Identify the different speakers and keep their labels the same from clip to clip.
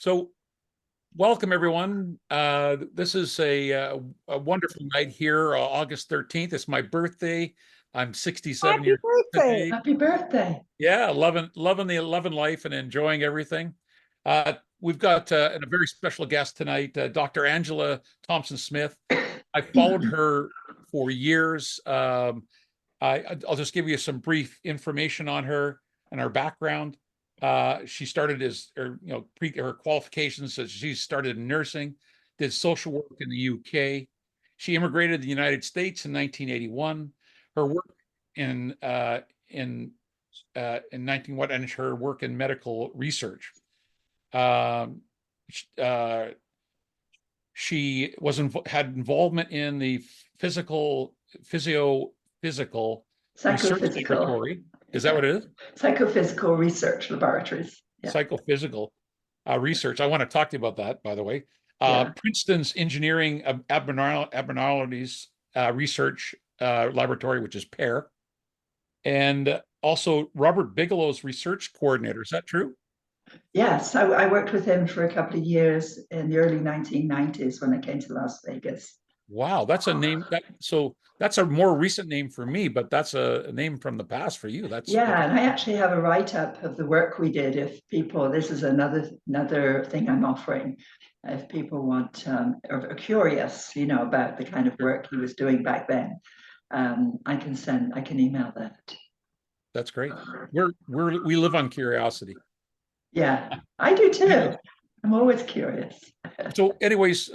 Speaker 1: So, welcome everyone. This is a wonderful night here, August 13th. It's my birthday. I'm 67
Speaker 2: Happy
Speaker 1: years old
Speaker 2: birthday.
Speaker 1: today.
Speaker 3: Happy birthday.
Speaker 1: Yeah, loving the 11 life and enjoying everything. We've got a very special guest tonight, Dr. Angela Thompson Smith. I followed her for years. I'll just give you some brief information on her and her background. She started as, her qualifications as she started in nursing, did social work in the UK. She immigrated to the United States in 1981. Her work in 19 what and her work in medical research. Um, she had involvement in the physical research
Speaker 3: Psychophysical.
Speaker 1: laboratory. Is that what it is?
Speaker 3: Psychophysical research laboratories. Yeah.
Speaker 1: Psychophysical research. I want to talk to you about that, by the way.
Speaker 3: Yeah.
Speaker 1: Princeton's Engineering Abnormalities Research Laboratory, which is PAIR, and also Robert Bigelow's research coordinator. Is that true?
Speaker 3: Yes, I worked with him for a couple of years in the early 1990s when I came to Las Vegas.
Speaker 1: Wow, that's a name that's a more recent name for me, but that's a name from the past for you.
Speaker 3: Yeah, and I actually have a write-up of the work we did. If people, this is another thing I'm offering. If people want or are curious, about the kind of work he was doing back then, I can email that.
Speaker 1: That's great. We live on curiosity.
Speaker 3: Yeah, I do too. I'm always curious.
Speaker 1: So, anyways,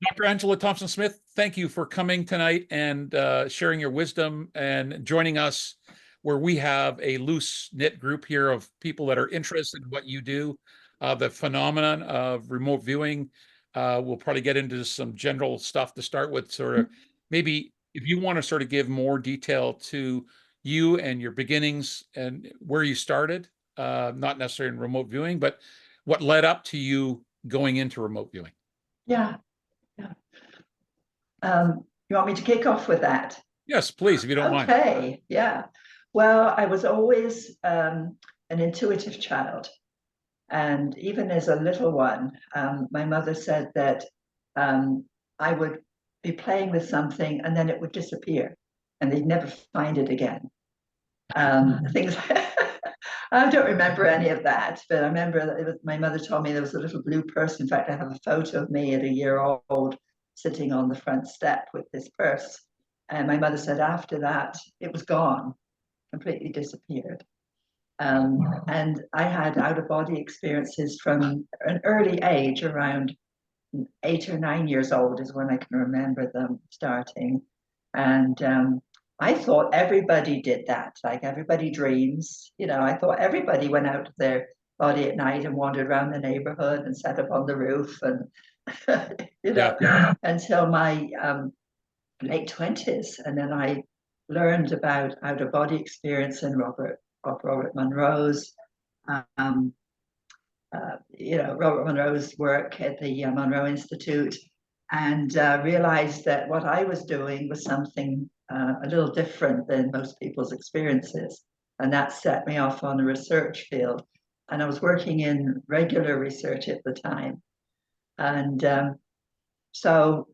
Speaker 1: Dr. Angela Thompson Smith, thank you for coming tonight and sharing your wisdom and joining us where we have a loose knit group here of people that are interested in what you do. The phenomenon of remote viewing. We'll probably get into some general stuff to start with, sort of maybe if you want to sort of give more detail to you and your beginnings and where you started, not necessarily in remote viewing, but what led up to you going into remote viewing.
Speaker 3: Yeah. You want me to kick off with that?
Speaker 1: Yes, please, if you don't mind.
Speaker 3: Okay, yeah. Well, I was always an intuitive child. And even as a little one, my mother said that I would be playing with something and then it would disappear and they'd never find it again. Things I don't remember any of that, but I remember my mother told me there was a little blue purse. In fact, I have a photo of me at a year old sitting on the front step with this purse. And my mother said after that, it was gone, completely disappeared. And I had out-of-body experiences from an early age, around 8 or 9 years old is when I can remember them starting. And I thought everybody did that, like everybody dreams. I thought everybody went out of their body at night and wandered around the neighborhood and sat up on the roof and, until my late 20s. And then I learned about out-of-body experience and Robert Monroe's, Robert Monroe's work at the Monroe Institute, and realized that what I was doing was something a little different than most people's experiences. And that set me off on a research field. And I was working in regular research at the time. And so,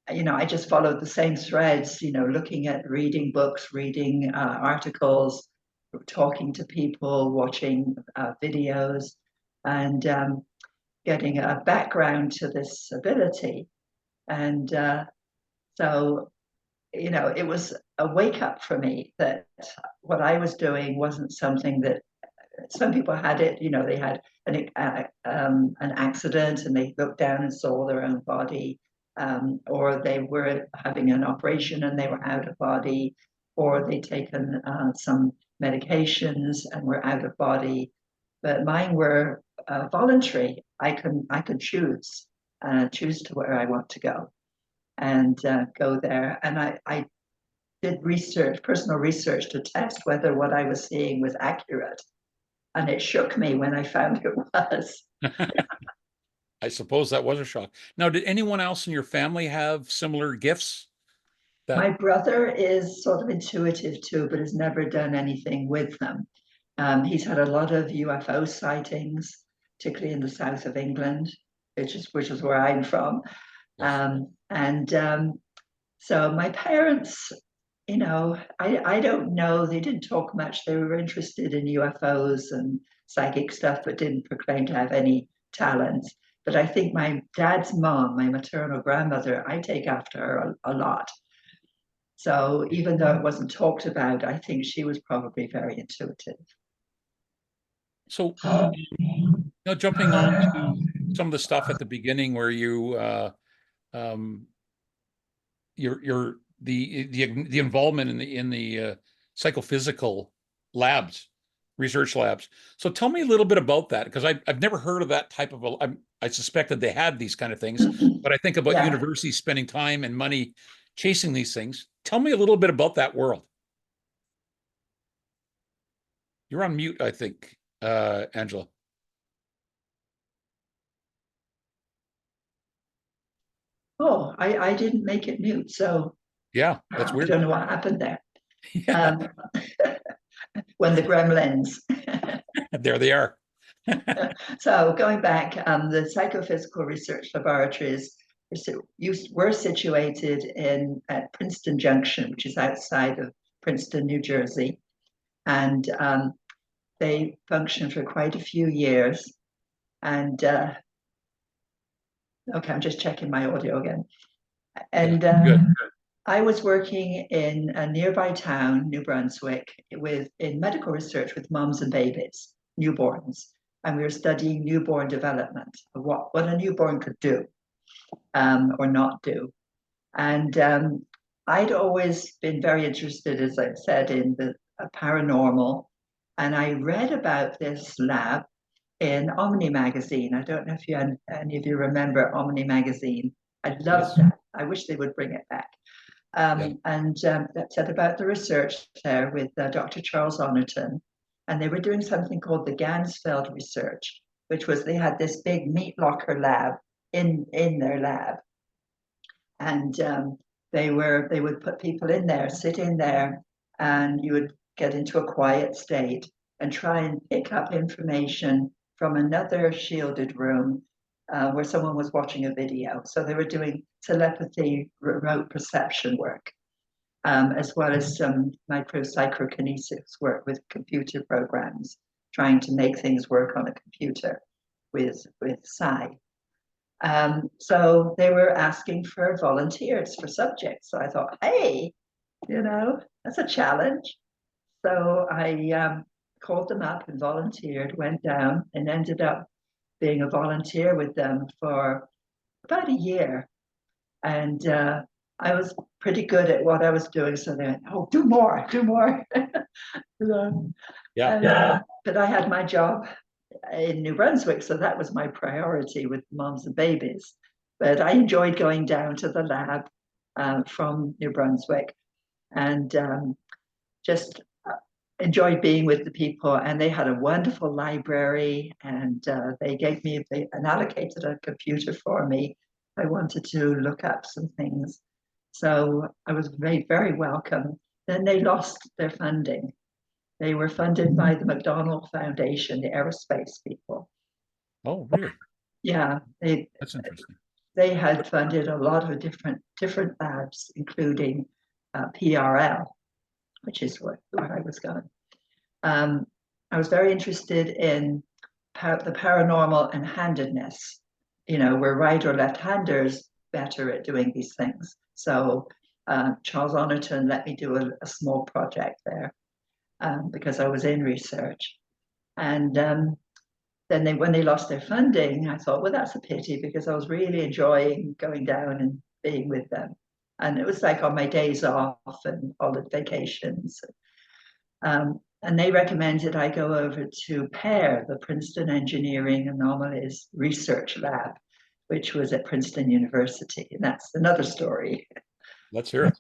Speaker 3: I just followed the same threads, looking at reading books, reading articles, talking to people, watching videos, and getting a background to this ability. And so, it was a wake up for me that what I was doing wasn't something that some people had it, they had an accident and they looked down and saw their own body, or they were having an operation and they were out of body, or they'd taken some medications and were out of body. But mine were voluntary. I could choose to where I want to go and go there. And I did personal research to test whether what I was seeing was accurate. And it shook me when I found it was.
Speaker 1: I suppose that was a shock. Now, did anyone else in your family have similar gifts?
Speaker 3: My brother is sort of intuitive too, but has never done anything with them. He's had a lot of UFO sightings. particularly in the south of England, which is where I'm from.
Speaker 1: Yes.
Speaker 3: So my parents, I don't know. They didn't talk much. They were interested in UFOs and psychic stuff, but didn't proclaim to have any talents. But I think my dad's mom, my maternal grandmother, I take after her a lot. So even though it wasn't talked about, I think she was probably very intuitive.
Speaker 1: So, jumping on to some of the stuff at the beginning where um, the involvement in the psychophysical labs, research labs. So tell me a little bit about that, because I've never heard of that type of I suspected they had these kind of things, but I think about
Speaker 3: Yeah.
Speaker 1: universities spending time and money chasing these things. Tell me a little bit about that world. You're on mute, I think, Angela.
Speaker 3: Oh, I didn't make it mute, so
Speaker 1: Yeah, that's
Speaker 3: I
Speaker 1: weird.
Speaker 3: don't know what happened there.
Speaker 1: Yeah,
Speaker 3: Um, when the gremlins.
Speaker 1: there they are.
Speaker 3: So going back, the psychophysical research laboratories were situated at Princeton Junction, which is outside of Princeton, New Jersey, and they functioned for quite a few years. And okay, I'm just checking my audio again. And
Speaker 1: Yeah, good.
Speaker 3: I was working in a nearby town, New Brunswick, in medical research with moms and babies, newborns, and we were studying newborn development, what a newborn could do or not do. And I'd always been very interested, as I've said, in the paranormal, and I read about this lab in Omni magazine. I don't know if any of you remember Omni magazine. I loved that. I wish they would bring it back. That said about the research there with Dr. Charles Honorton. And they were doing something called the Gansfeld research, which was they had this big meat locker lab in their lab. And they would put people in there, sit in there, and you would get into a quiet state and try and pick up information from another shielded room where someone was watching a video. So they were doing telepathy, remote perception work, as well as some micropsychokinesis work with computer programs, trying to make things work on a computer with psi. So they were asking for volunteers for subjects. So I thought, hey, that's a challenge. So I called them up and volunteered, went down, and ended up being a volunteer with them for about a year. And I was pretty good at what I was doing. So they went, oh, do more, do more.
Speaker 1: Yeah.
Speaker 3: But I had my job in New Brunswick, so that was my priority with moms and babies. But I enjoyed going down to the lab from New Brunswick and just enjoyed being with the people. And they had a wonderful library, and they allocated a computer for me. I wanted to look up some things. So I was very, very welcome. Then they lost their funding. They were funded by the McDonnell Foundation, the aerospace people.
Speaker 1: Oh, really?
Speaker 3: Yeah,
Speaker 1: That's interesting.
Speaker 3: They had funded a lot of different labs, including PRL, which is where I was going. I was very interested in the paranormal and handedness. We're right or left-handers better at doing these things. So Charles Honorton let me do a small project there because I was in research. And then when they lost their funding, I thought, well, that's a pity because I was really enjoying going down and being with them. And it was like on my days off and holiday vacations. And they recommended I go over to PAIR, the Princeton Engineering Anomalies Research Lab, which was at Princeton University. And that's another story.
Speaker 1: Let's hear it.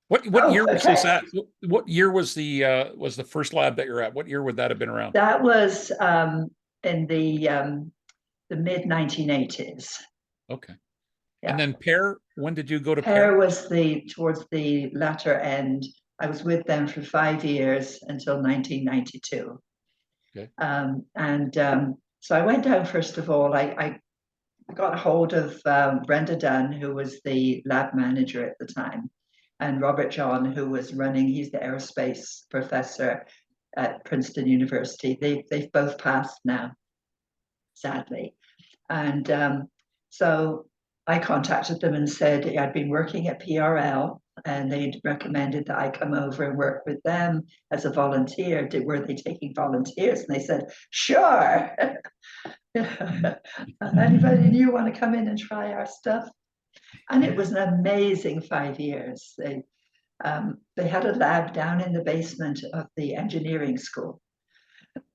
Speaker 1: What year was this at? What year was the first lab that you're at? What year would that have been around?
Speaker 3: That was in the mid 1980s.
Speaker 1: Okay.
Speaker 3: Yeah.
Speaker 1: And then PAIR, when did you go to
Speaker 3: PAIR was towards the latter end. I was with them for 5 years until 1992.
Speaker 1: Okay.
Speaker 3: So I went down, first of all, I got a hold of Brenda Dunn, who was the lab manager at the time, and Robert John, who was running, he's the aerospace professor at Princeton University. They've both passed now, sadly. And so I contacted them and said I'd been working at PRL, and they'd recommended that I come over and work with them as a volunteer. Were they taking volunteers? And they said, sure. Anybody new want to come in and try our stuff? And it was an amazing 5 years. They had a lab down in the basement of the engineering school.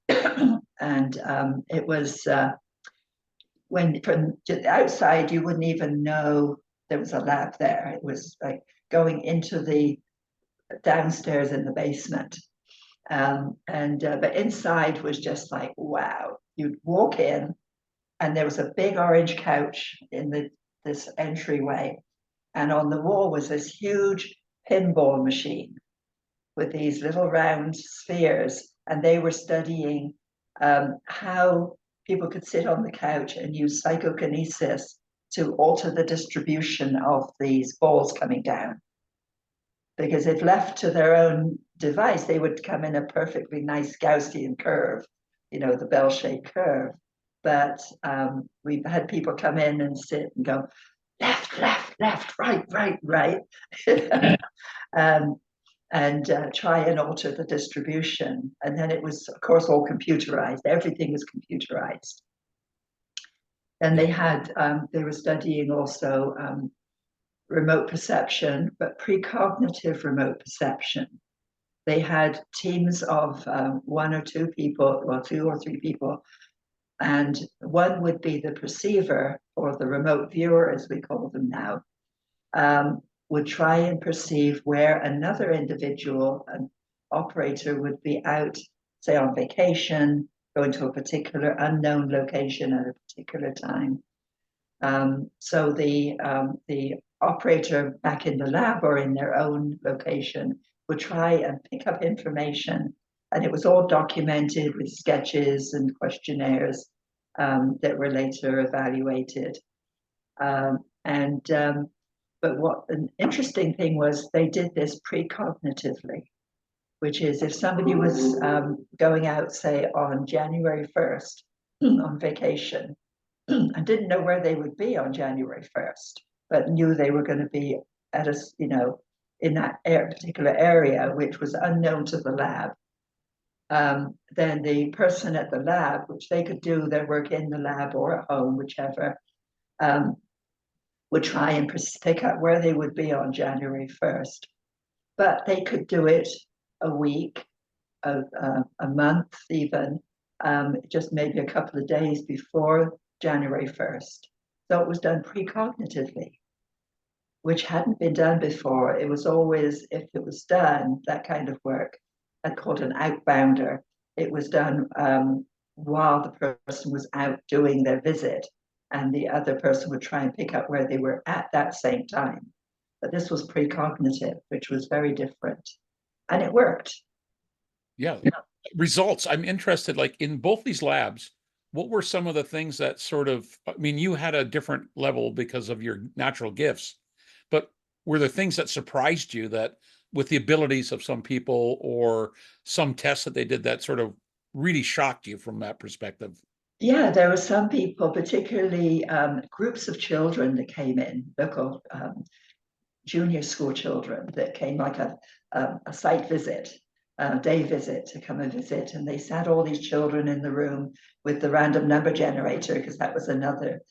Speaker 3: And it was, when from the outside, you wouldn't even know there was a lab there. It was like going into the downstairs in the basement. But inside was just like, wow. You'd walk in, and there was a big orange couch in this entryway. And on the wall was this huge pinball machine with these little round spheres. And they were studying how people could sit on the couch and use psychokinesis to alter the distribution of these balls coming down. Because if left to their own device, they would come in a perfectly nice Gaussian curve, the bell-shaped curve. But we've had people come in and sit and go, left, left, left, right, right, right. And try and alter the distribution. And then it was, of course, all computerized. Everything was computerized. And they were studying also remote perception, but precognitive remote perception. They had teams of 1 or 2 people, well, 2 or 3 people, and one would be the perceiver, or the remote viewer, as we call them now, would try and perceive where another individual, an operator, would be out, say on vacation, going to a particular unknown location at a particular time. So the operator back in the lab or in their own location would try and pick up information, and it was all documented with sketches and questionnaires that were later evaluated. But what an interesting thing was, they did this precognitively, which is if somebody was going out, say, on January 1st on vacation, and didn't know where they would be on January 1st, but knew they were going to be at in that particular area, which was unknown to the lab, then the person at the lab, which they could do their work in the lab or at home, whichever, would try and pick up where they would be on January 1st. But they could do it a week, a month even, just maybe a couple of days before January 1st. So it was done precognitively, which hadn't been done before. It was always, if it was done, that kind of work, I'd called an outbounder. It was done while the person was out doing their visit, and the other person would try and pick up where they were at that same time. But this was precognitive, which was very different. And it worked.
Speaker 1: Yeah. Results. I'm interested, like in both these labs, what were some of the things that you had a different level because of your natural gifts, but were there things that surprised you that with the abilities of some people, or some tests that they did that sort of really shocked you from that perspective?
Speaker 3: Yeah, there were some people, particularly groups of children that came in, local junior school children that came, like a site visit, day visit, to come and visit. And they sat all these children in the room with the random number generator, because that was another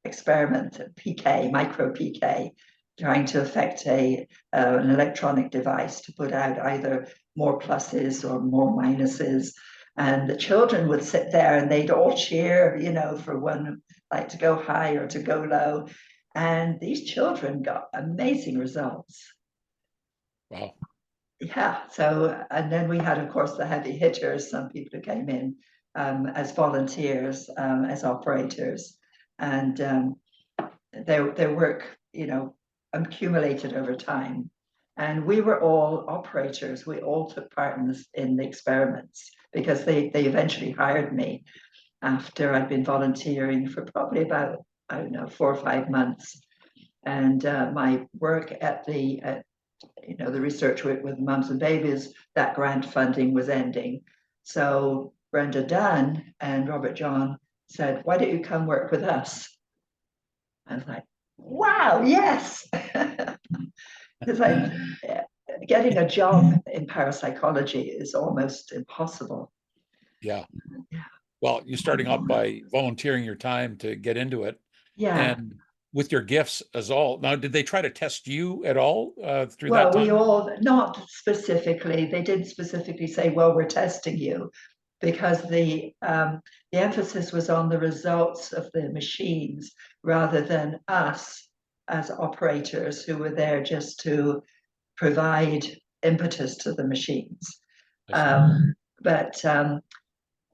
Speaker 3: experiment, PK, micro PK, trying to affect an electronic device to put out either more pluses or more minuses. And the children would sit there and they'd all cheer, for one, like to go high or to go low. And these children got amazing results.
Speaker 1: Wow.
Speaker 3: Yeah. So, and then we had, of course, the heavy hitters, some people who came in as volunteers, as operators, and their work, accumulated over time. And we were all operators. We all took part in the experiments, because they eventually hired me. after I'd been volunteering for probably about, I don't know, 4 or 5 months. And my work at the research with mums and babies, that grant funding was ending. So Brenda Dunn and Robert John said, why don't you come work with us? I was like, wow, yes. Because getting a job in parapsychology is almost impossible.
Speaker 1: Yeah. Well, you're starting out by volunteering your time to get into it.
Speaker 3: Yeah.
Speaker 1: And with your gifts as all. Now, did they try to test you at all through
Speaker 3: Well,
Speaker 1: that time?
Speaker 3: we all, not specifically, they didn't specifically say, well, we're testing you, because the emphasis was on the results of the machines rather than us as operators who were there just to provide impetus to the machines. But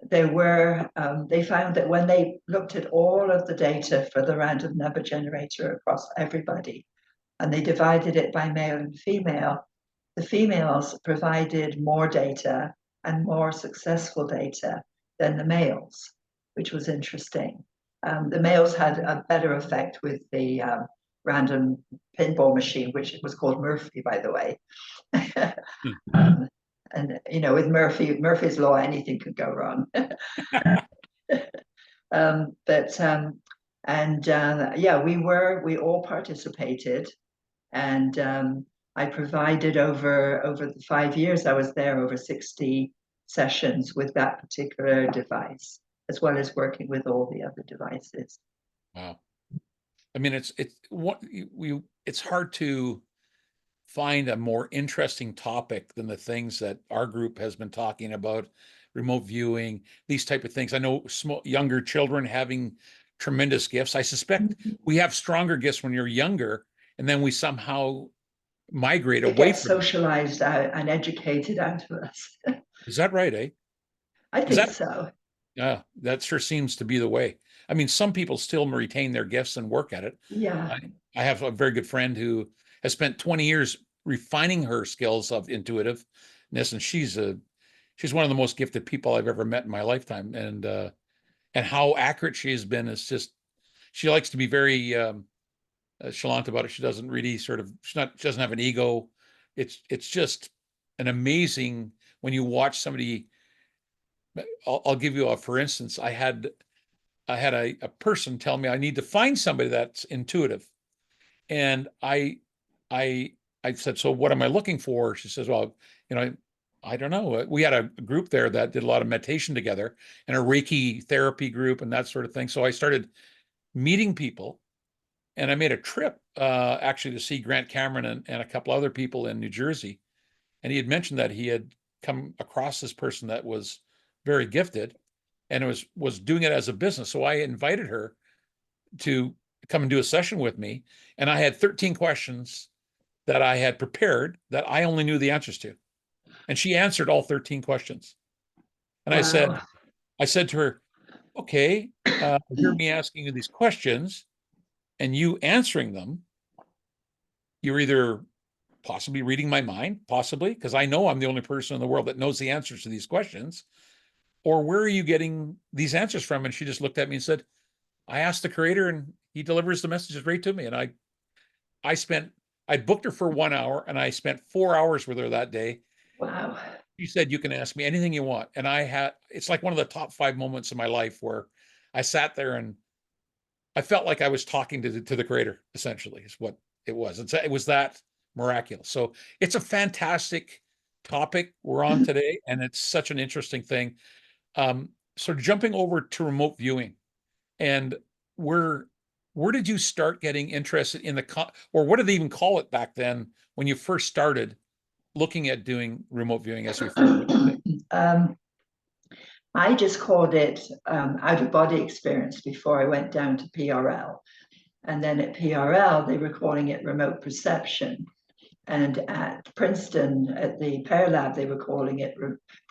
Speaker 3: they found that when they looked at all of the data for the random number generator across everybody, and they divided it by male and female, the females provided more data and more successful data than the males, which was interesting. The males had a better effect with the random pinball machine, which was called Murphy, by the way. And with Murphy's law, anything could go wrong. We all participated, and I provided over the 5 years I was there, over 60 sessions with that particular device, as well as working with all the other devices.
Speaker 1: Wow. I mean, it's hard to find a more interesting topic than the things that our group has been talking about, remote viewing, these type of things. I know younger children having tremendous gifts. I suspect we have stronger gifts when you're younger, and then we somehow migrate away from
Speaker 3: socialized out and educated out of us.
Speaker 1: Is that right, eh?
Speaker 3: I think so.
Speaker 1: Yeah, that sure seems to be the way. I mean, some people still retain their gifts and work at it.
Speaker 3: Yeah.
Speaker 1: I have a very good friend who has spent 20 years refining her skills of intuitiveness, and she's one of the most gifted people I've ever met in my lifetime. And how accurate she has been is just, she likes to be very chalant about it. She doesn't really she doesn't have an ego. It's just an amazing, when you watch somebody. I'll give you for instance, I had a person tell me I need to find somebody that's intuitive. And I said, so what am I looking for? She says, well, I don't know. We had a group there that did a lot of meditation together, and a Reiki therapy group and that sort of thing. So I started meeting people, and I made a trip actually to see Grant Cameron and a couple other people in New Jersey. And he had mentioned that he had come across this person that was very gifted and was doing it as a business. So I invited her to come and do a session with me. And I had 13 questions that I had prepared that I only knew the answers to. And she answered all 13 questions. And wow. I said to her, okay, hear me asking you these questions and you answering them. You're either possibly reading my mind, possibly, because I know I'm the only person in the world that knows the answers to these questions. Or where are you getting these answers from? And she just looked at me and said, I asked the creator and he delivers the messages right to me. And I booked her for 1 hour and I spent 4 hours with her that day.
Speaker 3: Wow.
Speaker 1: She said, you can ask me anything you want. And it's like one of the top 5 moments in my life where I sat there and I felt like I was talking to the creator, essentially, is what it was. It was that miraculous. So it's a fantastic topic we're on today. And it's such an interesting thing. So jumping over to remote viewing, and where did you start getting interested in or what did they even call it back then when you first started looking at doing remote viewing as we
Speaker 3: I just called it out-of-body experience before I went down to PRL. And then at PRL, they were calling it remote perception. And at Princeton, at the Pear Lab, they were calling it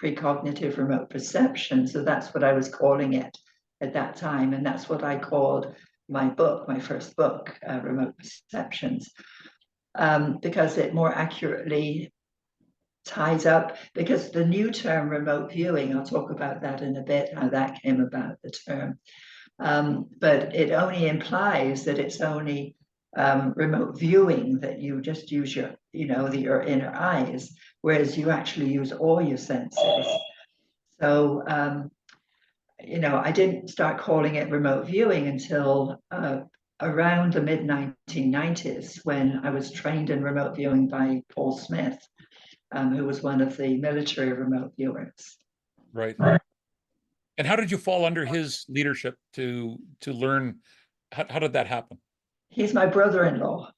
Speaker 3: precognitive remote perception. So that's what I was calling it at that time. And that's what I called my first book, Remote Perceptions, because it more accurately ties up, because the new term remote viewing, I'll talk about that in a bit, how that came about, the term. But it only implies that it's only remote viewing, that you just use your, your inner eyes, whereas you actually use all your senses. So, I didn't start calling it remote viewing until around the mid-1990s, when I was trained in remote viewing by Paul Smith, who was one of the military remote viewers.
Speaker 1: Right. And how did you fall under his leadership to learn? How did that happen?
Speaker 3: He's my brother-in-law.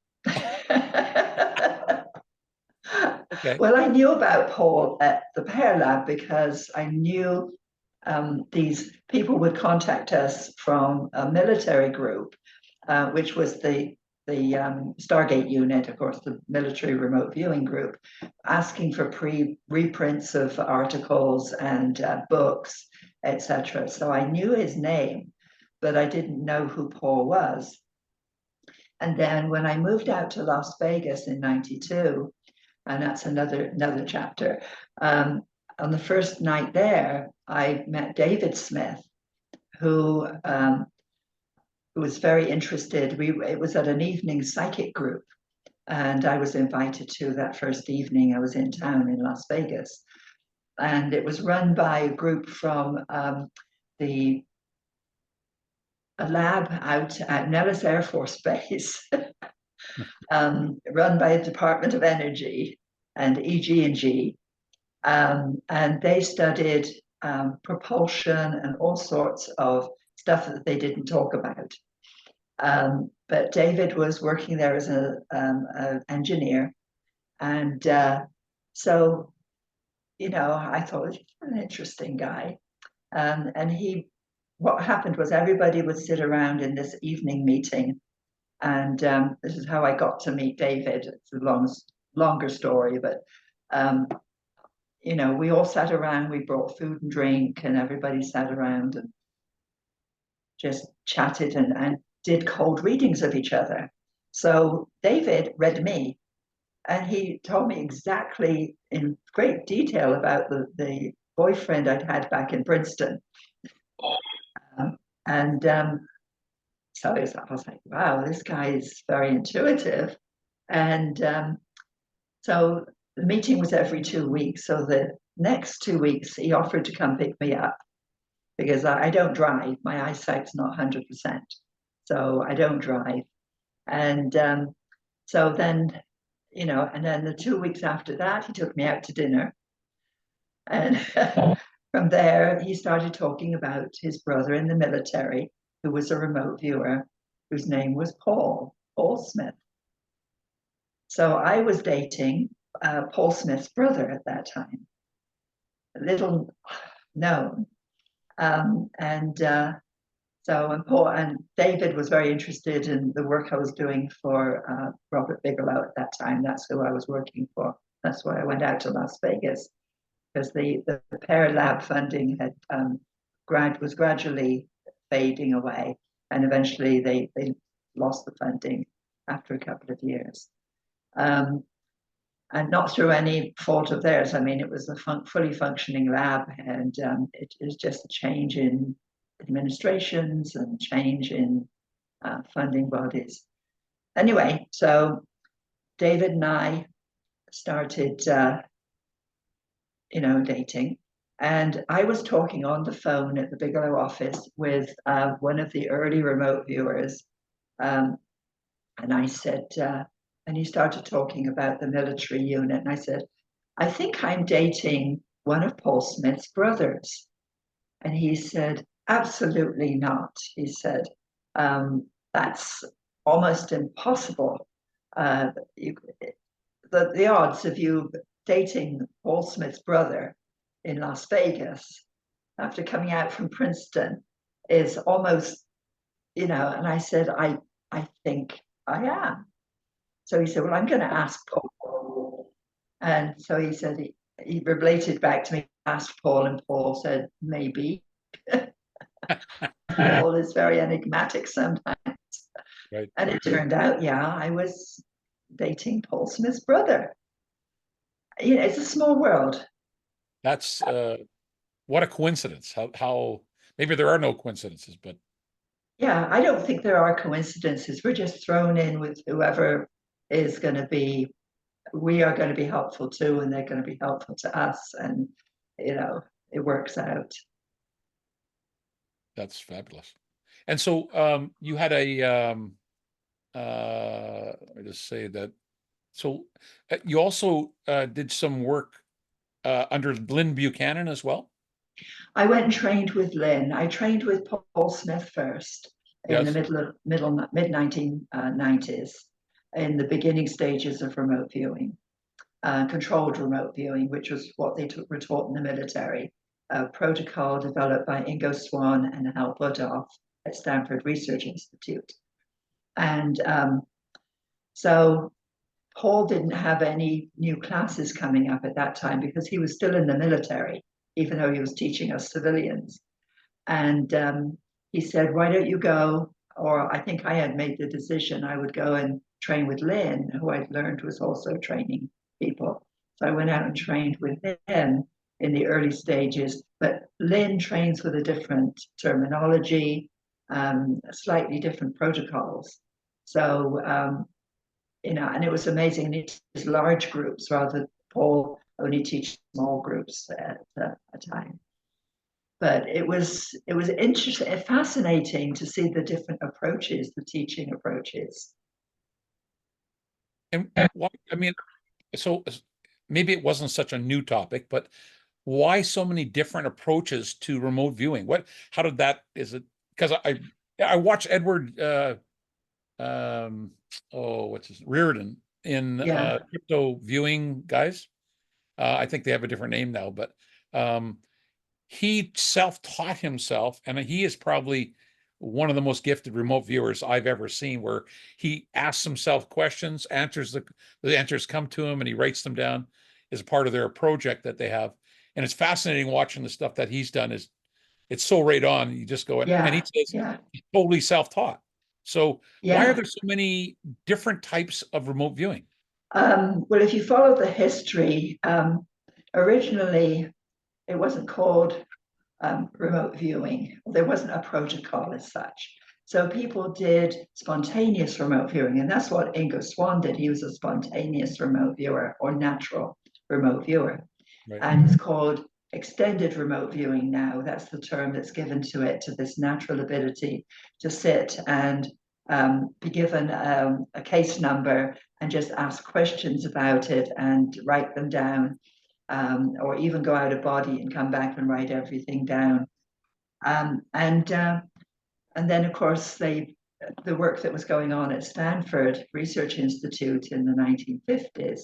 Speaker 1: Okay.
Speaker 3: Well, I knew about Paul at the Pear Lab because I knew these people would contact us from a military group, which was the Stargate unit, of course, the military remote viewing group, asking for reprints of articles and books, etc. So I knew his name, but I didn't know who Paul was. And then when I moved out to Las Vegas in '92, and that's another chapter, on the first night there, I met David Smith, who was very interested. It was at an evening psychic group, and I was invited to that first evening. I was in town in Las Vegas, and it was run by a group from a lab out at Nellis Air Force Base, run by the Department of Energy and EG&G, and they studied propulsion and all sorts of stuff that they didn't talk about. But David was working there as an engineer, and so I thought he's an interesting guy, and what happened was everybody would sit around in this evening meeting, and this is how I got to meet David. It's a longer story, but we all sat around. We brought food and drink, and everybody sat around and just chatted and did cold readings of each other. So David read me, and he told me exactly in great detail about the boyfriend I'd had back in Princeton. And so I was like, wow, this guy is very intuitive. And so the meeting was every 2 weeks. So the next 2 weeks, he offered to come pick me up, because I don't drive. My eyesight's not 100%. So I don't drive. And so then, and then the 2 weeks after that, he took me out to dinner. And from there, he started talking about his brother in the military, who was a remote viewer, whose name was Paul Smith. So I was dating Paul Smith's brother at that time, little known. So Paul and David was very interested in the work I was doing for Robert Bigelow at that time. That's who I was working for. That's why I went out to Las Vegas, because the Pear Lab funding was gradually fading away, and eventually they lost the funding after a couple of years. And not through any fault of theirs. I mean, it was a fully functioning lab, and it was just a change in administrations and change in funding bodies. Anyway, so David and I started, dating. And I was talking on the phone at the Bigelow office with one of the early remote viewers. And I said, and he started talking about the military unit. And I said, I think I'm dating one of Paul Smith's brothers. And he said, absolutely not. He said, that's almost impossible. The odds of you dating Paul Smith's brother in Las Vegas after coming out from Princeton is almost, and I said, I think I am. So he said, well, I'm going to ask Paul. And so he said, he related back to me, asked Paul, and Paul said, maybe. Paul is very enigmatic sometimes.
Speaker 1: Right.
Speaker 3: And it turned out, I was dating Paul Smith's brother. It's a small world.
Speaker 1: That's what a coincidence. How maybe there are no coincidences, but
Speaker 3: Yeah, I don't think there are coincidences. We're just thrown in with whoever is going to be, we are going to be helpful to, and they're going to be helpful to us. And, you know, it works out.
Speaker 1: that's fabulous. And so you had a I just say that. So you also did some work under Lynn Buchanan as well?
Speaker 3: I went and trained with Lynn. I trained with Paul Smith first in the
Speaker 1: Yes.
Speaker 3: mid 1990s, in the beginning stages of remote viewing, controlled remote viewing, which was what were taught in the military. A protocol developed by Ingo Swann and Hal Budoff at Stanford Research Institute. And so Paul didn't have any new classes coming up at that time because he was still in the military, even though he was teaching us civilians. And he said, why don't you go? Or I think I had made the decision I would go and train with Lynn, who I'd learned was also training people. So I went out and trained with him in the early stages. But Lynn trains with a different terminology, slightly different protocols. So and it was amazing. He teaches large groups rather than Paul only teach small groups at a time. But it was interesting, fascinating to see the different approaches, the teaching approaches.
Speaker 1: And why, I mean, so maybe it wasn't such a new topic, but why so many different approaches to remote viewing? How did that, is it, because I watched Edward, what's his, Reardon in
Speaker 3: Yeah,
Speaker 1: Crypto Viewing Guys. I think they have a different name now, but he self-taught himself, and he is probably one of the most gifted remote viewers I've ever seen, where he asks himself questions, the answers come to him, and he writes them down as a part of their project that they have. And it's fascinating watching the stuff that he's done. It's so right on. You just go in, and he
Speaker 3: yeah,
Speaker 1: says
Speaker 3: yeah,
Speaker 1: he's totally self-taught. So why are
Speaker 3: yeah.
Speaker 1: there so many different types of remote viewing?
Speaker 3: Well, if you follow the history, originally it wasn't called remote viewing. There wasn't a protocol as such. So people did spontaneous remote viewing, and that's what Ingo Swann did. He was a spontaneous remote viewer or natural remote viewer.
Speaker 1: Right.
Speaker 3: And it's called extended remote viewing now. That's the term that's given to it, to this natural ability to sit and be given a case number and just ask questions about it and write them down, or even go out of body and come back and write everything down. And then, of course, the work that was going on at Stanford Research Institute in the 1950s,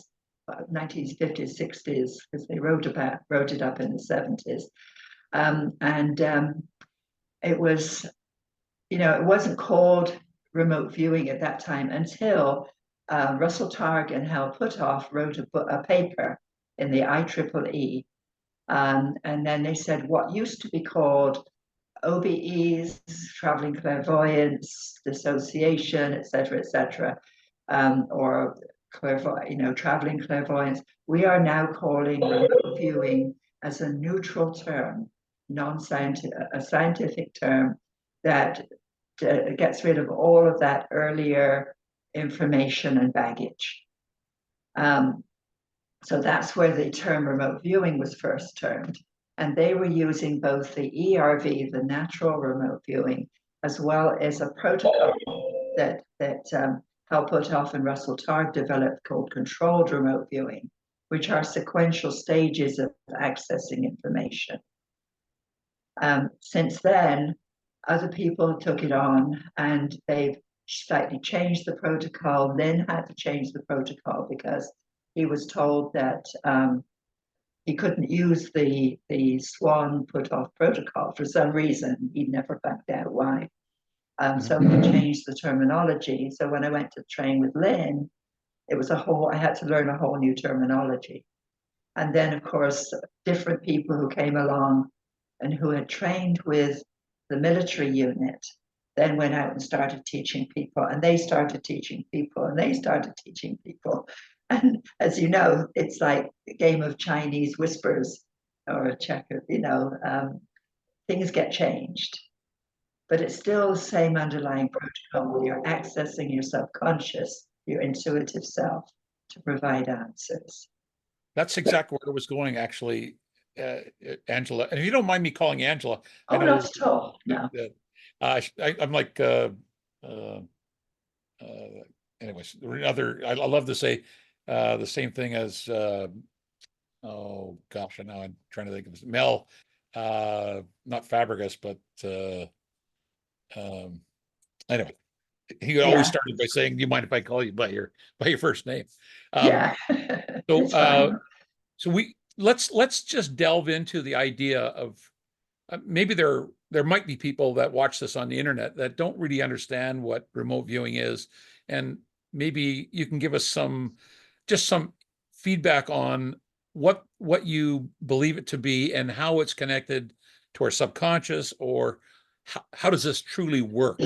Speaker 3: 60s, because they wrote it up in the 70s. It was, it wasn't called remote viewing at that time until Russell Targ and Hal Puthoff wrote a paper in the IEEE. And then they said what used to be called OBEs, traveling clairvoyance, dissociation, et cetera, or traveling clairvoyance. We are now calling remote viewing as a neutral term, a scientific term that gets rid of all of that earlier information and baggage. So that's where the term remote viewing was first termed. And they were using both the ERV, the natural remote viewing, as well as a protocol that Hal Puthoff and Russell Targ developed called controlled remote viewing, which are sequential stages of accessing information. Since then, other people took it on and they've slightly changed the protocol. Lynn had to change the protocol because he was told that he couldn't use the Swann Puthoff protocol for some reason. He never found out why. So he changed the terminology. So when I went to train with Lynn, I had to learn a whole new terminology. And then, of course, different people who came along and who had trained with the military unit then went out and started teaching people, and they started teaching people, and they started teaching people. And as you know, it's like a game of Chinese whispers or a checker, things get changed, but it's still the same underlying protocol. You're accessing your subconscious, your intuitive self to provide answers.
Speaker 1: That's exactly where I was going, actually, Angela. And if you don't mind me calling you Angela, I
Speaker 3: Oh,
Speaker 1: know
Speaker 3: not at all. No.
Speaker 1: that I'm like, uh, anyways, I love to say the same thing as, oh gosh, I know I'm trying to think of this. Mel, not Fabregas, but um, anyway, he always
Speaker 3: Yeah.
Speaker 1: started by saying, "Do you mind if I call you by your first name?" Um,
Speaker 3: Yeah.
Speaker 1: so
Speaker 3: It's fine.
Speaker 1: so let's just delve into the idea of, maybe there might be people that watch this on the internet that don't really understand what remote viewing is, and maybe you can give us some feedback on what you believe it to be and how it's connected to our subconscious, or how does this truly work?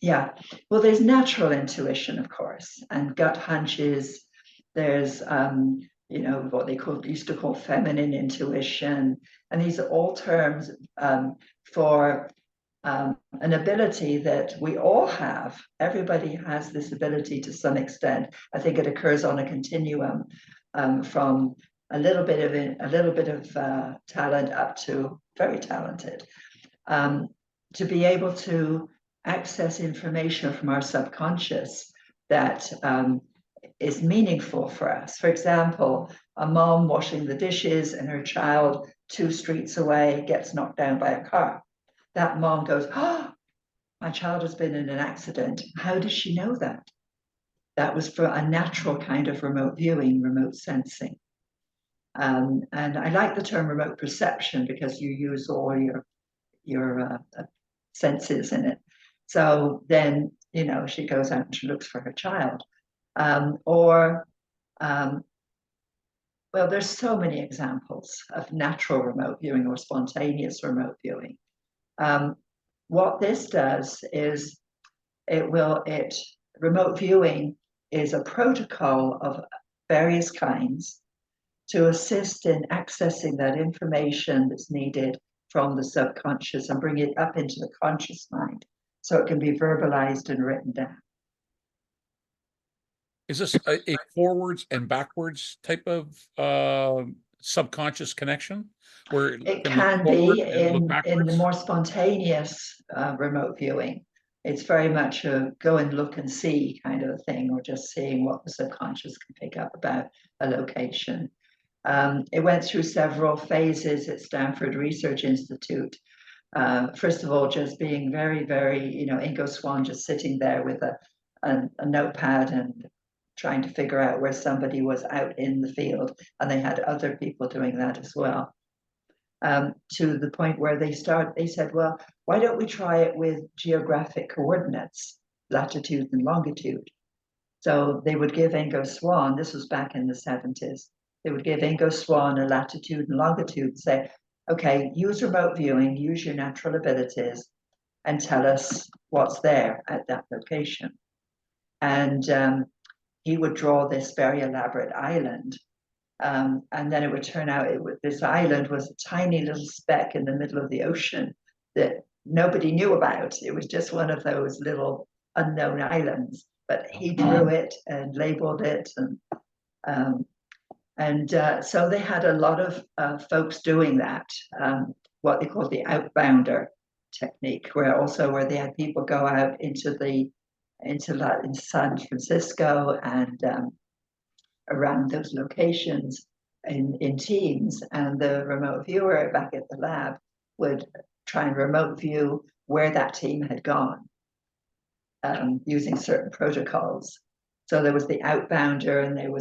Speaker 3: Yeah. Well, there's natural intuition, of course, and gut hunches. There's, what they used to call feminine intuition. And these are all terms for an ability that we all have. Everybody has this ability to some extent. I think it occurs on a continuum from a little bit of talent up to very talented. Um, to be able to access information from our subconscious that is meaningful for us. For example, a mom washing the dishes and her child 2 streets away gets knocked down by a car. That mom goes, "Oh, my child has been in an accident." How does she know that? That was for a natural kind of remote viewing, remote sensing. And I like the term remote perception because you use all your senses in it. So then, she goes out and she looks for her child. Or, well, there's so many examples of natural remote viewing or spontaneous remote viewing. What this does is remote viewing is a protocol of various kinds to assist in accessing that information that's needed from the subconscious and bring it up into the conscious mind so it can be verbalized and written down.
Speaker 1: Is this a forwards and backwards type of subconscious connection, where it
Speaker 3: It
Speaker 1: can look
Speaker 3: can
Speaker 1: forward
Speaker 3: be
Speaker 1: and look
Speaker 3: in the
Speaker 1: backwards?
Speaker 3: more spontaneous remote viewing. It's very much a go and look and see kind of a thing, or just seeing what the subconscious can pick up about a location. It went through several phases at Stanford Research Institute. First of all, just being very, very, Ingo Swann just sitting there with a notepad and trying to figure out where somebody was out in the field. And they had other people doing that as well. To the point where they said, well, why don't we try it with geographic coordinates, latitude and longitude? So they would give Ingo Swann, this was back in the 70s, they would give Ingo Swann a latitude and longitude and say, okay, use remote viewing, use your natural abilities, and tell us what's there at that location. And he would draw this very elaborate island. And then it would turn out this island was a tiny little speck in the middle of the ocean that nobody knew about. It was just one of those little unknown islands. But he drew it and labeled it, and so they had a lot of folks doing that, what they called the outbounder technique, where they had people go out into San Francisco and around those locations in teams, and the remote viewer back at the lab would try and remote view where that team had gone using certain protocols. So there was the outbounder and there were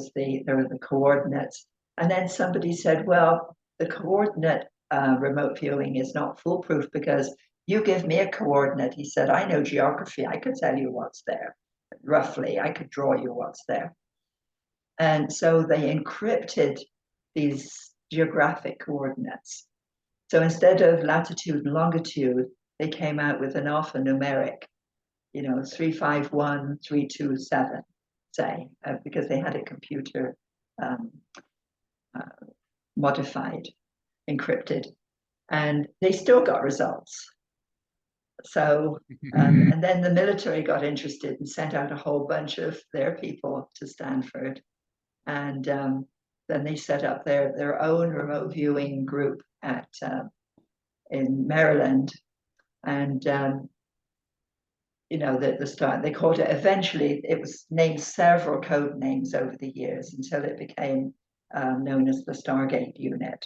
Speaker 3: the coordinates. And then somebody said, well, the coordinate remote viewing is not foolproof because you give me a coordinate. He said, I know geography. I could tell you what's there. Roughly, I could draw you what's there. And so they encrypted these geographic coordinates. So instead of latitude and longitude, they came out with an alphanumeric, 351, 327. say, because they had it computer modified, encrypted, and they still got results. So, and then the military got interested and sent out a whole bunch of their people to Stanford. And then they set up their own remote viewing group at in Maryland. And you know, the start, they called it, eventually it was named several code names over the years until it became known as the Stargate unit.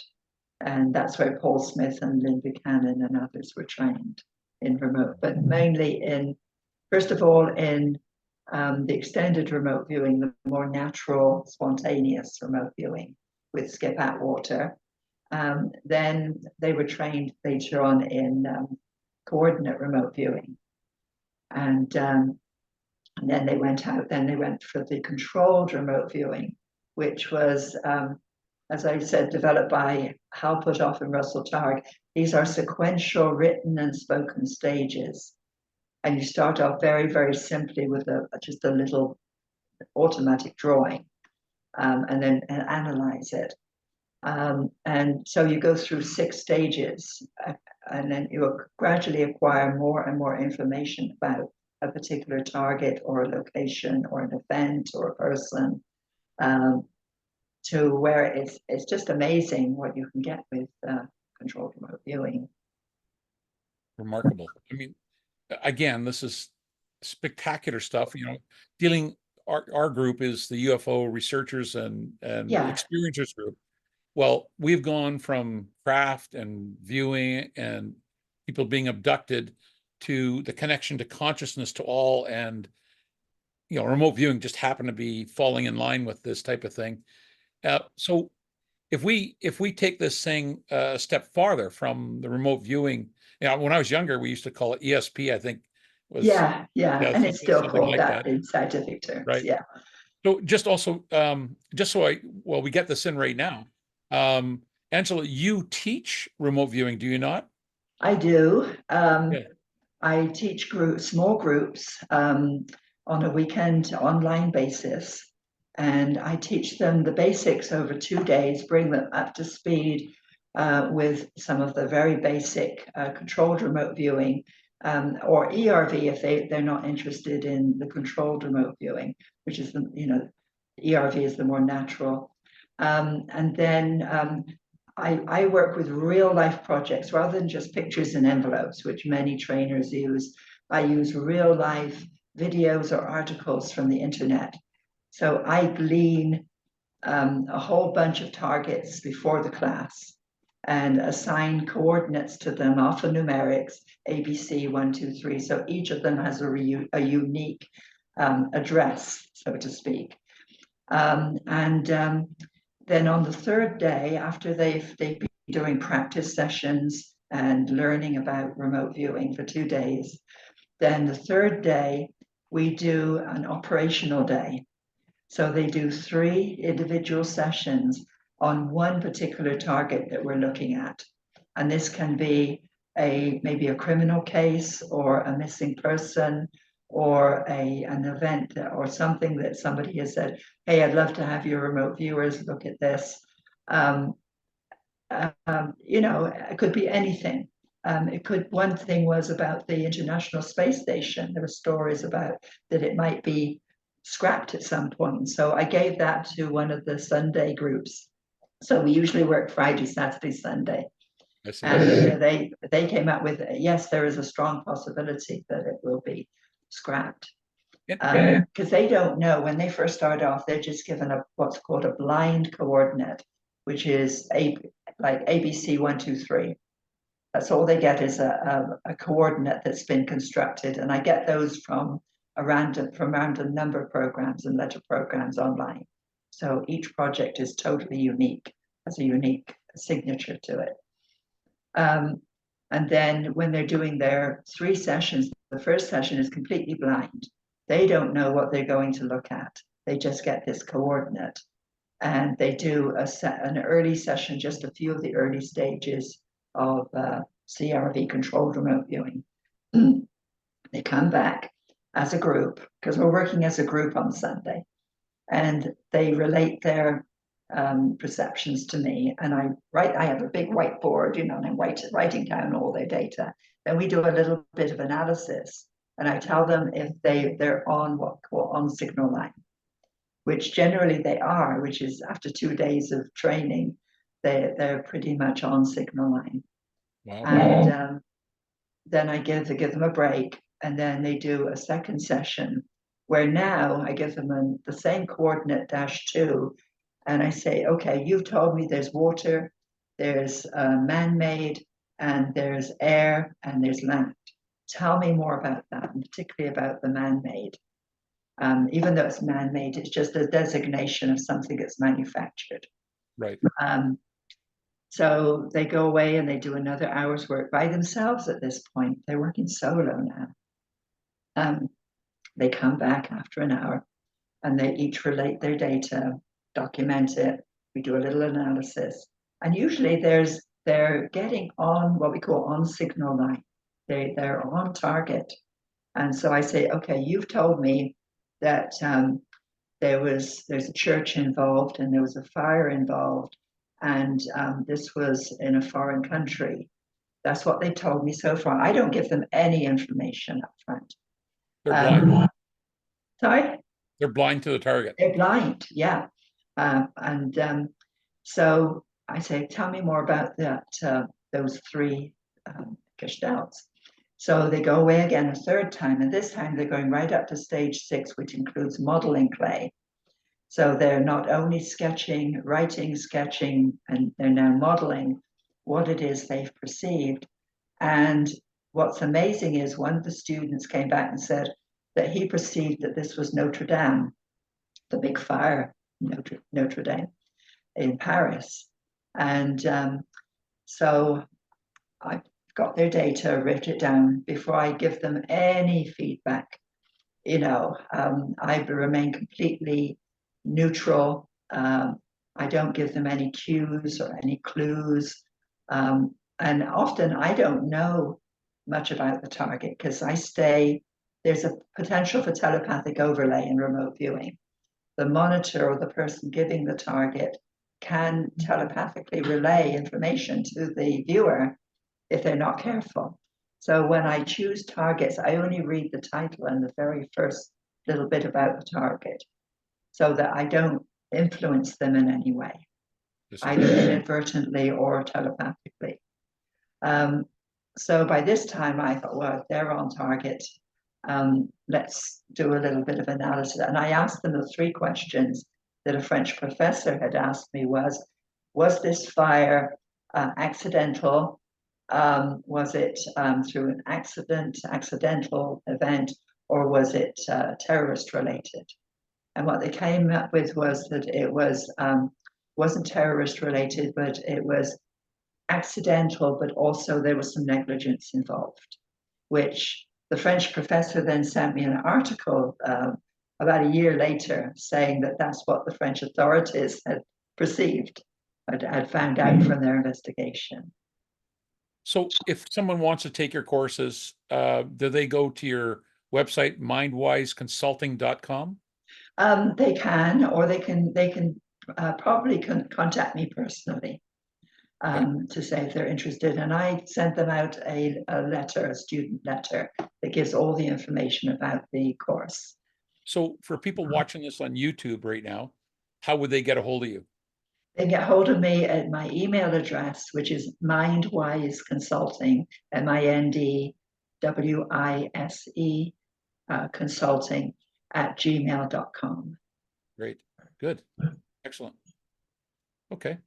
Speaker 3: And that's where Paul Smith and Lynn Buchanan and others were trained in remote, but mainly in, first of all, in the extended remote viewing, the more natural, spontaneous remote viewing with Skip Atwater. Then they were trained later on in coordinate remote viewing. And then they went out, then they went for the controlled remote viewing, which was, as I said, developed by Hal Puthoff and Russell Targ. These are sequential written and spoken stages. And you start off very, very simply with just a little automatic drawing, and then analyze it. And so you go through 6 stages, and then you gradually acquire more and more information about a particular target or a location or an event or a person, to where it's just amazing what you can get with controlled remote viewing.
Speaker 1: Remarkable. I mean, again, this is spectacular stuff. You know, dealing, our group is the UFO researchers and experiencers group. Well, we've gone from craft and viewing and people being abducted to the connection to consciousness to all, and you know, remote viewing just happened to be falling in line with this type of thing. So if we take this thing a step farther from the remote viewing, you know, when I was younger, we used to call it ESP, I think. Was,
Speaker 3: and it's still called like that in scientific terms,
Speaker 1: right?
Speaker 3: Yeah.
Speaker 1: So just also, just so we get this in right now. Angela, you teach remote viewing, do you not?
Speaker 3: I do. I teach small groups on a weekend online basis, and I teach them the basics over 2 days, bring them up to speed with some of the very basic controlled remote viewing, or ERV if they're not interested in the controlled remote viewing, which is ERV is the more natural. And then I work with real life projects rather than just pictures and envelopes, which many trainers use. I use real life videos or articles from the internet. So I glean a whole bunch of targets before the class and assign coordinates to them, alphanumerics, ABC, 1, 2, 3. So each of them has a unique address, so to speak. Then on the 3rd day, after they've been doing practice sessions and learning about remote viewing for 2 days, then the 3rd day, we do an operational day. So they do 3 individual sessions on one particular target that we're looking at. And this can be maybe a criminal case or a missing person or an event or something that somebody has said, hey, I'd love to have your remote viewers look at this. It could be anything. One thing was about the International Space Station. There were stories about that it might be scrapped at some point. So I gave that to one of the Sunday groups. So we usually work Friday, Saturday, Sunday. And they came up with, yes, there is a strong possibility that it will be scrapped. Because they don't know, when they first start off, they're just given what's called a blind coordinate, which is like ABC 1, 2, 3. That's all they get is a coordinate that's been constructed. And I get those from random number programs and letter programs online. So each project is totally unique, has a unique signature to it. And then when they're doing their 3 sessions, the first session is completely blind. They don't know what they're going to look at. They just get this coordinate. And they do an early session, just a few of the early stages of CRV, controlled remote viewing. They come back as a group, because we're working as a group on Sunday. and they relate their perceptions to me. And I have a big whiteboard, and I'm writing down all their data. Then we do a little bit of analysis, and I tell them if they're on what we call on signal line, which generally they are, which is after 2 days of training, they're pretty much on signal line.
Speaker 1: Wow.
Speaker 3: And then I give them a break, and then they do a second session where now I give them the same coordinate -2, and I say, okay, you've told me there's water, there's man-made, and there's air, and there's land. Tell me more about that, and particularly about the man-made. Even though it's man-made, it's just a designation of something that's manufactured.
Speaker 1: Right.
Speaker 3: So they go away and they do another hour's work by themselves at this point. They're working solo now. They come back after an hour and they each relate their data, document it. We do a little analysis. And usually they're getting on what we call on signal line. They're on target. And so I say, okay, you've told me that there's a church involved and there was a fire involved, and this was in a foreign country. That's what they told me so far. I don't give them any information up front.
Speaker 1: They're blind.
Speaker 3: Sorry?
Speaker 1: They're blind to the target.
Speaker 3: They're blind, yeah. So I say, tell me more about those 3 gestalts. So they go away again a third time, and this time they're going right up to stage 6, which includes modeling clay. So they're not only sketching, writing, sketching, and they're now modeling what it is they've perceived. And what's amazing is one of the students came back and said that he perceived that this was Notre Dame, the big fire, Notre Dame in Paris. And so I got their data, wrote it down before I give them any feedback. I remain completely neutral. I don't give them any cues or any clues. And often I don't know much about the target because there's a potential for telepathic overlay in remote viewing. The monitor or the person giving the target can telepathically relay information to the viewer if they're not careful. So when I choose targets, I only read the title and the very first little bit about the target so that I don't influence them in any way, either inadvertently or telepathically. So by this time I thought, well, they're on target. Let's do a little bit of analysis. And I asked them the 3 questions that a French professor had asked me was this fire accidental? Was it through an accidental event, or was it terrorist related? And what they came up with was that it wasn't terrorist related, but it was accidental, but also there was some negligence involved, which the French professor then sent me an article about a year later saying that that's what the French authorities had perceived, had found out from their investigation.
Speaker 1: So if someone wants to take your courses, do they go to your website, mindwiseconsulting.com?
Speaker 3: They can, or they can probably contact me personally to say if they're interested. And I sent them out a letter, a student letter that gives all the information about the course.
Speaker 1: So for people watching this on YouTube right now, how would they get a hold of you?
Speaker 3: They get hold of me at my email address, which is mindwiseconsulting, MINDWISE consulting @gmail.com.
Speaker 1: Great. Good. Excellent. Okay.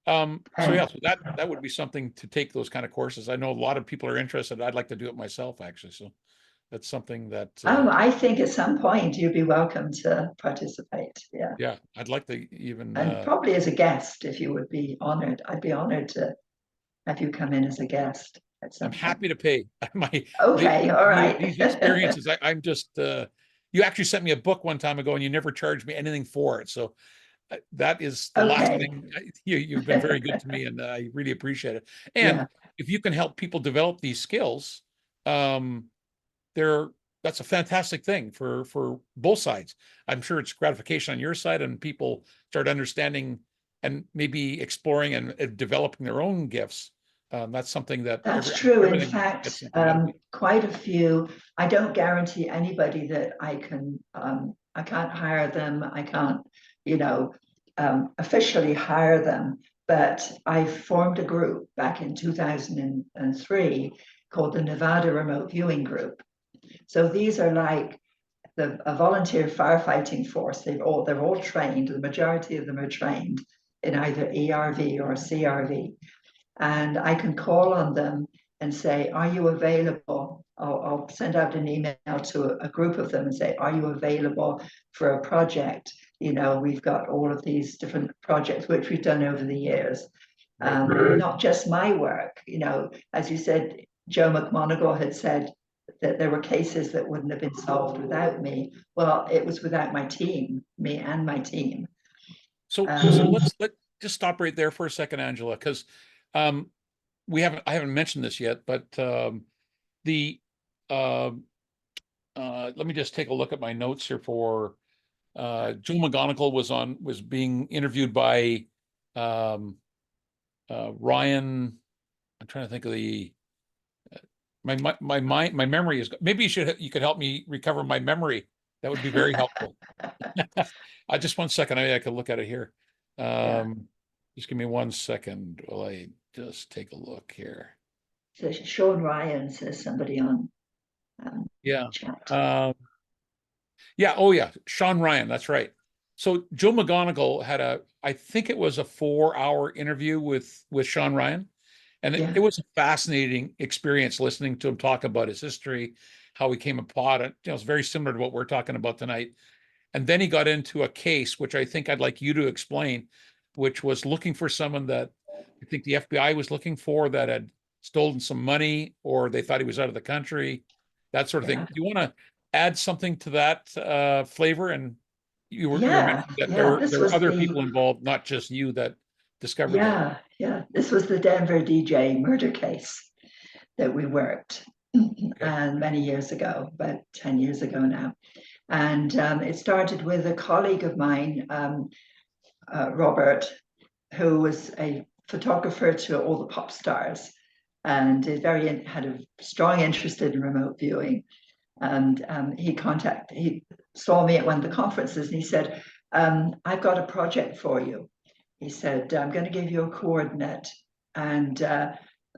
Speaker 1: So that would be something to take those kind of courses. I know a lot of people are interested. I'd like to do it myself, actually. So that's something that
Speaker 3: I think at some point you'd be welcome to participate. Yeah.
Speaker 1: Yeah, I'd like to even
Speaker 3: and probably as a guest, if you would be honored. I'd be honored to have you come in as a guest at some
Speaker 1: I'm
Speaker 3: point.
Speaker 1: happy to pay.
Speaker 3: Okay, all right.
Speaker 1: These experiences, I'm just you actually sent me a book one time ago and you never charged me anything for it. So that is the last thing. You've been very good to me, and I really appreciate it. And if you can help people develop these skills, they're that's a fantastic thing for both sides. I'm sure it's gratification on your side, and people start understanding and maybe exploring and developing their own gifts. That's something that
Speaker 3: That's true. In
Speaker 1: everything gets
Speaker 3: fact,
Speaker 1: something out of it.
Speaker 3: quite a few. I don't guarantee anybody that I can. I can't hire them. I can't, you know, officially hire them. But I formed a group back in 2003 called the Nevada Remote Viewing Group. So these are like a volunteer firefighting force. They're all trained. The majority of them are trained in either ERV or CRV, and I can call on them and say, are you available? I'll send out an email to a group of them and say, are you available for a project? You know, we've got all of these different projects which we've done over the years. Not just my work, you know, as you said, Joe McMonagle had said that there were cases that wouldn't have been solved without me. Well, it was without my team, me and my team.
Speaker 1: So let's just stop right there for a second, Angela, because um, I haven't mentioned this yet, but the let me just take a look at my notes here for Joe McGonigal was being interviewed by Ryan. I'm trying to think of the my memory is, maybe you could help me recover my memory. That would be very helpful. Just 1 second. I could look at it here.
Speaker 3: Yeah.
Speaker 1: Just give me 1 second while I just take a look here.
Speaker 3: So Sean Ryan says somebody on
Speaker 1: Yeah.
Speaker 3: chat.
Speaker 1: Yeah. Oh, yeah. Sean Ryan. That's right. So Joe McGonigal had I think it was a 4-hour interview with Sean Ryan. And
Speaker 3: Yeah.
Speaker 1: it was a fascinating experience listening to him talk about his history, how he came upon it. You know, it's very similar to what we're talking about tonight. And then he got into a case, which I think I'd like you to explain, which was looking for someone that I think the FBI was looking for that had stolen some money, or they thought he was out of the country, that sort of thing.
Speaker 3: Yeah.
Speaker 1: Do you want to add something to that flavor? And you were
Speaker 3: Yeah.
Speaker 1: mentioning that
Speaker 3: Yeah.
Speaker 1: there
Speaker 3: This
Speaker 1: were
Speaker 3: was
Speaker 1: other
Speaker 3: the
Speaker 1: people involved, not just you, that discovered that.
Speaker 3: yeah. This was the Denver DJ murder case that we worked
Speaker 1: Okay.
Speaker 3: and many years ago, about 10 years ago now. And it started with a colleague of mine, Robert, who was a photographer to all the pop stars and had a strong interest in remote viewing. And he saw me at one of the conferences and he said, I've got a project for you. He said, I'm going to give you a coordinate and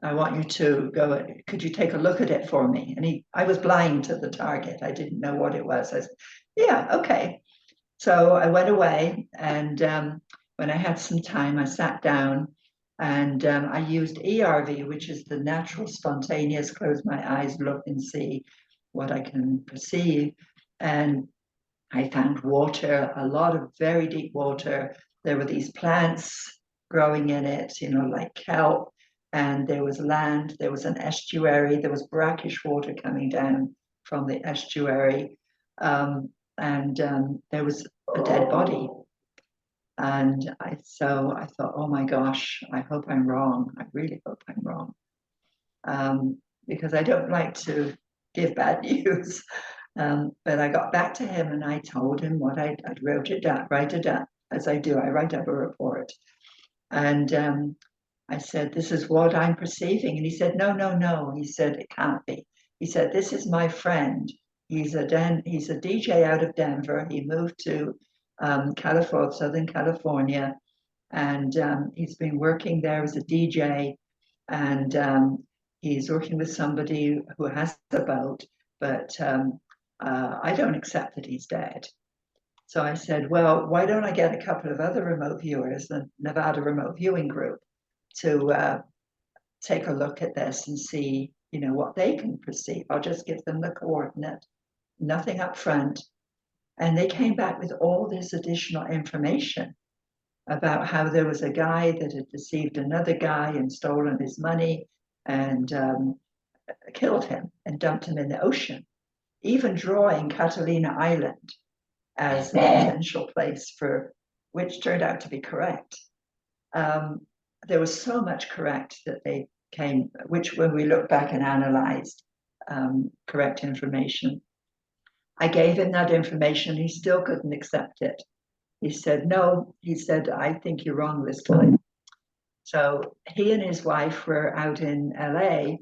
Speaker 3: I want you to go, could you take a look at it for me? And I was blind to the target. I didn't know what it was. I said, yeah, okay. So I went away, and when I had some time, I sat down and I used ERV, which is the natural, spontaneous, close my eyes, look and see what I can perceive. And I found water, a lot of very deep water. There were these plants growing in it, you know, like kelp. And there was land, there was an estuary, there was brackish water coming down from the estuary. And there was a dead body. And so I thought, oh my gosh, I hope I'm wrong. I really hope I'm wrong. Because I don't like to give bad news. But I got back to him and I told him what I'd write it down, as I do. I write up a report. And I said, this is what I'm perceiving. And he said, no, no, no. He said, it can't be. He said, this is my friend. He's a DJ out of Denver. He moved to California, Southern California, and he's been working there as a DJ. And he's working with somebody who has a boat, but I don't accept that he's dead. So I said, well, why don't I get a couple of other remote viewers, the Nevada Remote Viewing Group, to take a look at this and see, you know, what they can perceive. I'll just give them the coordinate, nothing up front. And they came back with all this additional information about how there was a guy that had deceived another guy and stolen his money and killed him and dumped him in the ocean, even drawing Catalina Island as a potential place for, which turned out to be correct. There was so much correct that they came, which when we look back and analyzed correct information. I gave him that information. He still couldn't accept it. He said, no, he said, I think you're wrong this time. So he and his wife were out in LA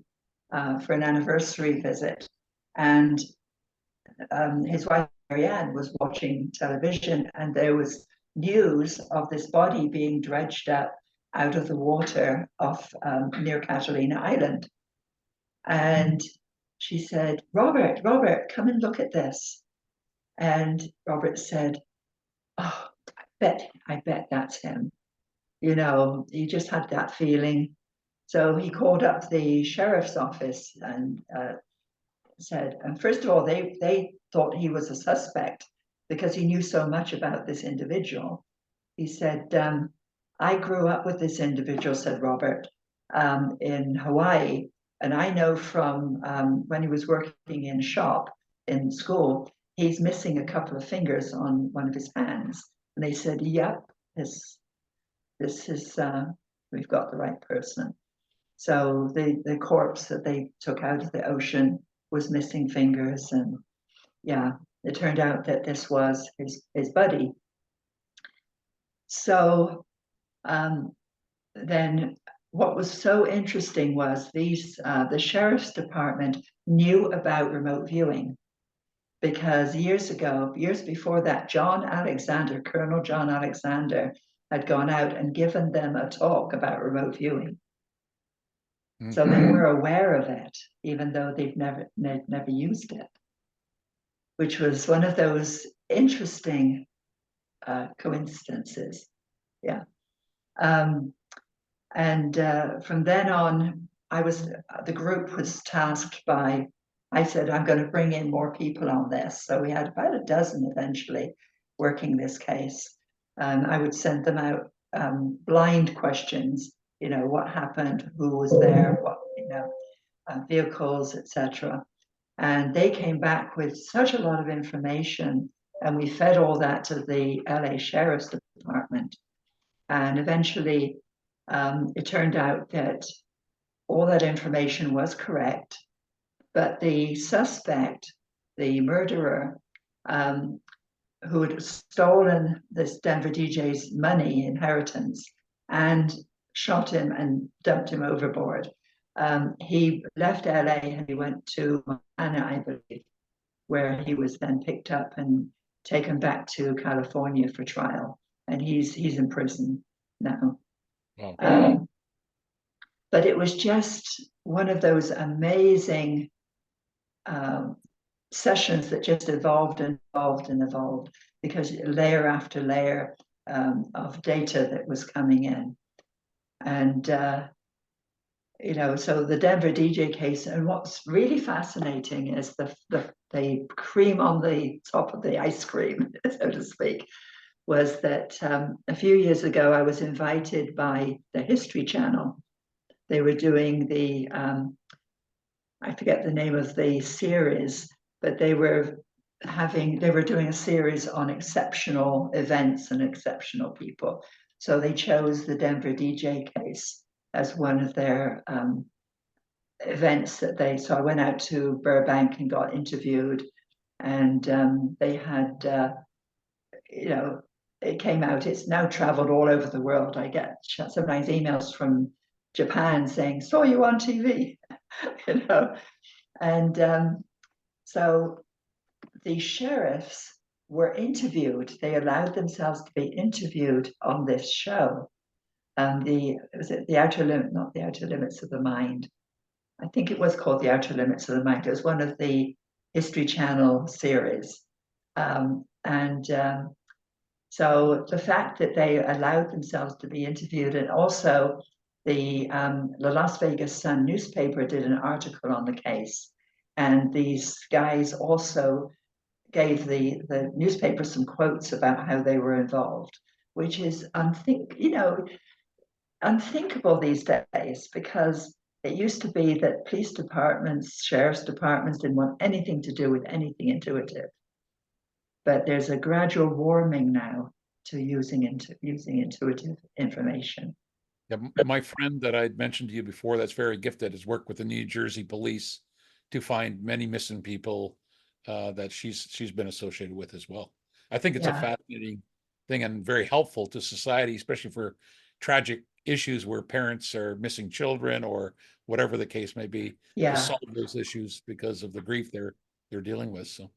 Speaker 3: for an anniversary visit. And his wife, Marianne, was watching television, and there was news of this body being dredged up out of the water off near Catalina Island. And she said, Robert, come and look at this. And Robert said, oh, I bet that's him. You know, he just had that feeling. So he called up the sheriff's office and said, and first of all, they thought he was a suspect because he knew so much about this individual. He said, I grew up with this individual, said Robert, in Hawaii. And I know from when he was working in a shop in school, he's missing a couple of fingers on one of his hands. And they said, yep, this is, we've got the right person. So the corpse that they took out of the ocean was missing fingers. And yeah, it turned out that this was his buddy. So then what was so interesting was the sheriff's department knew about remote viewing, because years before that, Colonel John Alexander had gone out and given them a talk about remote viewing. So they were aware of it, even though they've never used it, which was one of those interesting coincidences. Yeah. And from then on, the group was tasked by, I said, I'm going to bring in more people on this. So we had about a dozen eventually working this case. I would send them out blind questions, you know, what happened, who was there, what, you know, vehicles, etc. And they came back with such a lot of information, and we fed all that to the LA Sheriff's Department. And eventually, it turned out that all that information was correct, but the suspect, the murderer, who had stolen this Denver DJ's money, inheritance, and shot him and dumped him overboard, he left LA and he went to Montana, I believe, where he was then picked up and taken back to California for trial. And he's in prison now. Wow. But it was just one of those amazing sessions that just evolved and evolved and evolved, because layer after layer of data that was coming in. And, you know, so the Denver DJ case, and what's really fascinating is the cream on the top of the ice cream, so to speak, was that a few years ago, I was invited by the History Channel. They were doing the, I forget the name of the series, but they were doing a series on exceptional events and exceptional people. So they chose the Denver DJ case as one of their events so I went out to Burbank and got interviewed, and they had, you know, it came out, it's now traveled all over the world. I get sometimes emails from Japan saying, saw you on TV, you know. And so the sheriffs were interviewed. They allowed themselves to be interviewed on this show. Was it The Outer Limit, not The Outer Limits of the Mind? I think it was called The Outer Limits of the Mind. It was one of the History Channel series. So the fact that they allowed themselves to be interviewed, and also the Las Vegas Sun newspaper did an article on the case, and these guys also gave the newspaper some quotes about how they were involved, which is unthinkable these days, because it used to be that police departments, sheriff's departments didn't want anything to do with anything intuitive. But there's a gradual warming now to using intuitive information.
Speaker 1: Yeah, my friend that I'd mentioned to you before, that's very gifted, has worked with the New Jersey police to find many missing people that she's been associated with as well. I think it's a
Speaker 3: Yeah,
Speaker 1: fascinating thing and very helpful to society, especially for tragic issues where parents are missing children or whatever the case may be, to
Speaker 3: yeah,
Speaker 1: solve those issues because of the grief they're dealing with. So,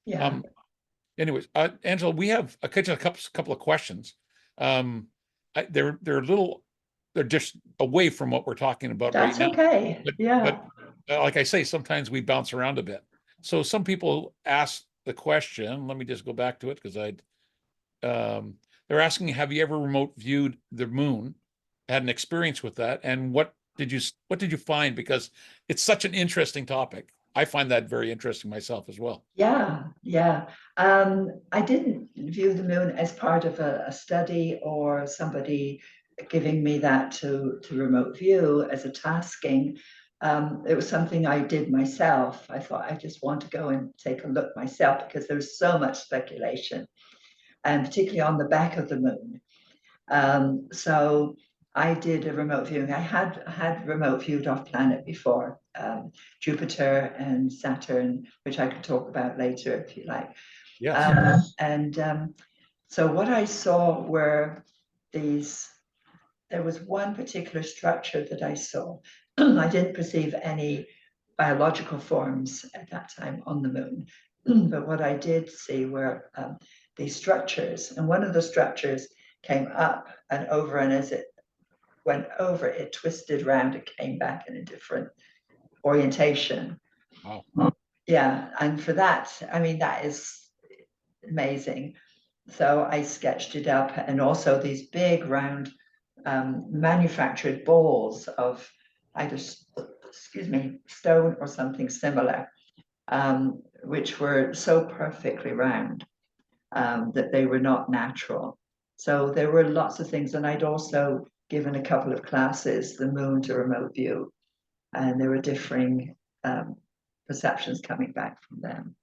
Speaker 3: yeah.
Speaker 1: um, anyways, Angela, we have a couple of questions. Um, they're a little, they're just away from what we're talking about right
Speaker 3: That's
Speaker 1: now,
Speaker 3: okay.
Speaker 1: but
Speaker 3: Yeah.
Speaker 1: like I say, sometimes we bounce around a bit. So some people ask the question. Let me just go back to it because they're asking, have you ever remote viewed the moon? Had an experience with that, and what did you find? Because it's such an interesting topic. I find that very interesting myself as well.
Speaker 3: Yeah, yeah. I didn't view the moon as part of a study or somebody giving me that to remote view as a tasking. It was something I did myself. I thought I just want to go and take a look myself because there's so much speculation, and particularly on the back of the moon. So I did a remote viewing. I had remote viewed off planet before, Jupiter and Saturn, which I could talk about later if you like.
Speaker 1: Yes.
Speaker 3: And so what I saw were these. There was one particular structure that I saw. I didn't perceive any biological forms at that time on the moon, but what I did see were these structures, and one of the structures came up and over, and as it went over, it twisted around, it came back in a different orientation.
Speaker 1: Wow.
Speaker 3: Yeah, and for that, I mean, that is amazing. So I sketched it up, and also these big round manufactured balls of either, excuse me, stone or something similar, which were so perfectly round that they were not natural. So there were lots of things, and I'd also given a couple of classes, the moon to remote view, and there were differing perceptions coming back from them.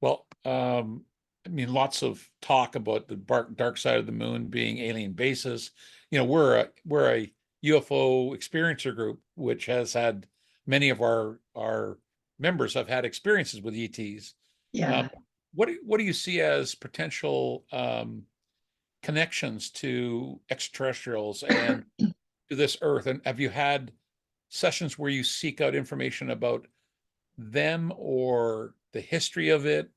Speaker 1: Well, I mean, lots of talk about the dark side of the moon being alien bases. You know, we're a UFO experiencer group, which has had many of our members have had experiences with ETs. Um,
Speaker 3: Yeah,
Speaker 1: what do you see as potential connections to extraterrestrials and to this Earth? And have you had sessions where you seek out information about them or the history of it?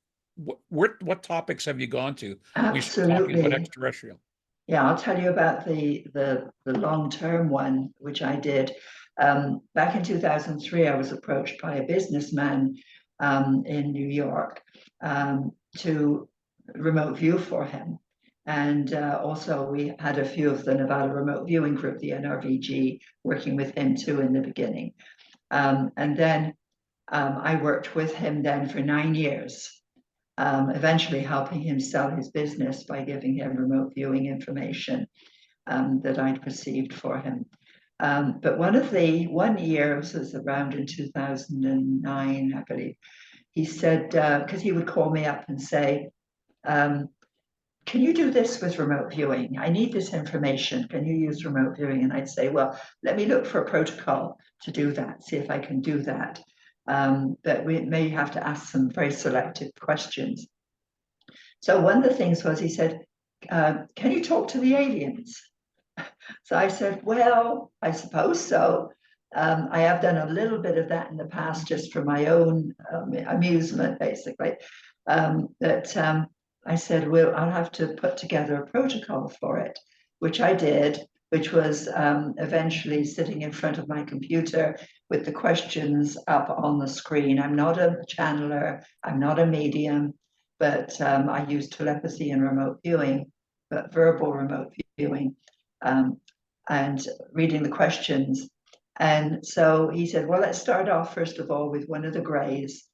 Speaker 1: What topics have you gone to when you start talking about
Speaker 3: absolutely.
Speaker 1: extraterrestrial?
Speaker 3: Yeah, I'll tell you about the long-term one, which I did. Back in 2003, I was approached by a businessman in New York to remote view for him. And also we had a few of the Nevada Remote Viewing Group, the NRVG, working with him too in the beginning. And then I worked with him then for 9 years, eventually helping him sell his business by giving him remote viewing information that I'd perceived for him. But one year, this was around in 2009, I believe, he said, because he would call me up and say, can you do this with remote viewing? I need this information. Can you use remote viewing? And I'd say, well, let me look for a protocol to do that, see if I can do that. But we may have to ask some very selective questions. So one of the things was he said, can you talk to the aliens? So I said, well, I suppose so. I have done a little bit of that in the past just for my own amusement, basically. I said, well, I'll have to put together a protocol for it, which I did, which was eventually sitting in front of my computer with the questions up on the screen. I'm not a channeler, I'm not a medium, but I use telepathy and remote viewing, but verbal remote viewing. And reading the questions. And so he said, well, let's start off first of all with one of the grays,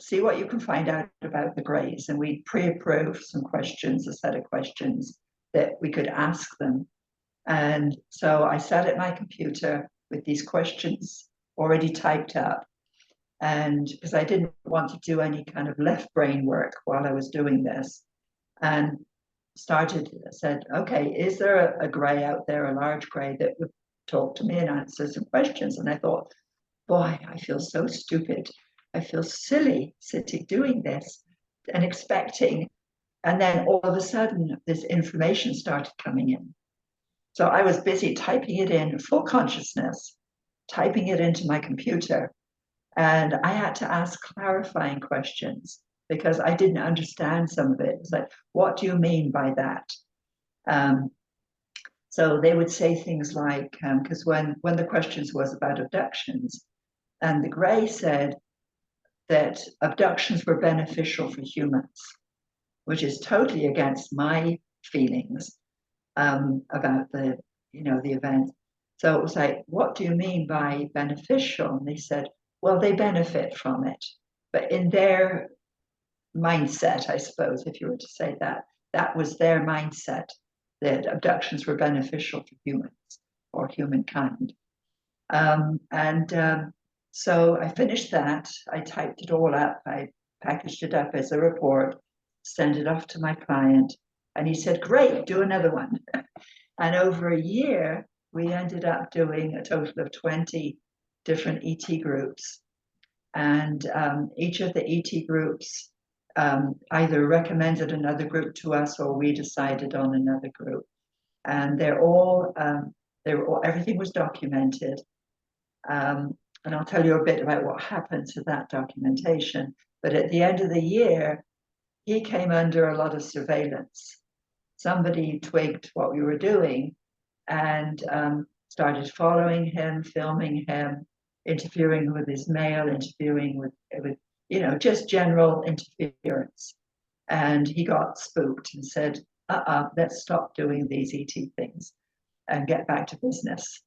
Speaker 3: see what you can find out about the grays. And we pre-approved some questions, a set of questions that we could ask them. And so I sat at my computer with these questions already typed up. And because I didn't want to do any kind of left brain work while I was doing this. And said, okay, is there a gray out there, a large gray that would talk to me and answer some questions? And I thought, boy, I feel so stupid I feel silly sitting doing this and expecting. And then all of a sudden, this information started coming in. So I was busy typing it in full consciousness, typing it into my computer. And I had to ask clarifying questions because I didn't understand some of it. It's like, what do you mean by that? So they would say things like, because when the questions was about abductions, and the Gray said that abductions were beneficial for humans, which is totally against my feelings about the event. So it was like, what do you mean by beneficial? And they said, well, they benefit from it, but in their mindset, I suppose, if you were to say that, that was their mindset, that abductions were beneficial for humans or humankind. So I finished that. I typed it all up. I packaged it up as a report, sent it off to my client, and he said, great, do another one. And over a year, we ended up doing a total of 20 different ET groups. And each of the ET groups either recommended another group to us or we decided on another group. And everything was documented. And I'll tell you a bit about what happened to that documentation. But at the end of the year, he came under a lot of surveillance. Somebody twigged what we were doing and started following him, filming him, interfering with his mail, interfering with just general interference. And he got spooked and said, let's stop doing these ET things and get back to business,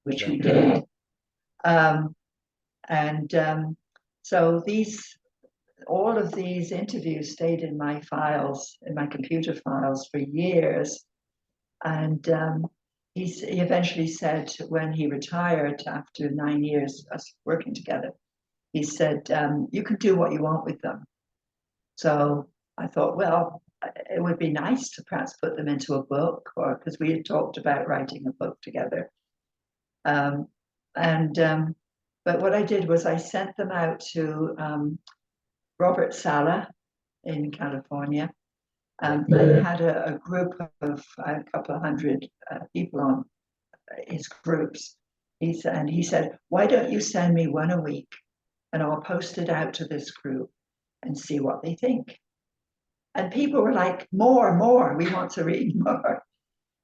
Speaker 3: which we did. So all of these interviews stayed in my files, in my computer files for years. And he eventually said, when he retired after 9 years us working together, he said, you can do what you want with them. So I thought, well, it would be nice to perhaps put them into a book, or because we had talked about writing a book together. But what I did was I sent them out to Robert Sala in California. He had a group of a couple of hundred people on his groups. He said, why don't you send me one a week and I'll post it out to this group and see what they think. And people were like, more, we want to read more.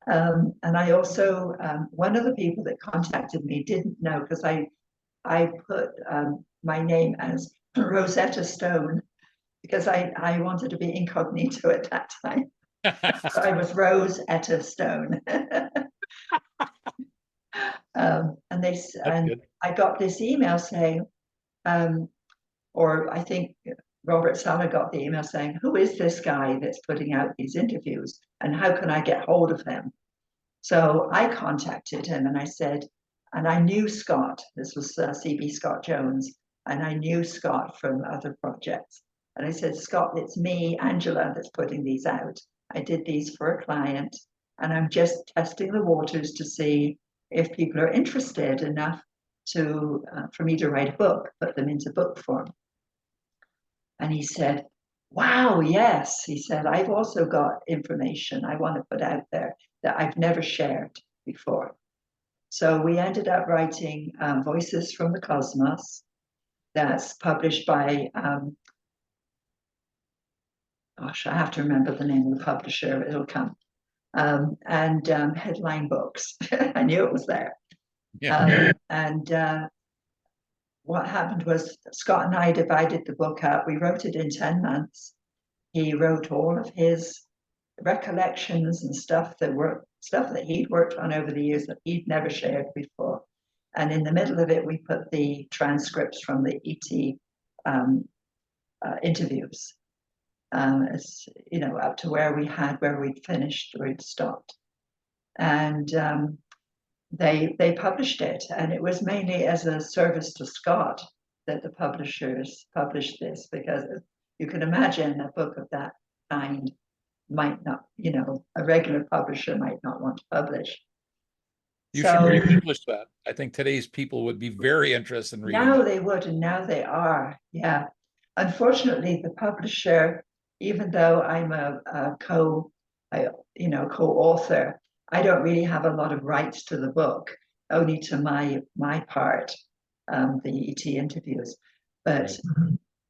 Speaker 3: And I also, one of the people that contacted me didn't know, because I put my name as Rosetta Stone because I wanted to be incognito at that time. So I was Rosetta Stone. And I got this email saying, or I think Robert Sala got the email saying, who is this guy that's putting out these interviews and how can I get hold of him? So I contacted him and I said, and I knew Scott, this was C.B. Scott Jones, and I knew Scott from other projects. And I said, Scott, it's me, Angela, that's putting these out. I did these for a client and I'm just testing the waters to see if people are interested enough for me to write a book, put them into book form. And he said, wow, yes. He said, I've also got information I want to put out there that I've never shared before. So we ended up writing Voices from the Cosmos. That's published by, gosh, I have to remember the name of the publisher, it'll come. And Headline Books. I knew it was there. Yeah. What happened was Scott and I divided the book up. We wrote it in 10 months. He wrote all of his recollections and stuff that he'd worked on over the years that he'd never shared before. And in the middle of it, we put the transcripts from the ET interviews, as up to where we'd finished, where we'd stopped. And they published it, and it was mainly as a service to Scott that the publishers published this, because you can imagine a book of that kind might not, a regular publisher might not want to publish.
Speaker 1: You should
Speaker 3: So
Speaker 1: republish that. I think today's people would be very interested in reading
Speaker 3: now
Speaker 1: that.
Speaker 3: they would, and now they are. Yeah. Unfortunately, the publisher, even though I'm a co-author, I don't really have a lot of rights to the book, only to my part, the ET interviews. But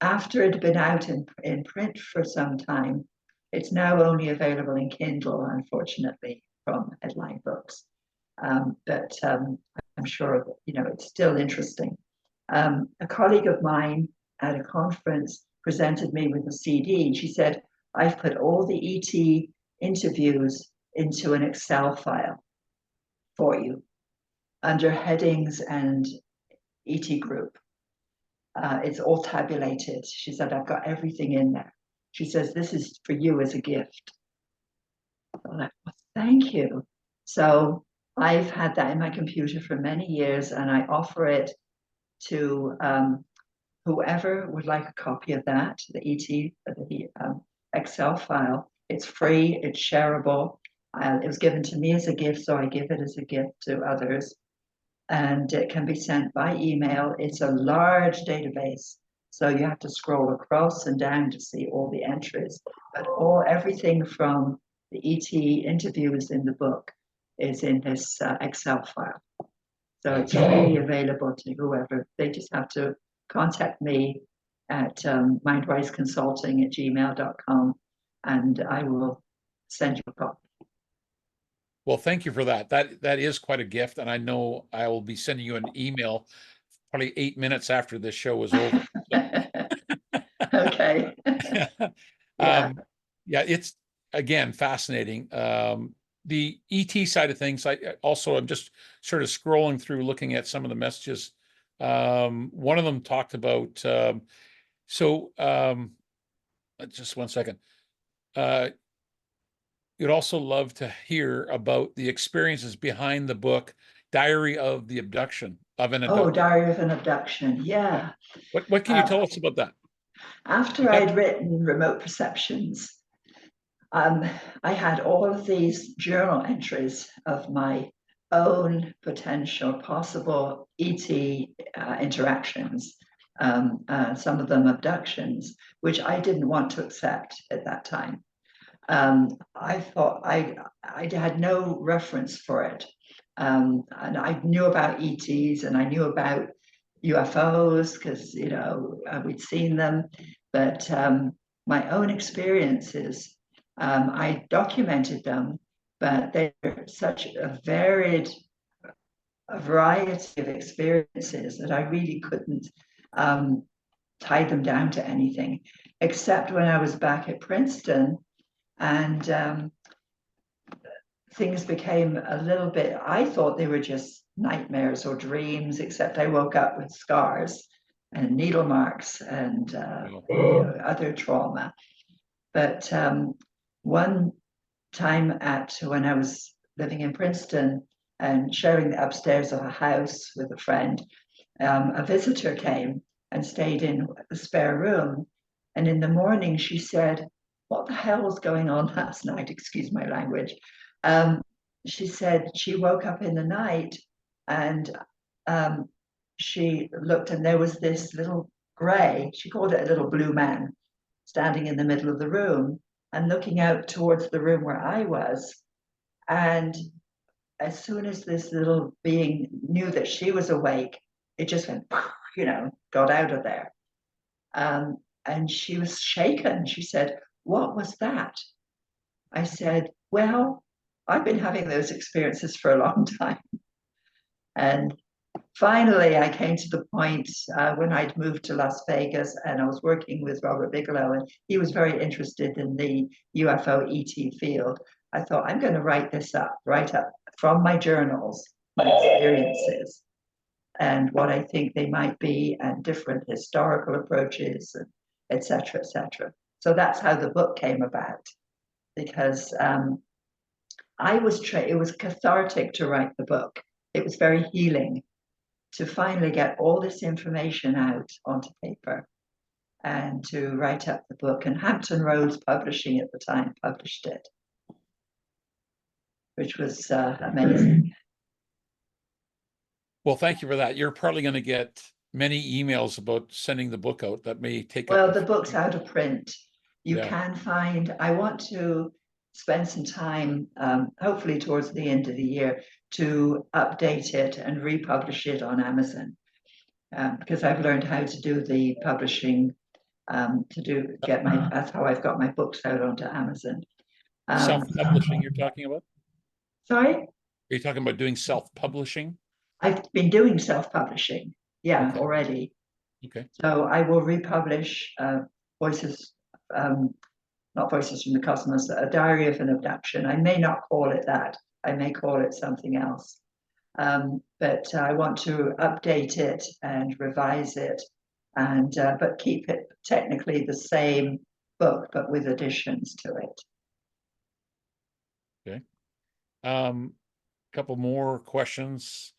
Speaker 3: after it had been out in print for some time, it's now only available in Kindle, unfortunately, from Headline Books. But I'm sure it's still interesting. A colleague of mine at a conference presented me with a CD, and she said, "I've put all the ET interviews into an Excel file for you under headings and ET group. It's all tabulated." She said, "I've got everything in there." She says, "This is for you as a gift." I'm like, well, thank you. So I've had that in my computer for many years, and I offer it to whoever would like a copy of that, the Excel file. It's free, it's shareable. It was given to me as a gift, so I give it as a gift to others. And it can be sent by email. It's a large database, so you have to scroll across and down to see all the entries. But everything from the ET interviews in the book is in this Excel file. So it's really available to whoever. They just have to contact me at mindwiseconsulting@gmail.com, and I will send you a copy.
Speaker 1: Well, thank you for that. That is quite a gift, and I know I will be sending you an email probably 8 minutes after this show is over.
Speaker 3: Okay. Yeah.
Speaker 1: Yeah, it's again fascinating. The ET side of things, I'm just sort of scrolling through, looking at some of the messages. One of them talked about just one second. You'd also love to hear about the experiences behind the book, Diary of the Abduction of an
Speaker 3: Oh,
Speaker 1: Abducted.
Speaker 3: Diary of an Abduction. Yeah.
Speaker 1: What can you tell us about that?
Speaker 3: After I'd written Remote Perceptions, I had all of these journal entries of my own potential possible ET interactions, some of them abductions, which I didn't want to accept at that time. I thought I had no reference for it. And I knew about ETs and I knew about UFOs because, we'd seen them. But my own experiences, I documented them, but they're such a variety of experiences that I really couldn't tie them down to anything, except when I was back at Princeton and things became a little bit, I thought they were just nightmares or dreams, except I woke up with scars and needle marks and other trauma. But one time when I was living in Princeton and sharing the upstairs of a house with a friend, a visitor came and stayed in the spare room. And in the morning, she said, "What the hell was going on last night?" Excuse my language. She said she woke up in the night and she looked and there was this little gray, she called it a little blue man, standing in the middle of the room and looking out towards the room where I was. And as soon as this little being knew that she was awake, it just went, got out of there. And she was shaken. She said, "What was that?" I said, "Well, I've been having those experiences for a long time." And finally, I came to the point when I'd moved to Las Vegas and I was working with Robert Bigelow, and he was very interested in the UFO ET field. I thought, I'm going to write up from my journals, my experiences, and what I think they might be, and different historical approaches, and et cetera, et cetera. So that's how the book came about, because it was cathartic to write the book. It was very healing to finally get all this information out onto paper and to write up the book. And Hampton Roads Publishing at the time published it, which was amazing.
Speaker 1: Well, thank you for that. You're probably going to get many emails about sending the book out. That may take
Speaker 3: Well,
Speaker 1: up.
Speaker 3: the book's out of print. You
Speaker 1: Yeah.
Speaker 3: can find, I want to spend some time, hopefully towards the end of the year, to update it and republish it on Amazon. Because I've learned how to do the publishing, that's how I've got my books out onto Amazon.
Speaker 1: Self-publishing you're talking about?
Speaker 3: Sorry?
Speaker 1: Are you talking about doing self-publishing?
Speaker 3: I've been doing self-publishing, yeah,
Speaker 1: Okay.
Speaker 3: already.
Speaker 1: Okay.
Speaker 3: So I will republish Voices, not Voices from the Cosmos, A Diary of an Abduction. I may not call it that. I may call it something else. But I want to update it and revise it, and but keep it technically the same book, but with additions to it.
Speaker 1: Okay. Couple more questions,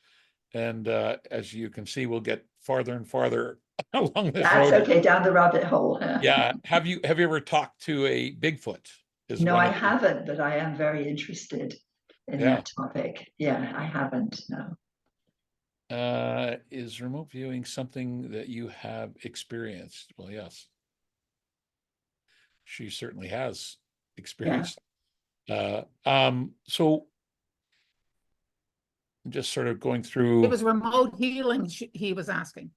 Speaker 1: and as you can see, we'll get farther and farther along this
Speaker 3: That's
Speaker 1: road.
Speaker 3: okay, down the rabbit hole.
Speaker 1: Yeah. Have you ever talked to a Bigfoot?
Speaker 3: No, I haven't, but I am very interested in that topic. Yeah, I haven't, no.
Speaker 1: Is remote viewing something that you have experienced? Well, yes. She certainly has experienced. Yeah. So I'm just sort of going through.
Speaker 2: It was remote healing he was asking.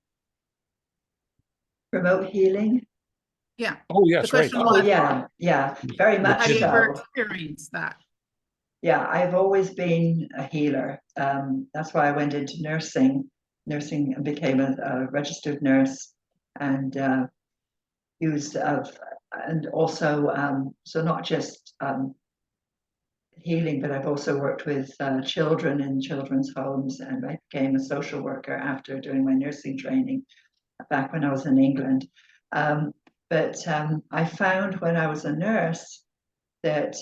Speaker 3: Remote healing?
Speaker 2: Yeah.
Speaker 1: Oh, yes, right.
Speaker 3: Oh, yeah, very much so.
Speaker 2: Have you ever experienced that?
Speaker 3: Yeah, I've always been a healer. That's why I went into nursing and became a registered nurse, and also so not just healing, but I've also worked with children in children's homes, and I became a social worker after doing my nursing training back when I was in England. But I found when I was a nurse that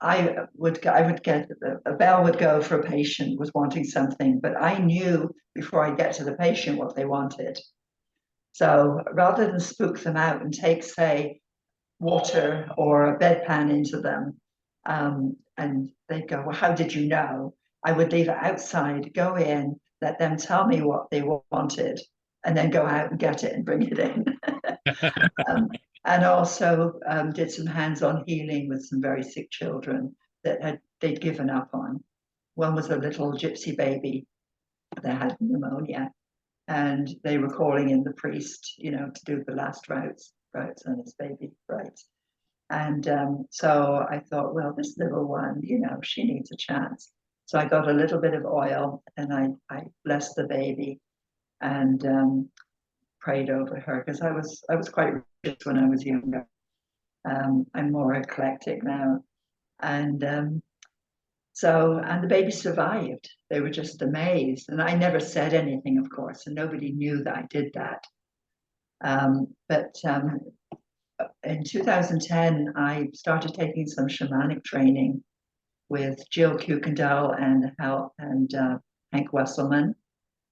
Speaker 3: I would get a bell would go for a patient was wanting something, but I knew before I get to the patient what they wanted. So rather than spook them out and take, say, water or a bedpan into them, and they'd go, well, how did you know? I would leave it outside, go in, let them tell me what they wanted, and then go out and get it and bring it in. And also did some hands-on healing with some very sick children that they'd given up on. One was a little gypsy baby that had pneumonia, and they were calling in the priest, to do the last rites on his baby, right? And so I thought, well, this little one, she needs a chance. So I got a little bit of oil and I blessed the baby and prayed over her, because I was quite religious when I was younger. I'm more eclectic now. And the baby survived. They were just amazed. And I never said anything, of course, and nobody knew that I did that. But in 2010, I started taking some shamanic training with Jill Kuykendall and Hank Wesselman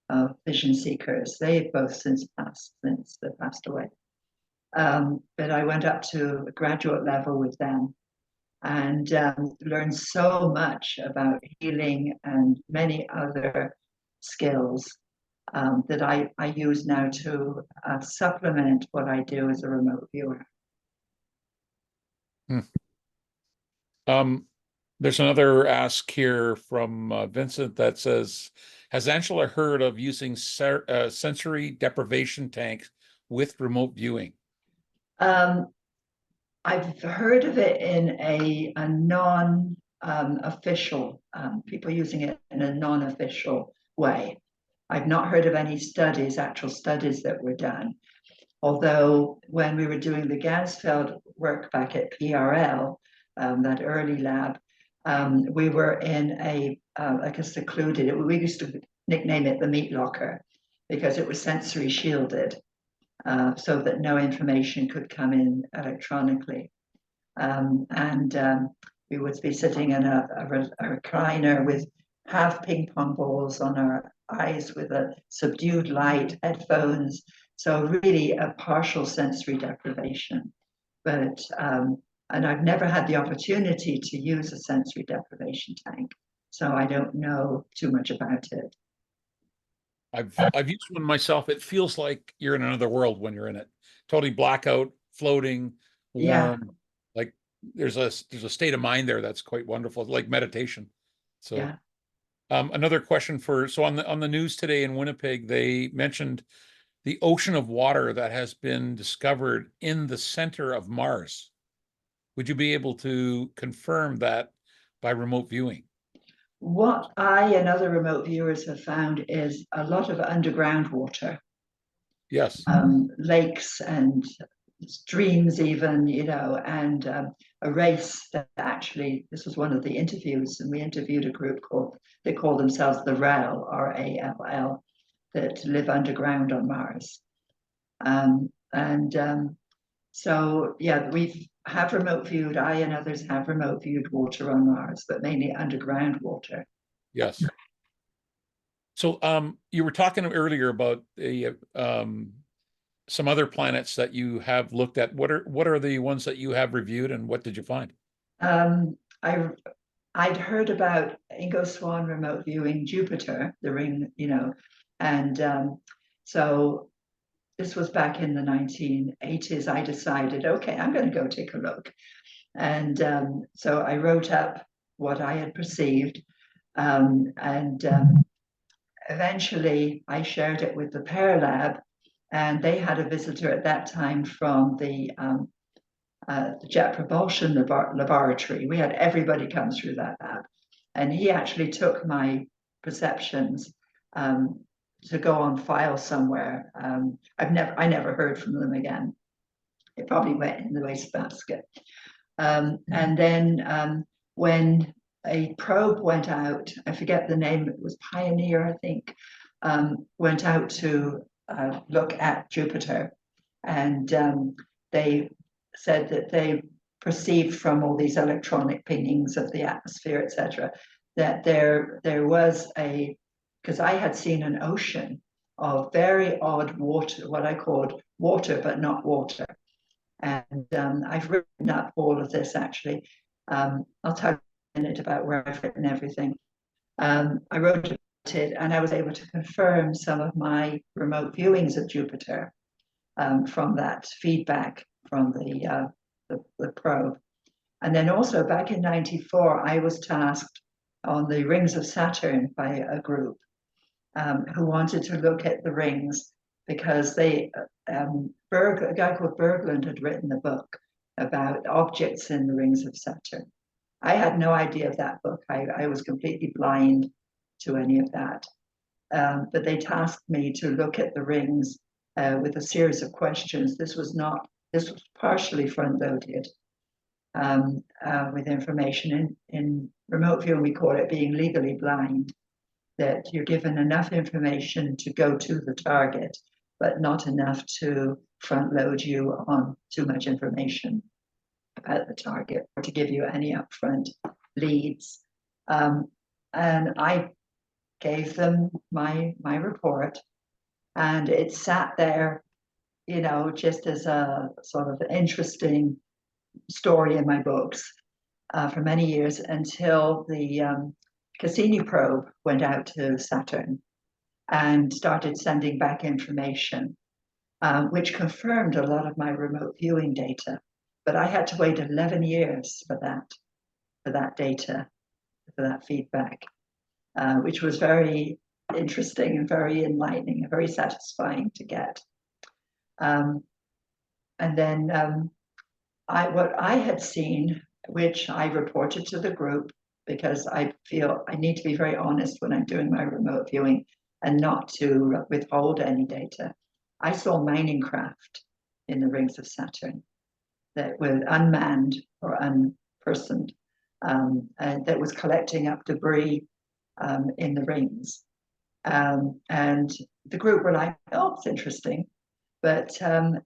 Speaker 3: of Vision Seekers. They've both since they passed away. But I went up to a graduate level with them and learned so much about healing and many other skills that I use now to supplement what I do as a remote viewer.
Speaker 1: There's another ask here from Vincent that says, has Angela heard of using sensory deprivation tanks with remote viewing?
Speaker 3: I've heard of it in a non-official, people using it in a non-official way. I've not heard of any actual studies that were done. Although when we were doing the Gansfeld work back at PRL, that early lab, we were in like a secluded, we used to nickname it the meat locker because it was sensory shielded, so that no information could come in electronically. We would be sitting in a recliner with half ping pong balls on our eyes with a subdued light, headphones. So really a partial sensory deprivation. But and I've never had the opportunity to use a sensory deprivation tank, so I don't know too much about it.
Speaker 1: I've used one myself. It feels like you're in another world when you're in it. Totally blackout, floating,
Speaker 3: Yeah,
Speaker 1: warm. Like there's a state of mind there that's quite wonderful, like meditation. So
Speaker 3: yeah.
Speaker 1: another question so on the news today in Winnipeg, they mentioned the ocean of water that has been discovered in the center of Mars. Would you be able to confirm that by remote viewing?
Speaker 3: What I and other remote viewers have found is a lot of underground water,
Speaker 1: Yes.
Speaker 3: lakes and streams even, and a race that actually, this was one of the interviews, and we interviewed a group they call themselves the RAL, RALL, that live underground on Mars. So yeah, we have remote viewed, I and others have remote viewed water on Mars, but mainly underground water.
Speaker 1: Yes. So you were talking earlier about some other planets that you have looked at. What are the ones that you have reviewed, and what did you find?
Speaker 3: Um, I I'd heard about Ingo Swann remote viewing Jupiter, the ring, and so this was back in the 1980s. I decided, okay, I'm going to go take a look. And so I wrote up what I had perceived. And eventually I shared it with the Paralab, and they had a visitor at that time from the Jet Propulsion Laboratory. We had everybody come through that lab. And he actually took my perceptions to go on file somewhere. I never heard from them again. It probably went in the wastebasket. And then when a probe went out, I forget the name, it was Pioneer, I think, went out to look at Jupiter. And they said that they perceived from all these electronic pingings of the atmosphere, etc., that there was because I had seen an ocean of very odd water, what I called water, but not water. And I've written up all of this actually. I'll tell you in a minute about where I've written everything. I wrote about it, and I was able to confirm some of my remote viewings of Jupiter from that feedback from the probe. And then also back in '94, I was tasked on the rings of Saturn by a group who wanted to look at the rings because a guy called Berglund had written a book about objects in the rings of Saturn. I had no idea of that book. I was completely blind to any of that. But they tasked me to look at the rings with a series of questions. This was partially front-loaded with information. In remote viewing, we call it being legally blind, that you're given enough information to go to the target, but not enough to front-load you on too much information about the target or to give you any upfront leads. And I gave them my report, and it sat there, just as a sort of interesting story in my books for many years until the Cassini probe went out to Saturn and started sending back information, which confirmed a lot of my remote viewing data. But I had to wait 11 years for that data, for that feedback, which was very interesting and very enlightening and very satisfying to get. And then what I had seen, which I reported to the group, because I feel I need to be very honest when I'm doing my remote viewing and not to withhold any data. I saw mining craft in the rings of Saturn that were unmanned or unpersoned, and that was collecting up debris in the rings. And the group were like, oh, it's interesting. But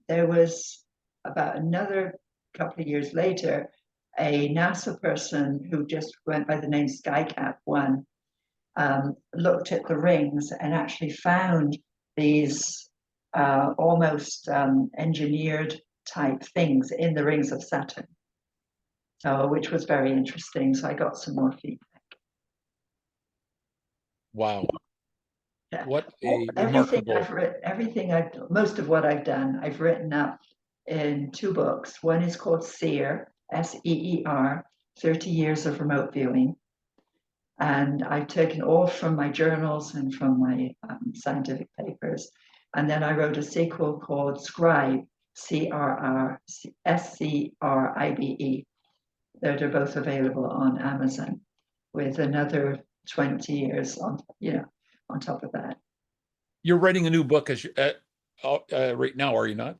Speaker 3: there was about another couple of years later, a NASA person who just went by the name Skycap1 looked at the rings and actually found these almost engineered type things in the rings of Saturn, which was very interesting. So I got some more feedback.
Speaker 1: Wow. What a
Speaker 3: Everything
Speaker 1: remarkable.
Speaker 3: I've written, most of what I've done, I've written up in 2 books. One is called SEER, SEER, 30 Years of Remote Viewing. And I've taken all from my journals and from my scientific papers. And then I wrote a sequel called Scribe, SCRIBE. They're both available on Amazon, with another 20 years on, on top of that.
Speaker 1: You're writing a new book as right now, are you not?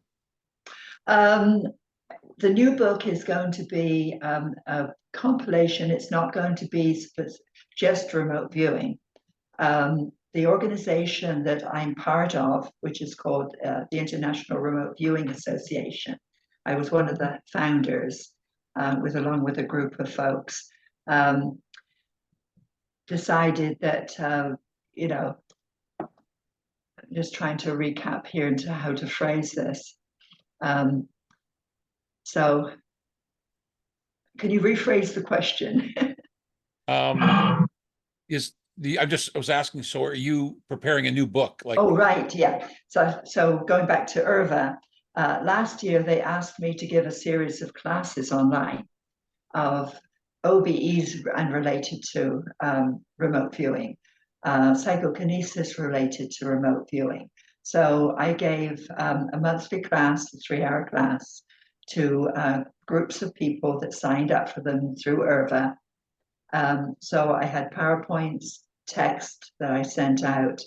Speaker 3: The new book is going to be a compilation. It's not going to be just remote viewing. The organization that I'm part of, which is called the International Remote Viewing Association, I was one of the founders, along with a group of folks, decided that, just trying to recap here into how to phrase this. So can you rephrase the question?
Speaker 1: I was asking, so are you preparing a new book? Like,
Speaker 3: oh, right, yeah. So going back to IRVA, last year they asked me to give a series of classes online of OBEs and related to remote viewing, psychokinesis related to remote viewing. So I gave a monthly class, a 3-hour class, to groups of people that signed up for them through IRVA. So I had PowerPoints, text that I sent out,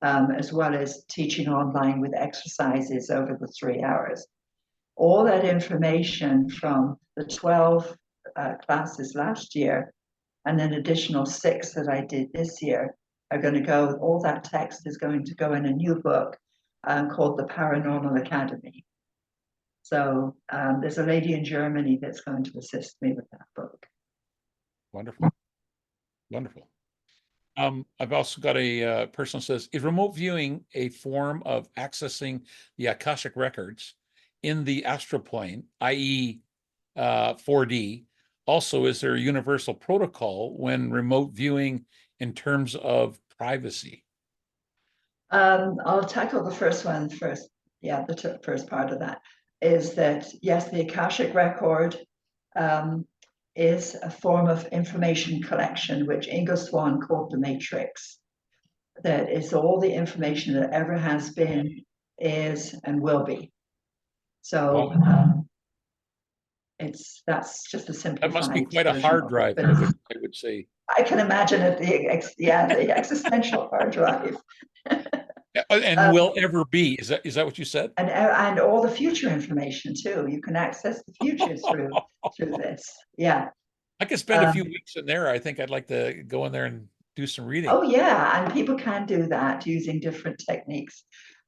Speaker 3: as well as teaching online with exercises over the 3 hours. All that information from the 12 classes last year, and then additional 6 that I did this year, are going to go, all that text is going to go in a new book called The Paranormal Academy. So there's a lady in Germany that's going to assist me with that book.
Speaker 1: wonderful. Wonderful. I've also got a person says, is remote viewing a form of accessing the Akashic records in the astral plane, i.e. 4D? Also, is there a universal protocol when remote viewing in terms of privacy?
Speaker 3: I'll tackle the first one first. Yeah, the first part of that is that, yes, the Akashic record is a form of information collection, which Ingo Swann called the Matrix. That is all the information that ever has been, is, and will be. So that's just a simplified.
Speaker 1: That must be quite a hard drive, I would say.
Speaker 3: I can imagine it, the existential hard drive.
Speaker 1: And will ever be. Is that what you said?
Speaker 3: And all the future information too. You can access the future through this. Yeah.
Speaker 1: I could spend a few weeks in there. I think I'd like to go in there and do some reading.
Speaker 3: Oh yeah, and people can do that using different techniques.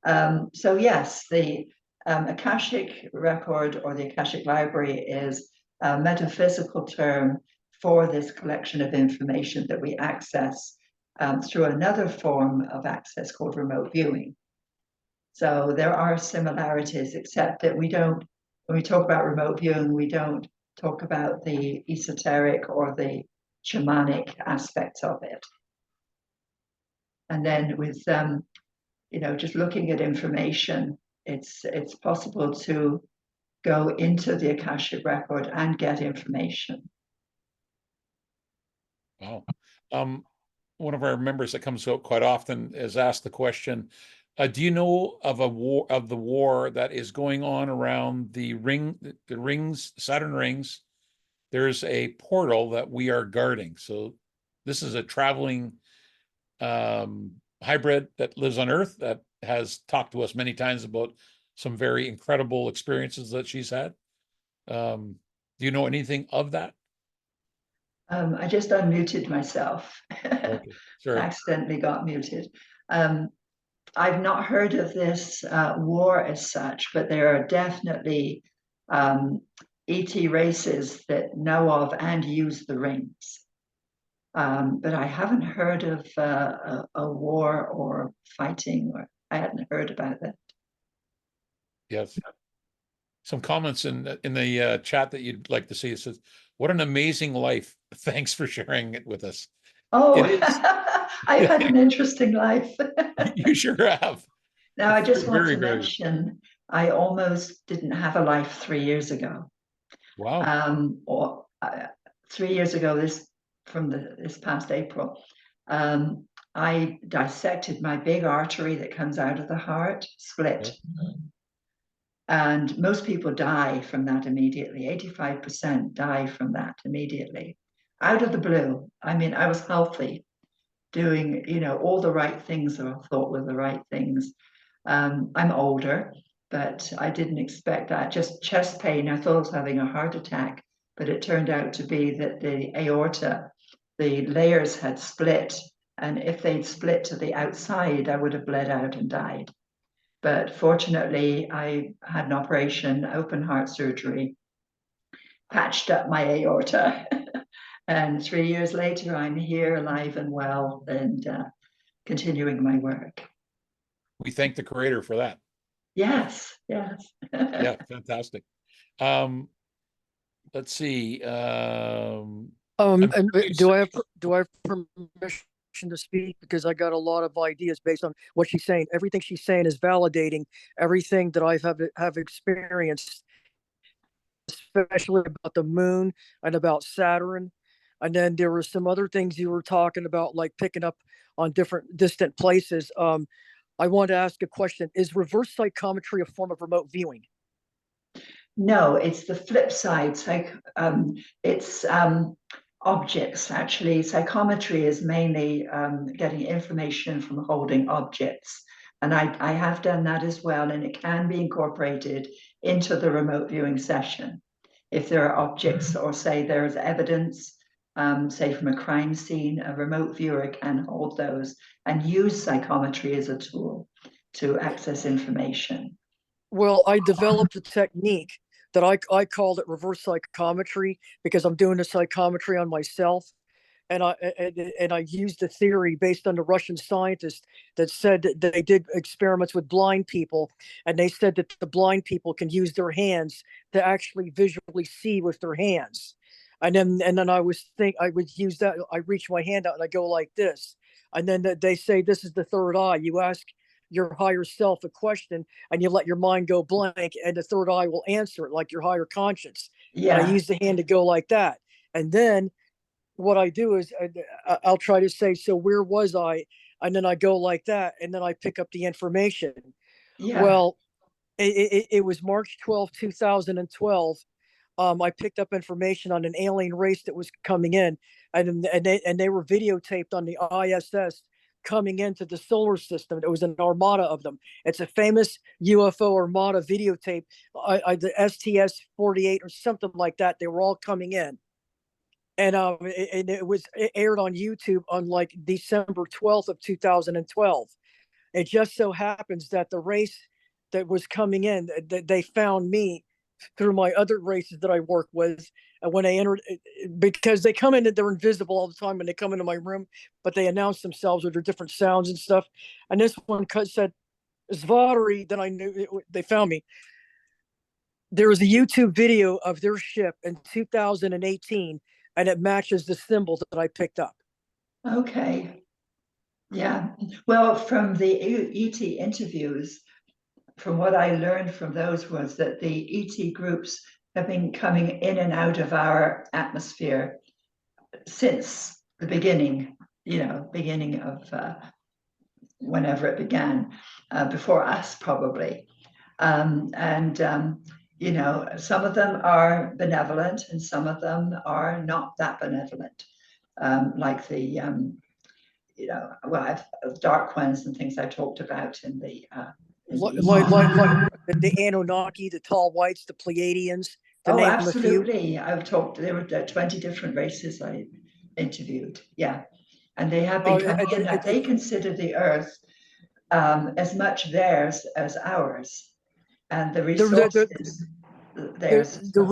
Speaker 3: So yes, the Akashic record or the Akashic library is a metaphysical term for this collection of information that we access through another form of access called remote viewing. So there are similarities, except that when we talk about remote viewing, we don't talk about the esoteric or the shamanic aspects of it. And then with, just looking at information, it's possible to go into the Akashic record and get information.
Speaker 1: Wow. One of our members that comes out quite often has asked the question, do you know of the war that is going on around the rings, Saturn rings? There's a portal that we are guarding. So this is a traveling hybrid that lives on Earth that has talked to us many times about some very incredible experiences that she's had. Do you know anything of that?
Speaker 3: I just unmuted myself.
Speaker 1: Okay, sorry.
Speaker 3: Accidentally got muted. I've not heard of this war as such, but there are definitely ET races that know of and use the rings. But I haven't heard of a war or fighting, or I hadn't heard about that.
Speaker 1: Yes. Some comments in the chat that you'd like to see. It says, what an amazing life. Thanks for sharing it with us.
Speaker 3: Oh,
Speaker 1: It is.
Speaker 3: I've had an interesting life.
Speaker 1: You sure have.
Speaker 3: Now, I just want
Speaker 1: Very,
Speaker 3: to
Speaker 1: very.
Speaker 3: mention, I almost didn't have a life 3 years ago.
Speaker 1: Wow.
Speaker 3: Or 3 years ago, this past April, I dissected my big artery that comes out of the heart, split. And most people die from that immediately. 85% die from that immediately, out of the blue. I mean, I was healthy, doing, all the right things that I thought were the right things. I'm older, but I didn't expect that. Just chest pain. I thought I was having a heart attack, but it turned out to be that the aorta, the layers had split. And if they'd split to the outside, I would have bled out and died. But fortunately, I had an operation, open heart surgery, patched up my aorta. And 3 years later, I'm here alive and well and continuing my work.
Speaker 1: We thank the creator for that.
Speaker 3: Yes, yes.
Speaker 1: Yeah, fantastic. Let's see. I'm
Speaker 4: And
Speaker 1: curious.
Speaker 4: do I have permission to speak? Because I got a lot of ideas based on what she's saying. Everything she's saying is validating everything that I have experienced, especially about the moon and about Saturn. And then there were some other things you were talking about, like picking up on different distant places. I want to ask a question. Is reverse psychometry a form of remote viewing?
Speaker 3: No, it's the flip side. It's objects, actually. Psychometry is mainly getting information from holding objects. And I have done that as well, and it can be incorporated into the remote viewing session. If there are objects, or say there is evidence, say from a crime scene, a remote viewer can hold those and use psychometry as a tool to access information.
Speaker 4: Well, I developed a technique that I called it reverse psychometry because I'm doing the psychometry on myself. And I used a theory based on the Russian scientist that said that they did experiments with blind people, and they said that the blind people can use their hands to actually visually see with their hands. And then I would use that. I reach my hand out and I go like this, and then they say this is the third eye. You ask your higher self a question and you let your mind go blank, and the third eye will answer it, like your higher conscience. And I
Speaker 3: Yeah,
Speaker 4: use the hand to go like that, and then what I do is I'll try to say, so where was I? And then I go like that, and then I pick up the information.
Speaker 3: yeah,
Speaker 4: Well, it was March 12th, 2012. I picked up information on an alien race that was coming in, and they were videotaped on the ISS coming into the solar system. It was an armada of them. It's a famous UFO armada videotape. The STS-48 or something like that. They were all coming in. And it aired on YouTube on like December 12th of 2012. It just so happens that the race that was coming in, they found me through my other races that I work with. And when they entered, because they come in and they're invisible all the time when they come into my room, but they announce themselves with their different sounds and stuff. And this one said Zvatari, then I knew they found me. There was a YouTube video of their ship in 2018, and it matches the symbols that I picked up.
Speaker 3: okay. Yeah. Well, from the ET interviews, from what I learned from those was that the ET groups have been coming in and out of our atmosphere since the beginning, beginning of whenever it began, before us probably. Some of them are benevolent and some of them are not that benevolent, like the dark ones and things I talked about in the
Speaker 4: Like the Anunnaki, the tall whites, the Pleiadians, to name a few.
Speaker 3: absolutely. There were 20 different races I interviewed. Yeah. And they have been coming in. They consider the Earth as much theirs as ours. And the resources theirs.
Speaker 4: The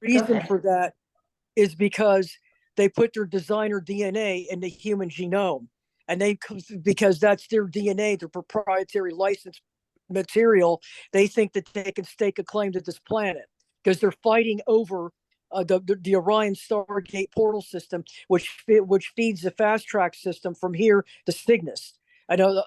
Speaker 4: reason for that is because they put their designer DNA in the human genome, and because that's their DNA, their proprietary licensed material. They think that they can stake a claim to this planet because they're fighting over the Orion Stargate portal system, which feeds the fast track system from here to Cygnus. I know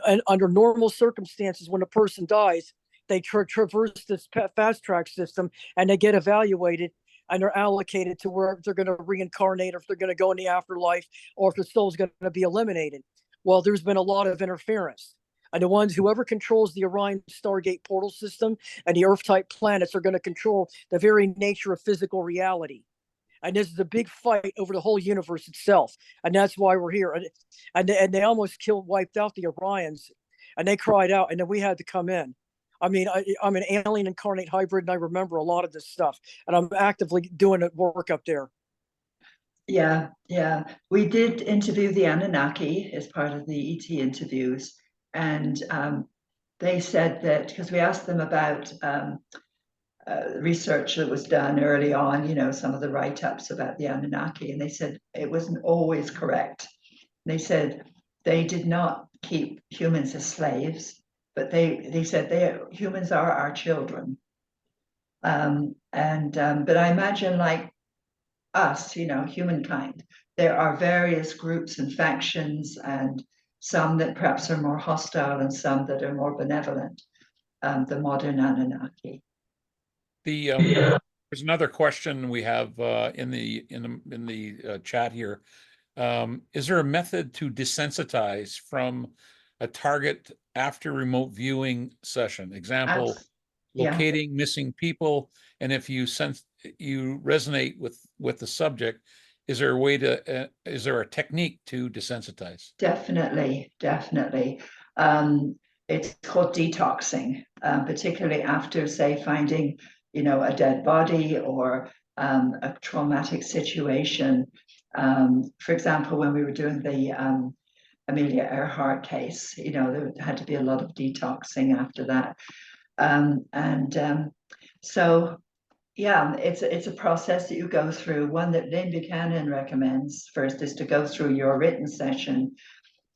Speaker 4: and under normal circumstances, when a person dies, they traverse this fast track system and they get evaluated and are allocated to where they're going to reincarnate, or if they're going to go in the afterlife, or if the soul's going to be eliminated. Well, there's been a lot of interference. And whoever controls the Orion Stargate portal system and the Earth-type planets are going to control the very nature of physical reality. And this is a big fight over the whole universe itself. And that's why we're here. And they almost wiped out the Orions. And they cried out, and then we had to come in. I mean, I'm an alien incarnate hybrid, and I remember a lot of this stuff. And I'm actively doing work up there.
Speaker 3: Yeah, yeah. We did interview the Anunnaki as part of the ET interviews. And they said that, because we asked them about research that was done early on, you know, some of the write-ups about the Anunnaki, and they said it wasn't always correct. They said they did not keep humans as slaves, but they said humans are our children. But I imagine, like us, you know, humankind, there are various groups and factions, and some that perhaps are more hostile and some that are more benevolent, the modern Anunnaki.
Speaker 1: There's another question we have in the chat here. Is there a method to desensitize from a target after remote viewing session? Example, locating missing people, and if you sense you resonate with the subject, is there a way to is there a technique to desensitize?
Speaker 3: Definitely. It's called detoxing, particularly after, say, finding, you know, a dead body or a traumatic situation. For example, when we were doing the Amelia Earhart case, you know, there had to be a lot of detoxing after that. So yeah, it's a process that you go through. One that Lynn Buchanan recommends first is to go through your written session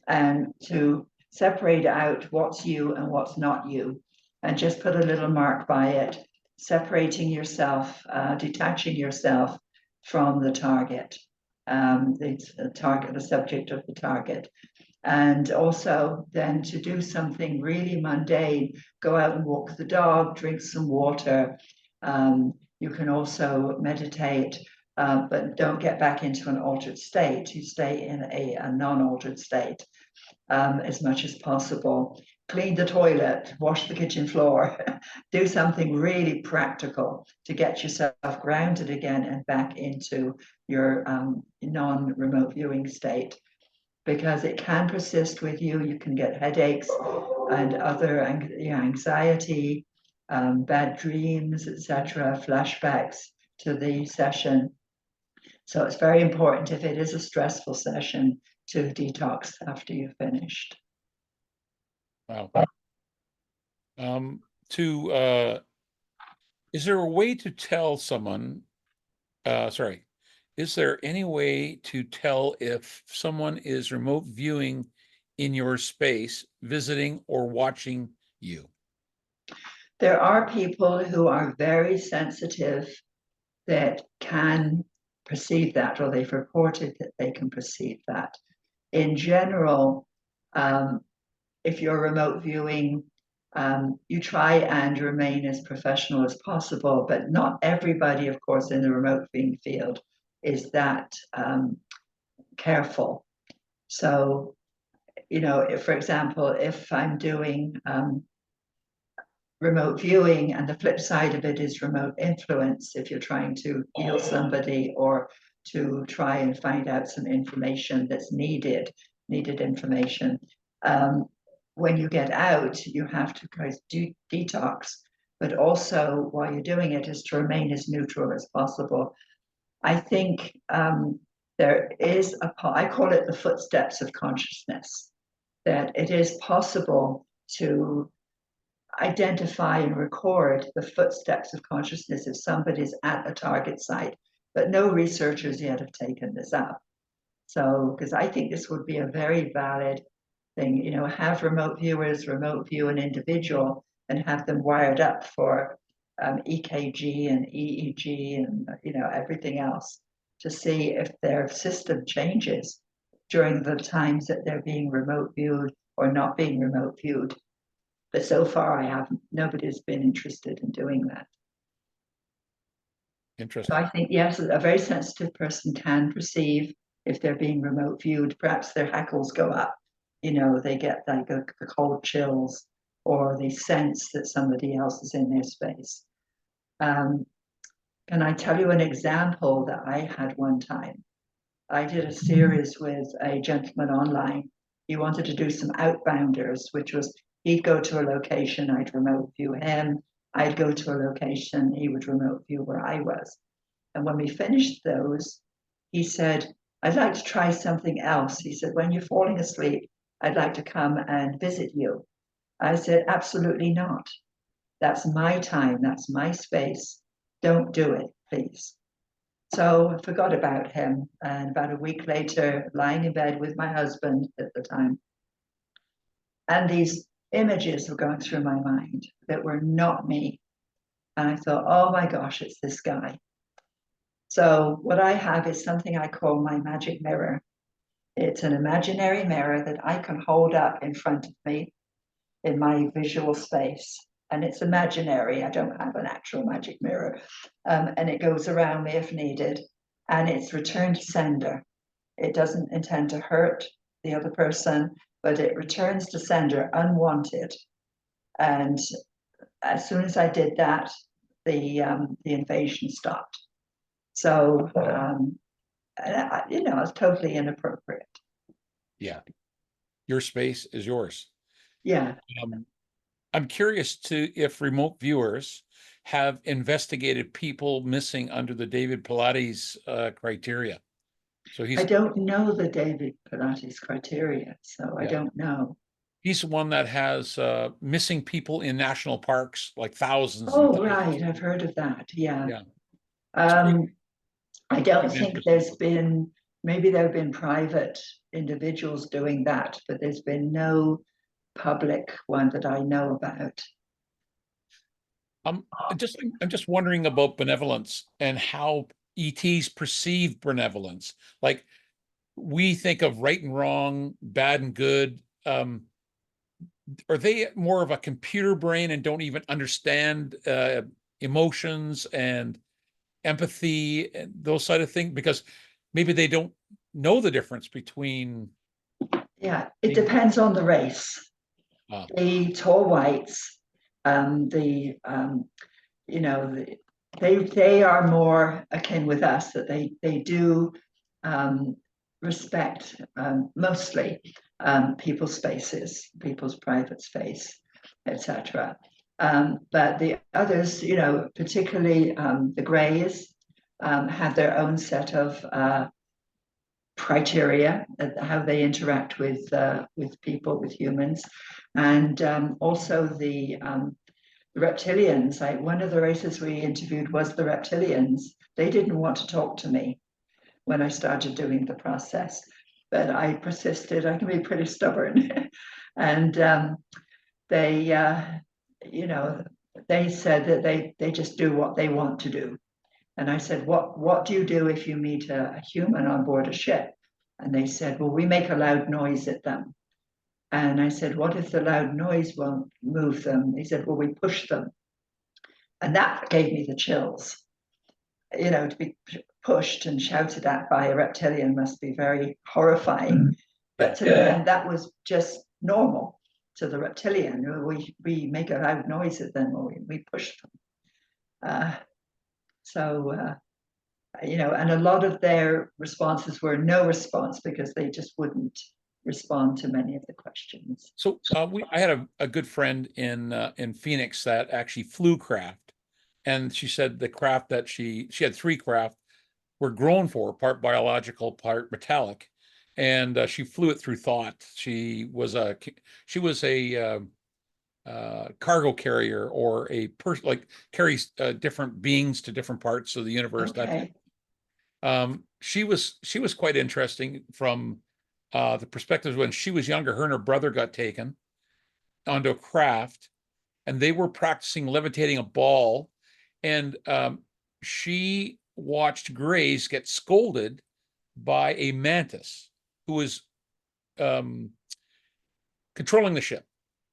Speaker 3: and to separate out what's you and what's not you, and just put a little mark by it, separating yourself, detaching yourself from the target, the subject of the target. And also then to do something really mundane, go out and walk the dog, drink some water. You can also meditate, but don't get back into an altered state. You stay in a non-altered state as much as possible. Clean the toilet, wash the kitchen floor, do something really practical to get yourself grounded again and back into your non-remote viewing state, because it can persist with you. You can get headaches and other anxiety, bad dreams, etc., flashbacks to the session. So it's very important, if it is a stressful session, to detox after you've finished.
Speaker 1: Wow. Is there a way to tell someone, is there any way to tell if someone is remote viewing in your space, visiting or watching you?
Speaker 3: There are people who are very sensitive that can perceive that, or they've reported that they can perceive that. In general, if you're remote viewing, you try and remain as professional as possible, but not everybody, of course, in the remote viewing field is that careful. So, you know, if, for example, if I'm doing remote viewing, and the flip side of it is remote influence, if you're trying to heal somebody or to try and find out some information that's needed information, when you get out, you have to do detox, but also while you're doing it is to remain as neutral as possible. I think there is I call it the footsteps of consciousness, that it is possible to identify and record the footsteps of consciousness if somebody's at a target site, but no researchers yet have taken this up. So, because I think this would be a very valid thing, you know, have remote viewers remote view an individual and have them wired up for EKG and EEG and, you know, everything else to see if their system changes during the times that they're being remote viewed or not being remote viewed. But so far, nobody's been interested in doing that. So
Speaker 1: Interesting.
Speaker 3: I think, yes, a very sensitive person can perceive if they're being remote viewed. Perhaps their hackles go up, you know, they get like the cold chills, or they sense that somebody else is in their space. Can I tell you an example that I had one time? I did a series with a gentleman online. He wanted to do some outbounders, which was he'd go to a location, I'd remote view him. I'd go to a location, he would remote view where I was. And when we finished those, he said, I'd like to try something else. He said, when you're falling asleep, I'd like to come and visit you. I said, absolutely not. That's my time, that's my space. Don't do it, please. So I forgot about him. And about a week later, lying in bed with my husband at the time, and these images were going through my mind that were not me. And I thought, oh my gosh, it's this guy. So what I have is something I call my magic mirror. It's an imaginary mirror that I can hold up in front of me in my visual space. And it's imaginary. I don't have an actual magic mirror. And it goes around me if needed. And it's return to sender. It doesn't intend to hurt the other person, but it returns to sender unwanted. And as soon as I did that, the invasion stopped. So, you know, it's totally inappropriate.
Speaker 1: Yeah. Your space is yours.
Speaker 3: Yeah.
Speaker 1: I'm curious if remote viewers have investigated people missing under the David Pilates criteria. So
Speaker 3: I don't know the David Pilates criteria, so I don't know.
Speaker 1: He's the one that has missing people in national parks, like thousands.
Speaker 3: Oh, right. I've heard of that. Yeah.
Speaker 1: Yeah.
Speaker 3: I don't think there's been, maybe there have been private individuals doing that, but there's been no public one that I know about.
Speaker 1: I'm just wondering about benevolence and how ETs perceive benevolence. Like, we think of right and wrong, bad and good. Are they more of a computer brain and don't even understand emotions and empathy and those side of things? Because maybe they don't know the difference between.
Speaker 3: Yeah, it depends on the race. The tall whites, you know, they are more akin with us, that they do respect mostly people's spaces, people's private space, etc. But the others, you know, particularly the Greys, have their own set of criteria, how they interact with people, with humans, and also the reptilians. One of the races we interviewed was the reptilians. They didn't want to talk to me when I started doing the process, but I persisted. I can be pretty stubborn. And they, you know, they said that they just do what they want to do. And I said, what do you do if you meet a human on board a ship? And they said, well, we make a loud noise at them. And I said, what if the loud noise won't move them? They said, well, we push them. And that gave me the chills. You know, to be pushed and shouted at by a reptilian must be very horrifying. But to them, that was just normal. To the reptilian, we make a loud noise at them, or we push them. You know, and a lot of their responses were no response because they just wouldn't respond to many of the questions.
Speaker 1: So I had a good friend in Phoenix that actually flew craft, and she said the craft that she had 3 craft were grown for, part biological, part metallic, and she flew it through thought. She was a cargo carrier, or a person like carries different beings to different parts of the universe.
Speaker 3: Okay.
Speaker 1: She was quite interesting from the perspective when she was younger. Her and her brother got taken onto a craft, and they were practicing levitating a ball, and she watched Grace get scolded by a mantis who was controlling the ship,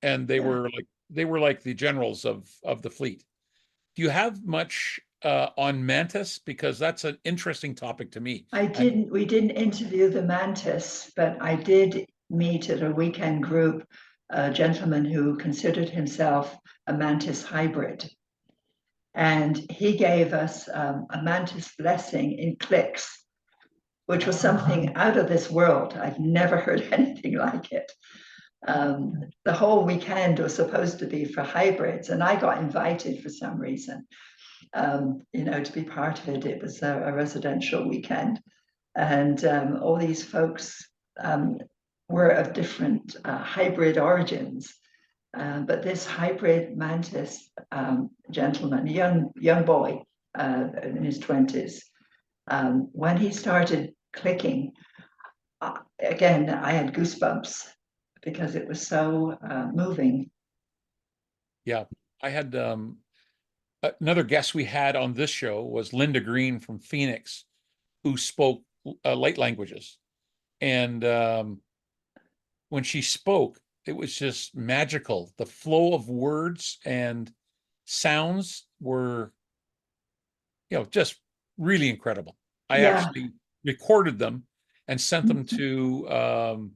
Speaker 1: and they were like the generals of the fleet. Do you have much on mantis? Because that's an interesting topic to me.
Speaker 3: We didn't interview the mantis, but I did meet at a weekend group a gentleman who considered himself a mantis hybrid. And he gave us a mantis blessing in clicks, which was something out of this world. I've never heard anything like it. The whole weekend was supposed to be for hybrids, and I got invited for some reason, to be part of it. It was a residential weekend, and all these folks were of different hybrid origins. But this hybrid mantis gentleman, young boy in his 20s, when he started clicking, again, I had goosebumps because it was so moving.
Speaker 1: Yeah, I had another guest we had on this show was Linda Green from Phoenix, who spoke light languages. And when she spoke, it was just magical. The flow of words and sounds were, just really incredible. I actually recorded them and sent them to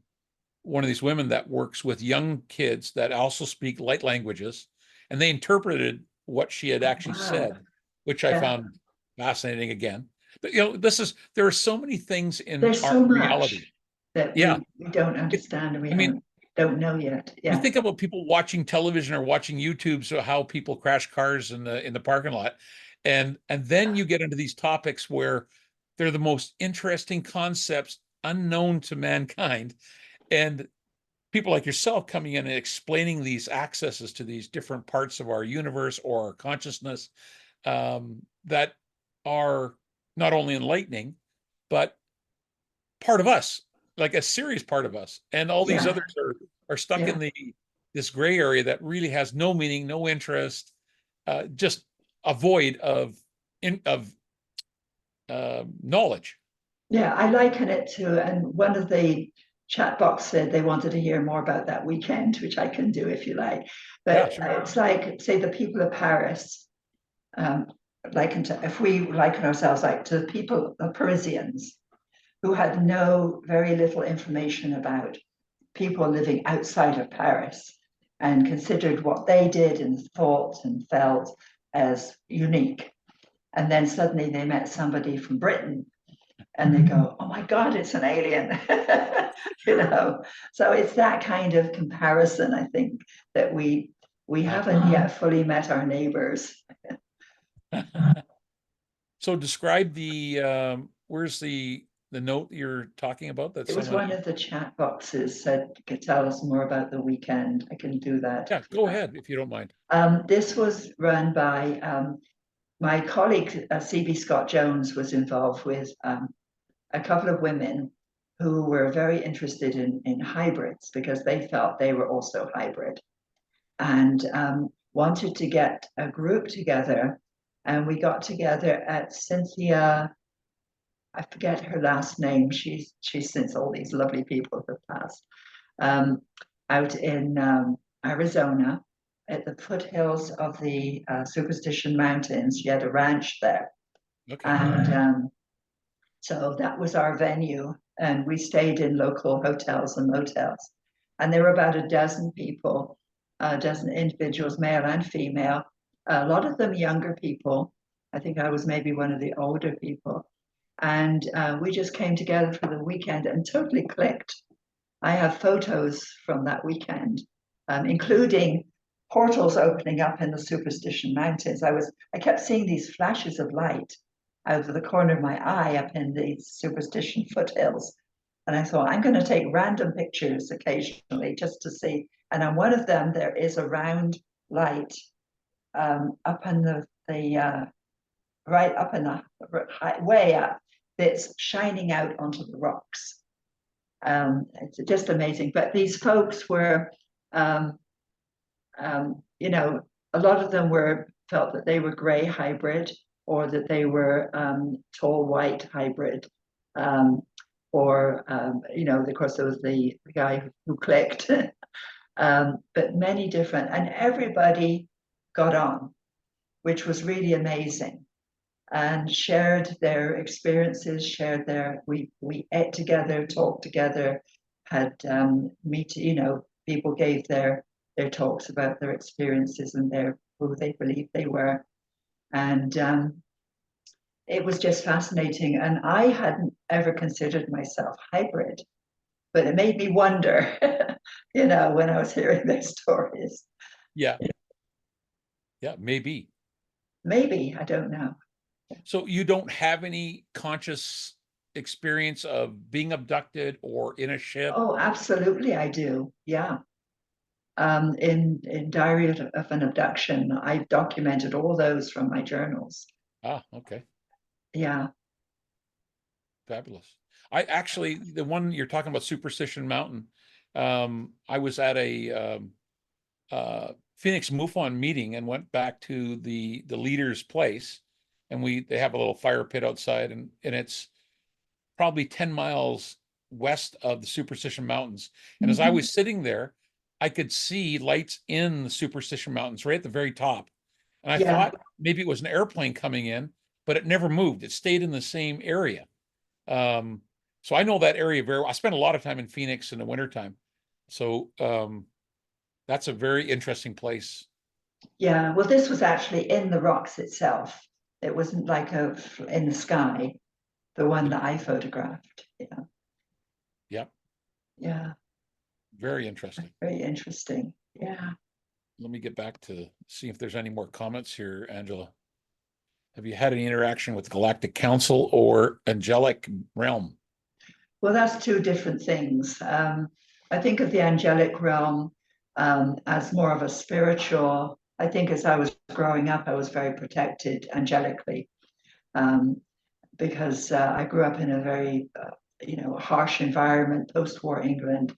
Speaker 1: one of these women that works with young kids that also speak light languages, and they interpreted what she had actually said, which I found fascinating again. But there are so many things in our reality
Speaker 3: that we don't understand, and we don't know yet.
Speaker 1: You think about people watching television or watching YouTube, so how people crash cars in the parking lot, and then you get into these topics where they're the most interesting concepts unknown to mankind, and people like yourself coming in and explaining these accesses to these different parts of our universe or our consciousness that are not only enlightening, but part of us, like a serious part of us. And all these others are stuck in this gray area that really has no meaning, no interest, just a void of knowledge.
Speaker 3: Yeah, I liken it to, and one of the chat box said they wanted to hear more about that weekend, which I can do if you like. But it's like, say, the people of Paris, if we liken ourselves like to the people, the Parisians, who had very little information about people living outside of Paris, and considered what they did and thought and felt as unique. And then suddenly they met somebody from Britain and they go, oh my God, it's an alien. So it's that kind of comparison, I think, that we haven't yet fully met our neighbors.
Speaker 1: So describe where's the note you're talking about?
Speaker 3: It was one of the chat boxes said, could tell us more about the weekend. I can do that.
Speaker 1: Yeah, go ahead if you don't mind.
Speaker 3: This was run by my colleague, C.B. Scott Jones, was involved with a couple of women who were very interested in hybrids because they felt they were also hybrid, and wanted to get a group together. And we got together at Cynthia, I forget her last name. She's since all these lovely people have passed, out in Arizona at the foothills of the Superstition Mountains. She had a ranch there. Okay. And so that was our venue, and we stayed in local hotels and motels. And there were about a dozen people, a dozen individuals, male and female, a lot of them younger people. I think I was maybe one of the older people. And we just came together for the weekend and totally clicked. I have photos from that weekend, including portals opening up in the Superstition Mountains. I kept seeing these flashes of light out of the corner of my eye up in the Superstition foothills. And I thought, I'm going to take random pictures occasionally just to see. And on one of them, there is a round light up in the right up in the way up, that's shining out onto the rocks. It's just amazing. But these folks were, a lot of them were felt that they were gray hybrid, or that they were tall white hybrid. You know, of course, there was the guy who clicked, but many different, and everybody got on, which was really amazing, and shared their experiences, we ate together, talked together, had you know, people gave their talks about their experiences and who they believed they were. And it was just fascinating. And I hadn't ever considered myself hybrid, but it made me wonder, you know, when I was hearing their stories.
Speaker 1: Yeah. Yeah, maybe.
Speaker 3: Maybe, I don't know.
Speaker 1: So you don't have any conscious experience of being abducted or in a ship?
Speaker 3: Oh, absolutely, I do. Yeah. In Diary of an Abduction, I documented all those from my journals.
Speaker 1: Ah, okay.
Speaker 3: Yeah.
Speaker 1: Fabulous. I actually, the one you're talking about, Superstition Mountain, I was at a Phoenix MUFON meeting and went back to the leader's place, and they have a little fire pit outside, and it's probably 10 miles west of the Superstition Mountains. And as I was sitting there, I could see lights in the Superstition Mountains right at the very top. And I thought maybe it was an airplane coming in, but it never moved. It stayed in the same area. So I know that area very well. I spent a lot of time in Phoenix in the wintertime. So that's a very interesting place.
Speaker 3: Yeah, well, this was actually in the rocks itself. It wasn't like in the sky, the one that I photographed. Yeah.
Speaker 1: Yep.
Speaker 3: Yeah.
Speaker 1: Very interesting.
Speaker 3: Very interesting. Yeah.
Speaker 1: Let me get back to see if there's any more comments here, Angela. Have you had any interaction with Galactic Council or angelic realm?
Speaker 3: Well, that's two different things. I think of the angelic realm as more of a spiritual. I think as I was growing up, I was very protected angelically, because I grew up in a very, you know, harsh environment, post-war England.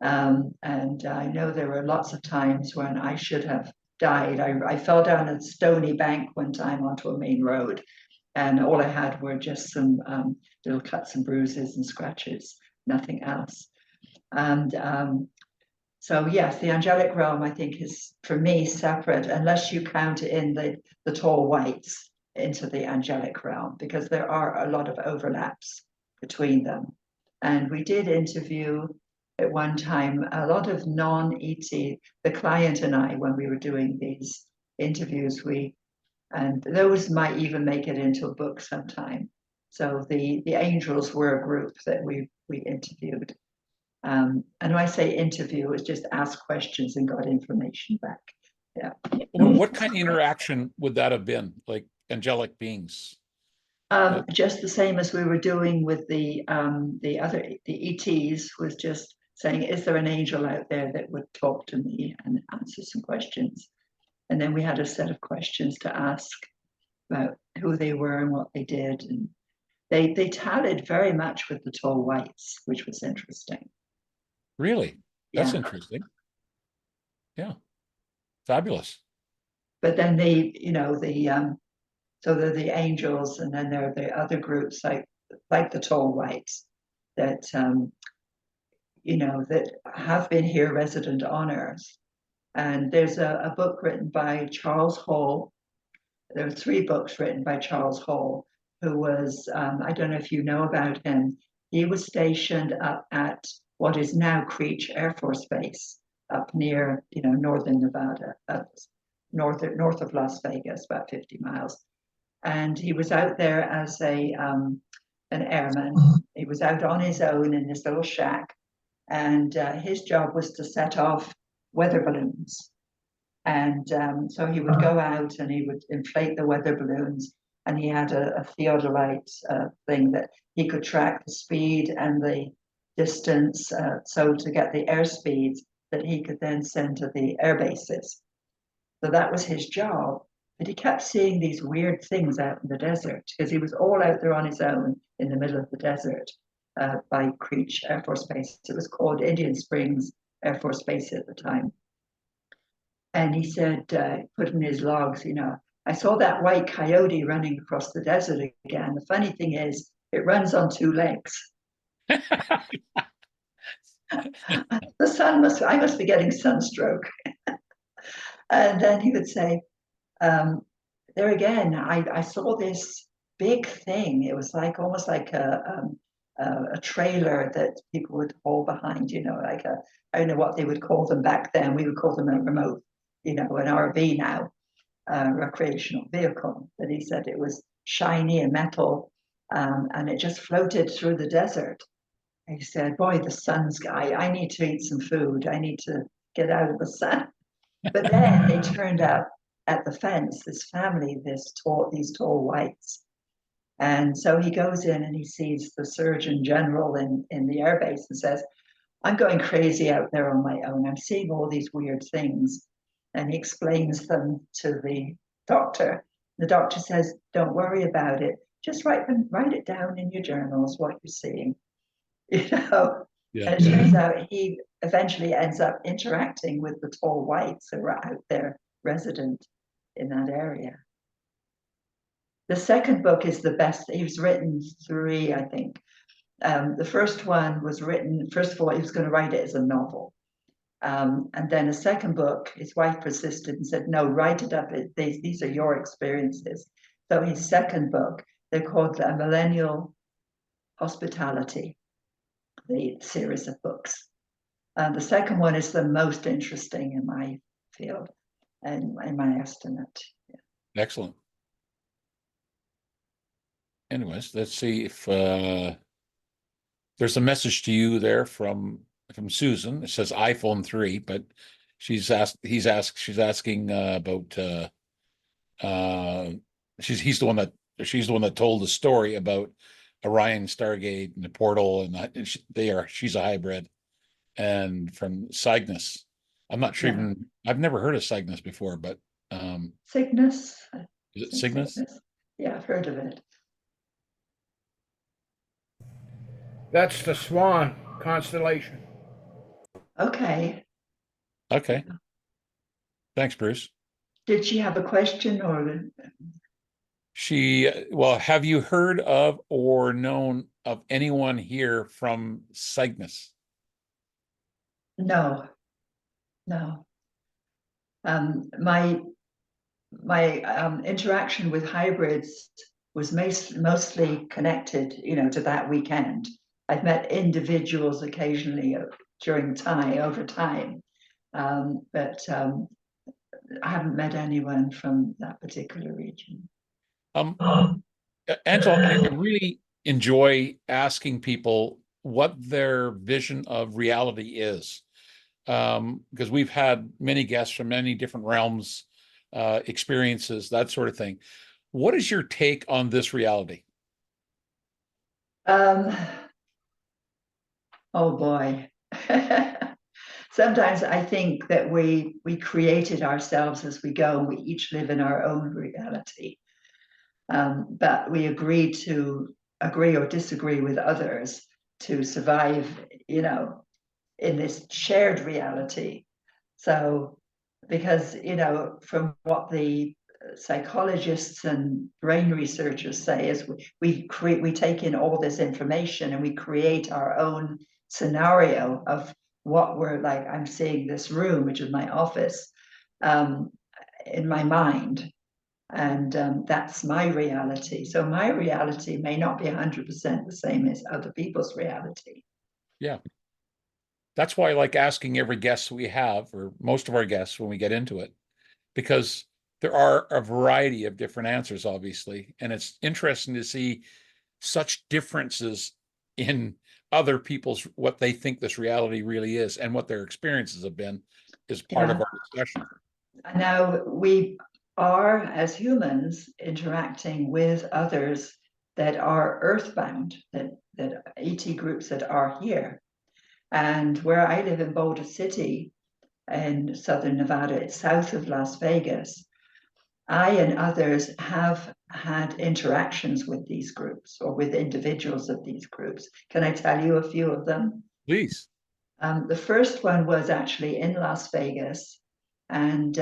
Speaker 3: And I know there were lots of times when I should have died. I fell down a stony bank one time onto a main road, and all I had were just some little cuts and bruises and scratches, nothing else. And so yes, the angelic realm, I think, is for me separate, unless you count in the tall whites into the angelic realm, because there are a lot of overlaps between them. And we did interview at one time a lot of non-ET, the client and I, when we were doing these interviews, and those might even make it into a book sometime. So the angels were a group that we interviewed. And when I say interview, it's just ask questions and got information back. Yeah.
Speaker 1: What kind of interaction would that have been, like angelic beings?
Speaker 3: Just the same as we were doing with the ETs, was just saying, is there an angel out there that would talk to me and answer some questions? And then we had a set of questions to ask about who they were and what they did. And they tallied very much with the tall whites, which was interesting.
Speaker 1: Really? That's
Speaker 3: Yeah.
Speaker 1: interesting. Yeah. Fabulous.
Speaker 3: But then you know, so they're the angels, and then there are the other groups like the tall whites that you know, that have been here resident on Earth. And there's a book written by Charles Hall. There are 3 books written by Charles Hall, who was, I don't know if you know about him, he was stationed up at what is now Creech Air Force Base, up near, you know, northern Nevada, north of Las Vegas, about 50 miles. And he was out there as an airman. He was out on his own in this little shack, and his job was to set off weather balloons. And so he would go out and he would inflate the weather balloons, and he had a theodolite thing that he could track the speed and the distance, so to get the airspeed that he could then send to the air bases. So that was his job. But he kept seeing these weird things out in the desert, because he was all out there on his own in the middle of the desert by Creech Air Force Base. It was called Indian Springs Air Force Base at the time. And he said, put in his logs, you know, I saw that white coyote running across the desert again. The funny thing is, it runs on two legs. The sun I must be getting sunstroke. And then he would say, there again, I saw this big thing. It was like almost like a trailer that people would haul behind, you know, like I don't know what they would call them back then. We would call them a remote, you know, an RV now, recreational vehicle. But he said it was shiny and metal, and it just floated through the desert. And he said, boy, the sun's, I need to eat some food. I need to get out of the sun. But then they turned up at the fence, this family, these tall whites. And so he goes in and he sees the Surgeon General in the airbase and says, I'm going crazy out there on my own. I'm seeing all these weird things. And he explains them to the doctor. The doctor says, don't worry about it. Just write it down in your journals, what you're seeing. You know,
Speaker 1: Yeah.
Speaker 3: and it turns out he eventually ends up interacting with the tall whites who are out there resident in that area. The second book is the best. He's written 3, I think. The first one was written, first of all, he was going to write it as a novel. And then a second book, his wife persisted and said, no, write it up. These are your experiences. So his second book, they're called Millennial Hospitality, the series of books. The second one is the most interesting in my field and in my estimate. Yeah.
Speaker 1: Excellent. Anyways, let's see if there's a message to you there from Susan. It says iPhone 3, but she's asking about she's the one that told the story about Orion, Stargate, and the portal, and she's a hybrid, and from Cygnus. I'm not sure even I've never heard of Cygnus before, but
Speaker 3: Cygnus.
Speaker 1: Is it Cygnus?
Speaker 3: Yeah, I've heard of it.
Speaker 5: That's the Swan constellation.
Speaker 3: Okay.
Speaker 1: Okay. Thanks, Bruce.
Speaker 3: Did she have a question or?
Speaker 1: Well, have you heard of or known of anyone here from Cygnus?
Speaker 3: No. My interaction with hybrids was mostly connected, you know, to that weekend. I've met individuals occasionally over time, but I haven't met anyone from that particular region.
Speaker 1: Angela, I really enjoy asking people what their vision of reality is, because we've had many guests from many different realms, experiences, that sort of thing. What is your take on this reality?
Speaker 3: Oh boy. Sometimes I think that we created ourselves as we go, and we each live in our own reality. But we agree or disagree with others to survive, you know, in this shared reality. So, because, you know, from what the psychologists and brain researchers say is we take in all this information and we create our own scenario of what we're like. I'm seeing this room, which is my office, in my mind. And that's my reality. So my reality may not be 100% the same as other people's reality.
Speaker 1: Yeah. That's why I like asking every guest we have, or most of our guests, when we get into it, because there are a variety of different answers, obviously. And it's interesting to see such differences in other people's, what they think this reality really is and what their experiences have been is part of our discussion.
Speaker 3: Now, we are, as humans, interacting with others that are earthbound, that ET groups that are here. And where I live in Boulder City in southern Nevada, it's south of Las Vegas, I and others have had interactions with these groups or with individuals of these groups. Can I tell you a few of them?
Speaker 1: Please.
Speaker 3: The first one was actually in Las Vegas. And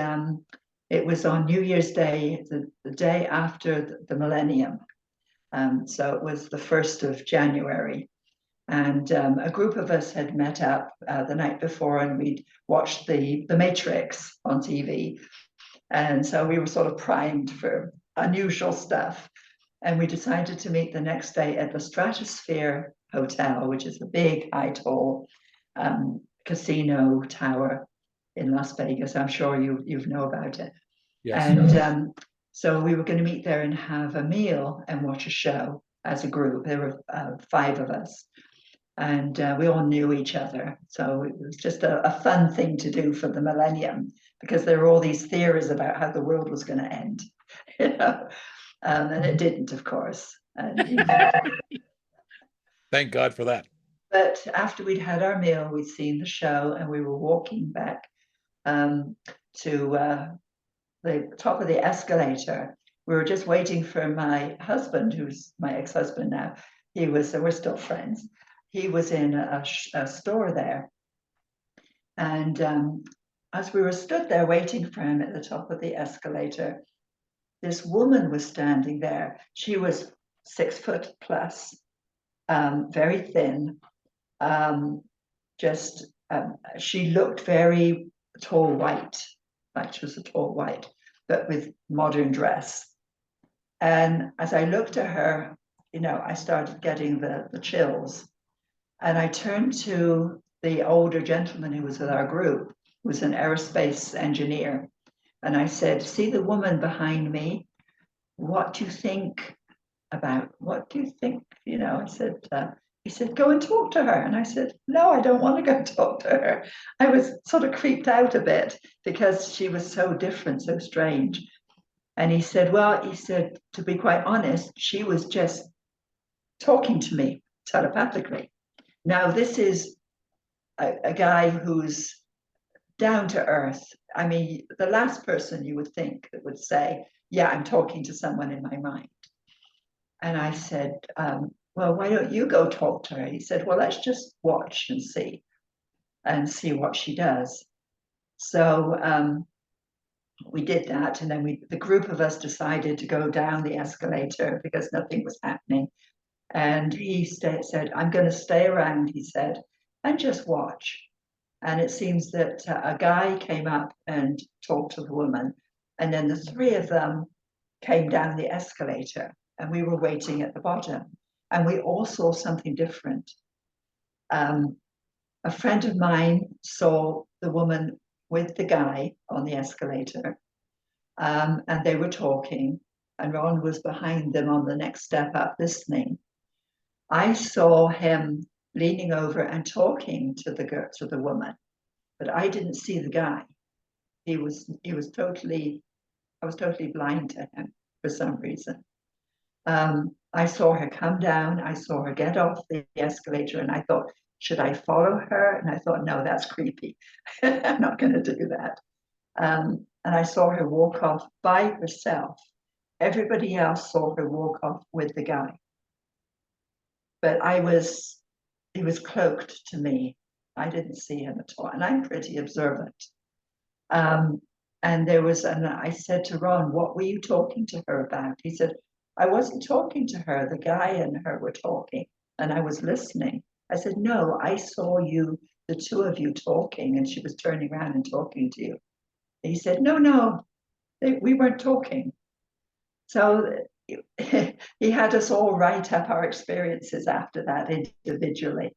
Speaker 3: it was on New Year's Day, the day after the millennium. So it was the 1st of January. And a group of us had met up the night before, and we'd watched the Matrix on TV. And so we were sort of primed for unusual stuff. And we decided to meet the next day at the Stratosphere Hotel, which is a big, high, tall casino tower in Las Vegas. I'm sure you know about it.
Speaker 1: Yes.
Speaker 3: And so we were going to meet there and have a meal and watch a show as a group. There were 5 of us. And we all knew each other. So it was just a fun thing to do for the millennium, because there were all these theories about how the world was going to end, you know, and it didn't, of course. And, you know.
Speaker 1: Thank God for that.
Speaker 3: But after we'd had our meal, we'd seen the show, and we were walking back to the top of the escalator. We were just waiting for my husband, who's my ex-husband now. We're still friends. He was in a store there. And as we were stood there waiting for him at the top of the escalator, this woman was standing there. She was 6 foot plus, very thin. She looked very tall white, like she was a tall white, but with modern dress. And as I looked at her, you know, I started getting the chills. And I turned to the older gentleman who was with our group, who was an aerospace engineer. And I said, see the woman behind me? What do you think about? What do you think? You know, I said, he said, go and talk to her. And I said, no, I don't want to go talk to her. I was sort of creeped out a bit because she was so different, so strange. And he said, well, to be quite honest, she was just talking to me telepathically. Now, this is a guy who's down to earth. I mean, the last person you would think that would say, yeah, I'm talking to someone in my mind. And I said, well, why don't you go talk to her? He said, well, let's just watch and see what she does. So we did that. And then the group of us decided to go down the escalator because nothing was happening. And he said, I'm going to stay around, he said, and just watch. And it seems that a guy came up and talked to the woman. And then the 3 of them came down the escalator, and we were waiting at the bottom. And we all saw something different. A friend of mine saw the woman with the guy on the escalator, and they were talking, and Ron was behind them on the next step up listening. I saw him leaning over and talking to the woman, but I didn't see the guy. I was totally blind to him for some reason. I saw her come down. I saw her get off the escalator, and I thought, should I follow her? And I thought, no, that's creepy. I'm not going to do that. And I saw her walk off by herself. Everybody else saw her walk off with the guy. But he was cloaked to me. I didn't see him at all. And I'm pretty observant. And I said to Ron, what were you talking to her about? He said, I wasn't talking to her. The guy and her were talking, and I was listening. I said, no, I saw you, the 2 of you talking, and she was turning around and talking to you. And he said, no, we weren't talking. So he had us all write up our experiences after that individually.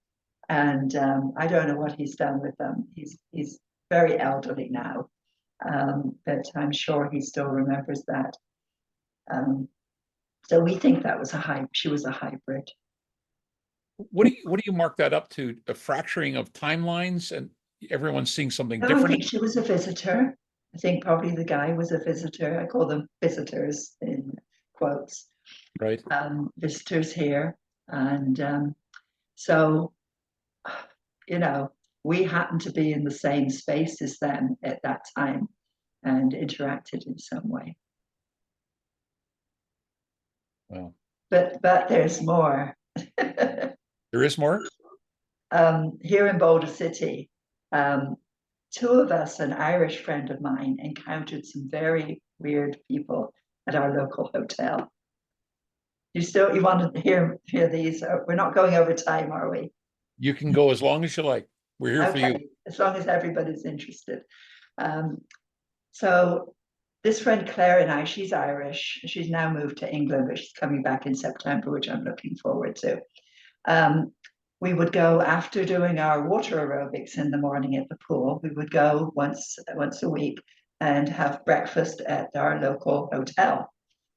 Speaker 3: And I don't know what he's done with them. He's very elderly now, but I'm sure he still remembers that. So we think that was she was a hybrid.
Speaker 1: What do you mark that up to? A fracturing of timelines, and everyone's seeing something
Speaker 3: No,
Speaker 1: different?
Speaker 3: I think she was a visitor. I think probably the guy was a visitor. I call them visitors in quotes.
Speaker 1: Right.
Speaker 3: Visitors here. And so, you know, we happened to be in the same space as them at that time and interacted in some way.
Speaker 1: Wow.
Speaker 3: But there's more.
Speaker 1: There is more?
Speaker 3: Here in Boulder City, two of us, an Irish friend of mine, encountered some very weird people at our local hotel. You want to hear these? We're not going over time, are we?
Speaker 1: You can go as long as you like. We're here for you.
Speaker 3: Okay, as long as everybody's interested. So this friend Claire and I, she's Irish. She's now moved to England, but she's coming back in September, which I'm looking forward to. We would go after doing our water aerobics in the morning at the pool. We would go once a week and have breakfast at our local hotel,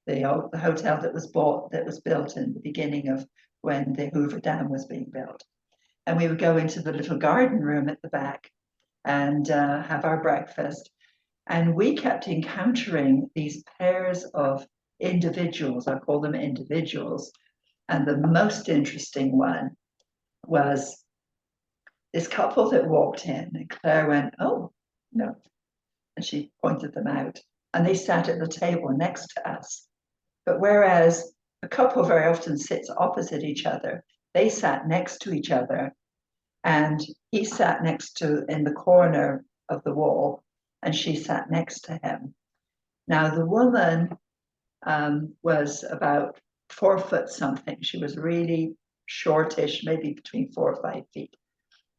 Speaker 3: the hotel that was built in the beginning of when the Hoover Dam was being built. And we would go into the little garden room at the back and have our breakfast. And we kept encountering these pairs of individuals. I call them individuals. And the most interesting one was this couple that walked in, and Claire went, "Oh, no." And she pointed them out. And they sat at the table next to us. But whereas a couple very often sits opposite each other, they sat next to each other. And he sat in the corner of the wall, and she sat next to him. Now, the woman was about 4 foot something. She was really shortish, maybe between 4 or 5 feet.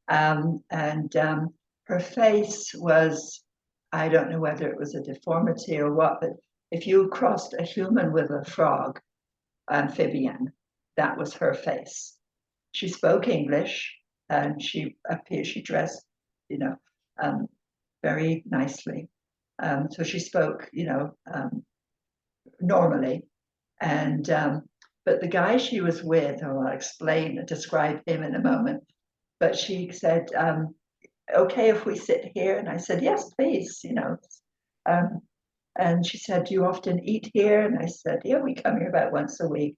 Speaker 3: Her face was, I don't know whether it was a deformity or what, but if you crossed a human with a frog, amphibian, that was her face. She spoke English, and she dressed, very nicely. So she spoke, normally. And but the guy she was with, I'll describe him in a moment. But she said, "Okay, if we sit here?" And I said, "Yes, please." And she said, "Do you often eat here?" And I said, "Yeah, we come here about once a week."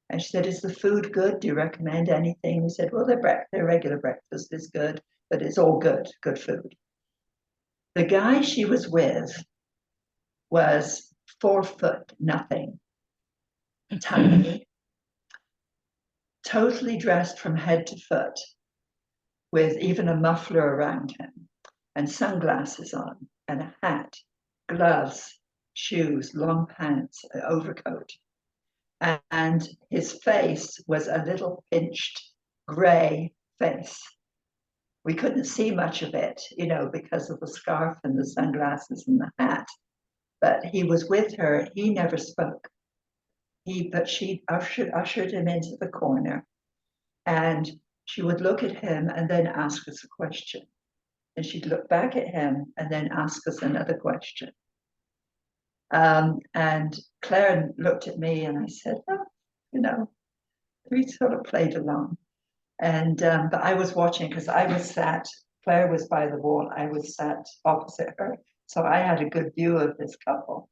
Speaker 3: And she said, "Is the food good? Do you recommend anything?" We said, "Well, their regular breakfast is good, but it's all good food." The guy she was with was 4 foot nothing, tiny, totally dressed from head to foot, with even a muffler around him, and sunglasses on, and a hat, gloves, shoes, long pants, an overcoat. And his face was a little pinched gray face. We couldn't see much of it, because of the scarf and the sunglasses and the hat. But he was with her. He never spoke. But she ushered him into the corner, and she would look at him and then ask us a question. And she'd look back at him and then ask us another question. And Claire looked at me, and I said, we sort of played along. And but I was watching, because Claire was by the wall, I was sat opposite her. So I had a good view of this couple.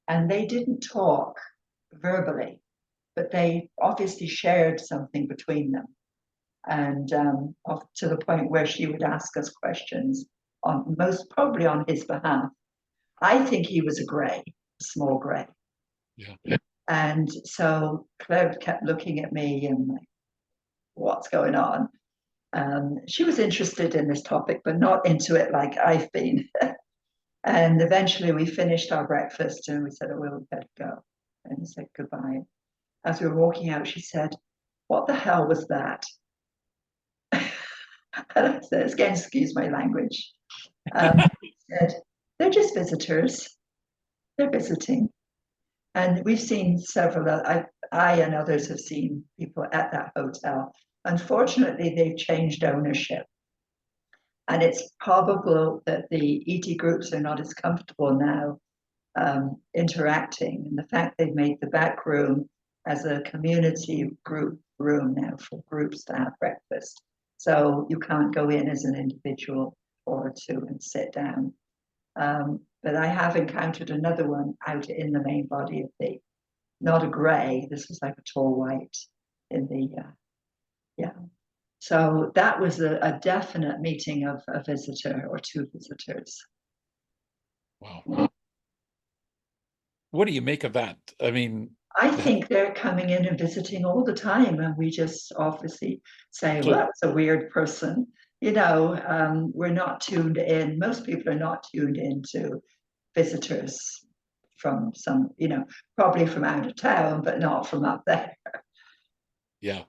Speaker 3: And they didn't talk verbally, but they obviously shared something between them. And to the point where she would ask us questions, most probably on his behalf. I think he was a small gray.
Speaker 1: Yeah.
Speaker 3: And so Claire kept looking at me and like, what's going on? She was interested in this topic, but not into it like I've been. And eventually we finished our breakfast and we said, "Oh, well, we better go." And we said goodbye. As we were walking out, she said, "What the hell was that?" And I said, again, excuse my language. She said, "They're just visitors. They're visiting." And we've seen several, I and others have seen people at that hotel. Unfortunately, they've changed ownership. And it's probable that the ET groups are not as comfortable now interacting. And the fact they've made the back room as a community group room now for groups to have breakfast. So you can't go in as an individual or two and sit down. But I have encountered another one out in the main body of not a gray, this was like a tall white in the, yeah. So that was a definite meeting of a visitor or two visitors.
Speaker 1: Wow. What do you make of that? I mean,
Speaker 3: I think they're coming in and visiting all the time, and we just obviously say, "Well, that's a weird person," we're not tuned in. Most people are not tuned into visitors from probably from out of town, but not from up there.
Speaker 1: Yeah.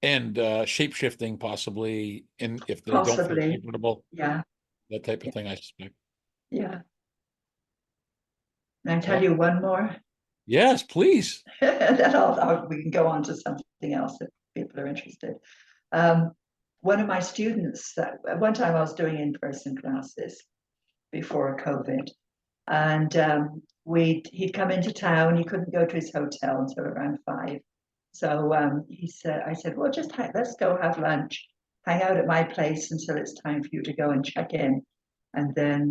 Speaker 1: And shape-shifting possibly, if they don't feel
Speaker 3: Possibly.
Speaker 1: comfortable,
Speaker 3: Yeah,
Speaker 1: that type of thing, I suspect.
Speaker 3: yeah. Can I tell
Speaker 1: Yeah.
Speaker 3: you one more?
Speaker 1: Yes, please.
Speaker 3: Then we can go on to something else if people are interested. One of my students, at one time I was doing in-person classes before COVID, and he'd come into town. He couldn't go to his hotel until around 5. So I said, well, let's go have lunch, hang out at my place until it's time for you to go and check in, and then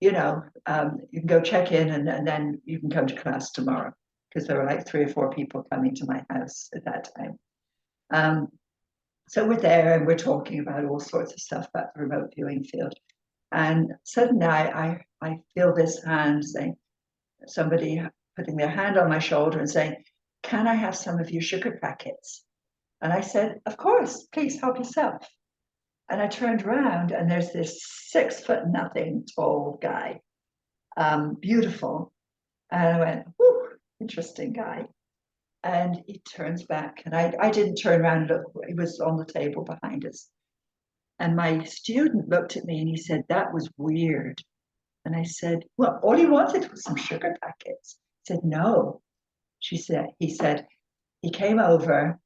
Speaker 3: you can go check in, and then you can come to class tomorrow, because there were like 3 or 4 people coming to my house at that time. So we're there and we're talking about all sorts of stuff about the remote viewing field. And suddenly I feel this hand saying, somebody putting their hand on my shoulder and saying, can I have some of your sugar packets? And I said, of course, please help yourself. And I turned around and there's this 6'0" tall guy, beautiful. And I went, whew, interesting guy. And he turns back, and I didn't turn around and look, he was on the table behind us. And my student looked at me and he said, that was weird. And I said, well, all he wanted was some sugar packets. He said, no. He said, he came over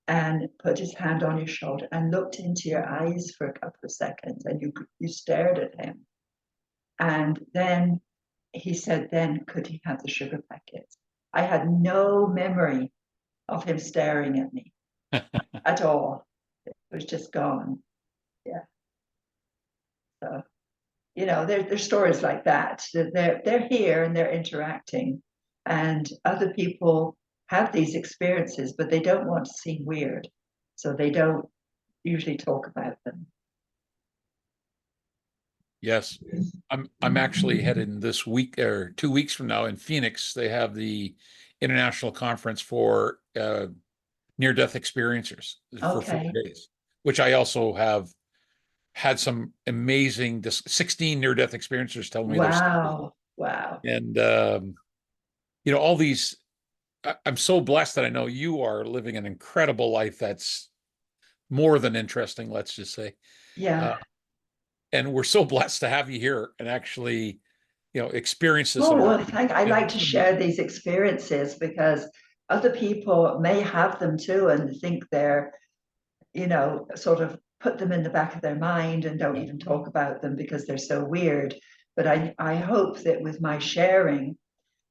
Speaker 3: and put his hand on your shoulder and looked into your eyes for a couple of seconds, and you stared at him. And then he said, then could he have the sugar packets? I had no memory of him staring at me at all. It was just gone. Yeah. So, there's stories like that. They're here and they're interacting, and other people have these experiences, but they don't want to seem weird, so they don't usually talk about them.
Speaker 1: Yes. I'm actually headed this week, or 2 weeks from now, in Phoenix. They have the International Conference for near-death experiencers for 4
Speaker 3: Okay.
Speaker 1: days, which I also have had some amazing 16 near-death experiencers telling me their story.
Speaker 3: Wow.
Speaker 1: And all these, I'm so blessed that I know you are living an incredible life that's more than interesting, let's just say.
Speaker 3: Yeah.
Speaker 1: And we're so blessed to have you here and actually, experience this.
Speaker 3: Oh, well, I like to share these experiences because other people may have them too and think they're, sort of put them in the back of their mind and don't even talk about them because they're so weird. But I hope that with my sharing,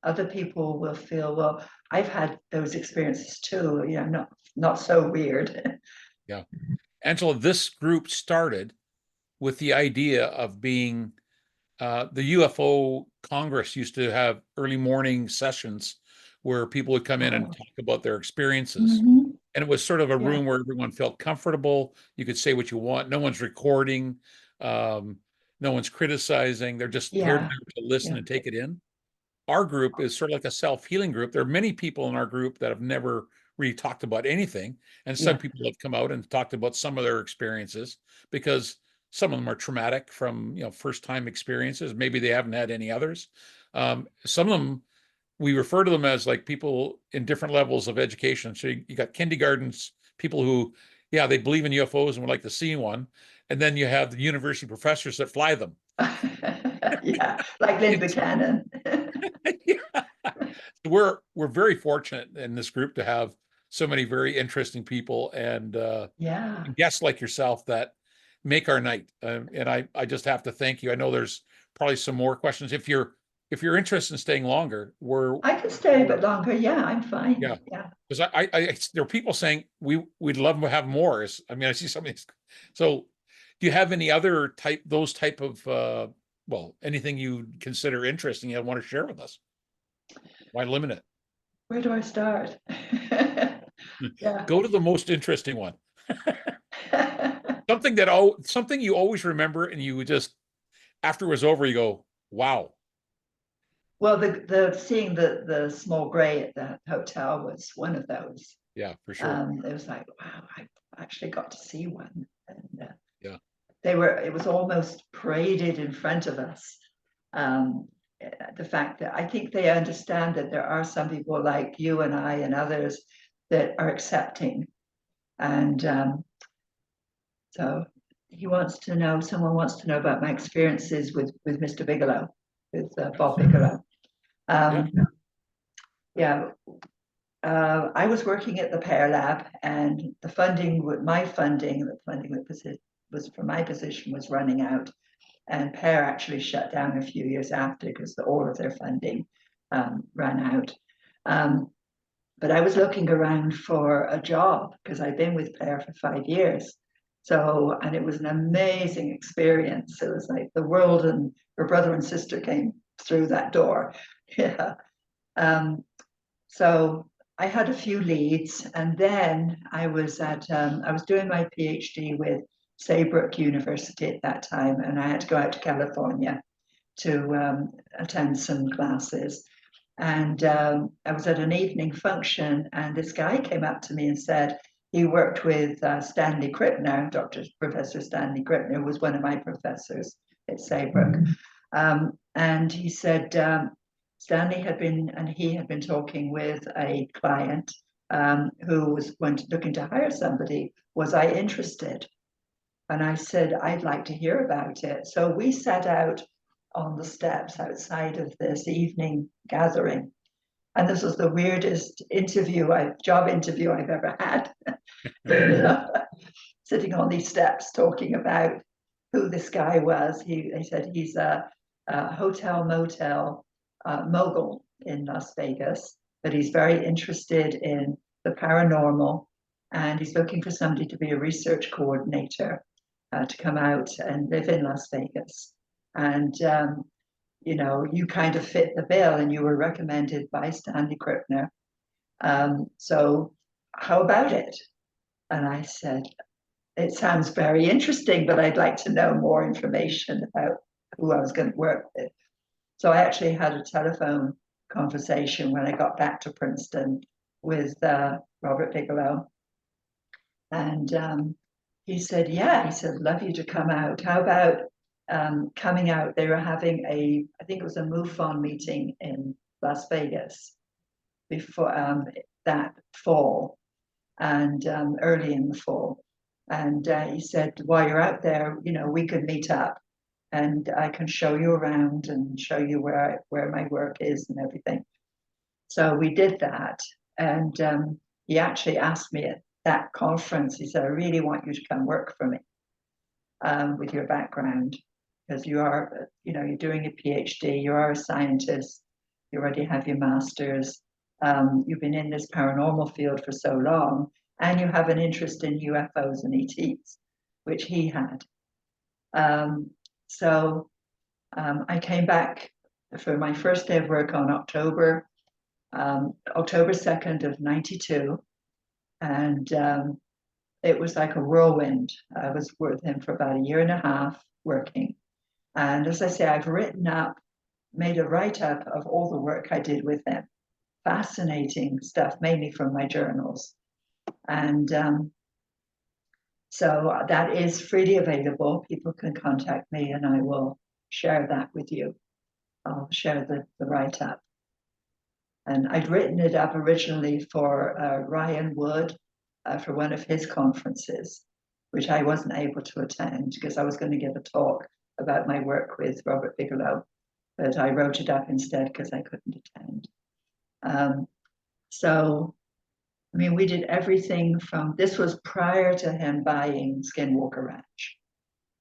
Speaker 3: other people will feel, well, I've had those experiences too, not so weird.
Speaker 1: Yeah. Angela, this group started with the idea of being the UFO Congress used to have early morning sessions where people would come in and talk about their experiences.
Speaker 3: Mhm.
Speaker 1: And it was sort of a
Speaker 3: Yeah.
Speaker 1: room where everyone felt comfortable. You could say what you want. No one's recording. No one's criticizing. They're just here
Speaker 3: Yeah.
Speaker 1: to listen
Speaker 3: Yeah.
Speaker 1: and take it in. Our group is sort of like a self-healing group. There are many people in our group that have never really talked about anything. And some
Speaker 3: Yeah.
Speaker 1: people have come out and talked about some of their experiences, because some of them are traumatic from, first-time experiences. Maybe they haven't had any others. Some of them, we refer to them as like people in different levels of education. So you got kindergartens, people who, yeah, they believe in UFOs and would like to see one. And then you have the university professors that fly them.
Speaker 3: Yeah, like Lynn Buchanan.
Speaker 1: Yeah. We're very fortunate in this group to have so many very interesting people and
Speaker 3: Yeah.
Speaker 1: guests like yourself that make our night. And I just have to thank you. I know there's probably some more questions. If you're interested in staying longer,
Speaker 3: I could stay a bit longer. Yeah, I'm fine.
Speaker 1: Yeah.
Speaker 3: Yeah.
Speaker 1: Because there are people saying we'd love to have more. I see some of these. So do you have any other those type of anything you consider interesting you want to share with us? Why limit it?
Speaker 3: Where do I start? Yeah.
Speaker 1: Go to the most interesting one. Something you always remember, and you would just, after it was over, you go, wow.
Speaker 3: Well, the seeing the small gray at the hotel was one of those.
Speaker 1: Yeah, for sure.
Speaker 3: It was like, wow, I actually got to see one. And
Speaker 1: Yeah.
Speaker 3: it was almost paraded in front of us. The fact that I think they understand that there are some people like you and I and others that are accepting. And so someone wants to know about my experiences with Mr. Bigelow, with Bob Bigelow. Yeah. I was working at the Pear Lab, and the funding that was for my position was running out, and Pear actually shut down a few years after because all of their funding ran out. But I was looking around for a job because I'd been with Pear for 5 years. So, and it was an amazing experience. It was like the world and her brother and sister came through that door. Yeah. So I had a few leads, and then I was doing my PhD with Saybrook University at that time, and I had to go out to California to attend some classes. And I was at an evening function, and this guy came up to me and said he worked with Stanley Krippner. Professor Stanley Krippner was one of my professors at Saybrook. And he said Stanley had been talking with a client who was looking to hire somebody. Was I interested? And I said, I'd like to hear about it. So we sat out on the steps outside of this evening gathering. And this was the weirdest job interview I've ever had. Sitting on these steps talking about who this guy was. He said he's a hotel motel mogul in Las Vegas, but he's very interested in the paranormal, and he's looking for somebody to be a research coordinator to come out and live in Las Vegas. And you kind of fit the bill, and you were recommended by Stanley Krippner. So how about it? And I said, it sounds very interesting, but I'd like to know more information about who I was going to work with. So I actually had a telephone conversation when I got back to Princeton with Robert Bigelow. And he said, love you to come out. How about coming out? They were having I think it was a MUFON meeting in Las Vegas before that fall, and early in the fall. And he said, while you're out there, we could meet up, and I can show you around and show you where my work is and everything. So we did that, and he actually asked me at that conference, he said, I really want you to come work for me with your background, because you're doing a PhD, you are a scientist, you already have your master's, you've been in this paranormal field for so long, and you have an interest in UFOs and ETs, which he had. So I came back for my first day of work on October 2nd of 92. And it was like a whirlwind. I was with him for about 1.5 years working. And as I say, I've made a write-up of all the work I did with him. Fascinating stuff, mainly from my journals. And so that is freely available. People can contact me and I will share that with you. I'll share the write-up. And I'd written it up originally for Ryan Wood for one of his conferences, which I wasn't able to attend because I was going to give a talk about my work with Robert Bigelow, but I wrote it up instead because I couldn't attend. So, I mean, we did everything this was prior to him buying Skinwalker Ranch.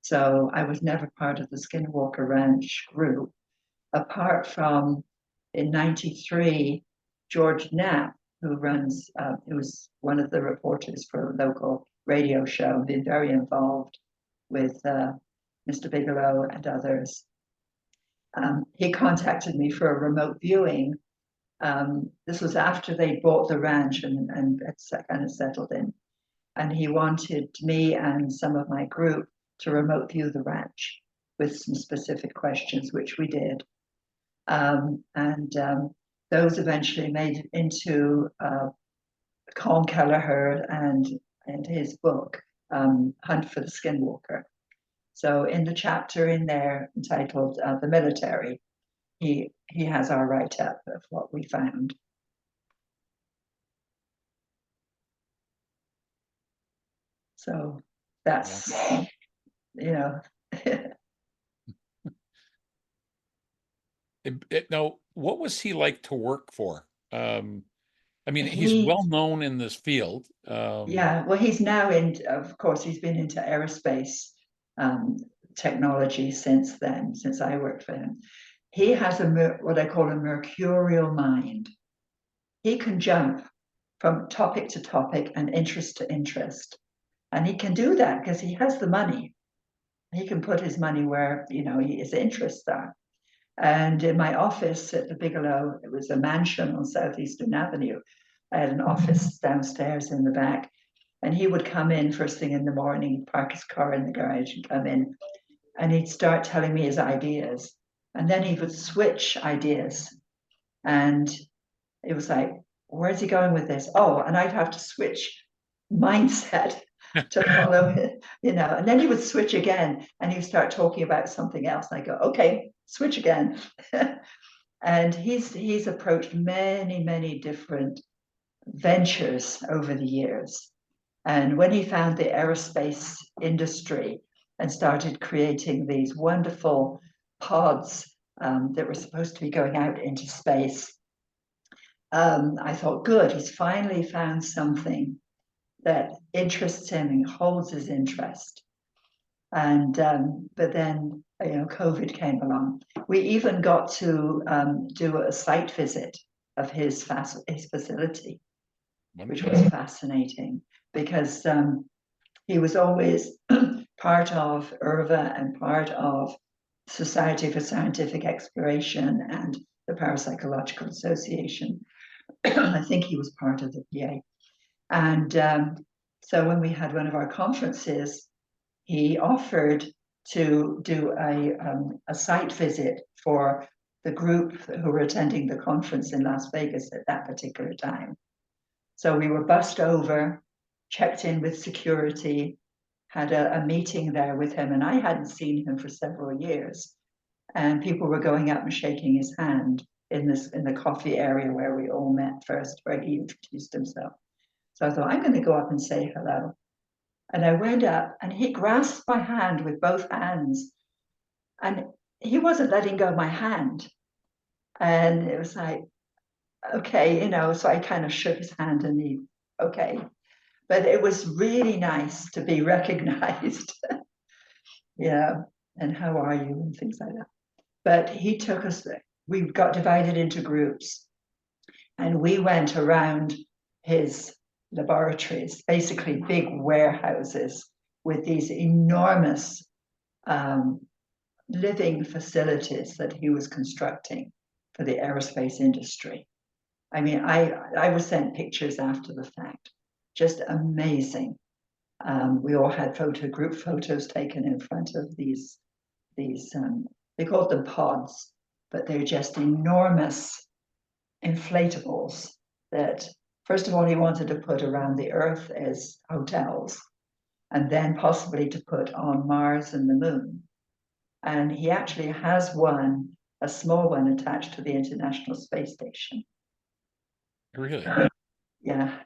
Speaker 3: So I was never part of the Skinwalker Ranch group, apart from in 93, George Knapp, who was one of the reporters for a local radio show, been very involved with Mr. Bigelow and others. He contacted me for a remote viewing. This was after they bought the ranch and kind of settled in. And he wanted me and some of my group to remote view the ranch with some specific questions, which we did. And those eventually made it into Colin Kelleher and his book, Hunt for the Skinwalker. So in the chapter in there entitled The Military, he has our write-up of what we found. So that's, you know.
Speaker 1: Now, what was he like to work for? I mean, he's well known in this field.
Speaker 3: Yeah, well, he's now of course, he's been into aerospace technology since then, since I worked for him. He has what I call a mercurial mind. He can jump from topic to topic and interest to interest. And he can do that because he has the money. He can put his money where, his interests are. And in my office at the Bigelow, it was a mansion on Southeastern Avenue. I had an office downstairs in the back. And he would come in first thing in the morning, park his car in the garage and come in. And he'd start telling me his ideas. And then he would switch ideas. And it was like, where's he going with this? Oh, and I'd have to switch mindset to follow it, and then he would switch again and he'd start talking about something else. And I go, okay, switch again. And he's approached many, many different ventures over the years. And when he found the aerospace industry and started creating these wonderful pods that were supposed to be going out into space, I thought, good, he's finally found something that interests him and holds his interest. And but then COVID came along. We even got to do a site visit of his facility, which was fascinating because he was always part of IRVA and part of Society for Scientific Exploration and the Parapsychological Association. I think he was part of the PA. And so when we had one of our conferences, he offered to do a site visit for the group who were attending the conference in Las Vegas at that particular time. So we were bussed over, checked in with security, had a meeting there with him, and I hadn't seen him for several years. And people were going up and shaking his hand in the coffee area where we all met first, where he introduced himself. So I thought, I'm going to go up and say hello. And I went up and he grasped my hand with both hands. And he wasn't letting go of my hand. And it was like, okay, so I kind of shook his hand and he, okay. But it was really nice to be recognized. Yeah. And how are you and things like that. But he took us, we got divided into groups and we went around his laboratories, basically big warehouses with these enormous living facilities that he was constructing for the aerospace industry. I mean, I was sent pictures after the fact, just amazing. We all had group photos taken in front of these they called them pods, but they're just enormous inflatables that, first of all, he wanted to put around the Earth as hotels, and then possibly to put on Mars and the Moon. And he actually has one, a small one, attached to the International Space Station.
Speaker 1: Really?
Speaker 3: Yeah.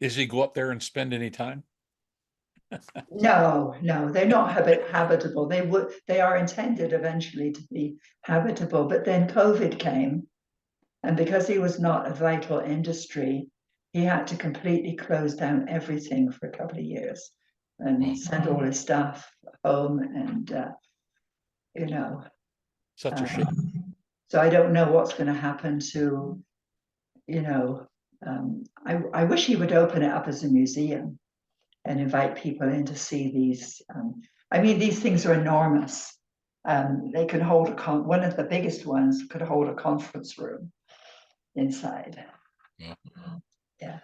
Speaker 1: Does he go up there and spend any time?
Speaker 3: No, they're not habitable. They are intended eventually to be habitable, but then COVID came, and because he was not a vital industry, he had to completely close down everything for a couple of years and send all his stuff home, and
Speaker 1: Such a shame.
Speaker 3: So I don't know what's going to happen to, I wish he would open it up as a museum and invite people in to see these. I mean, these things are enormous. They can hold one of the biggest ones could hold a conference room inside. Yeah.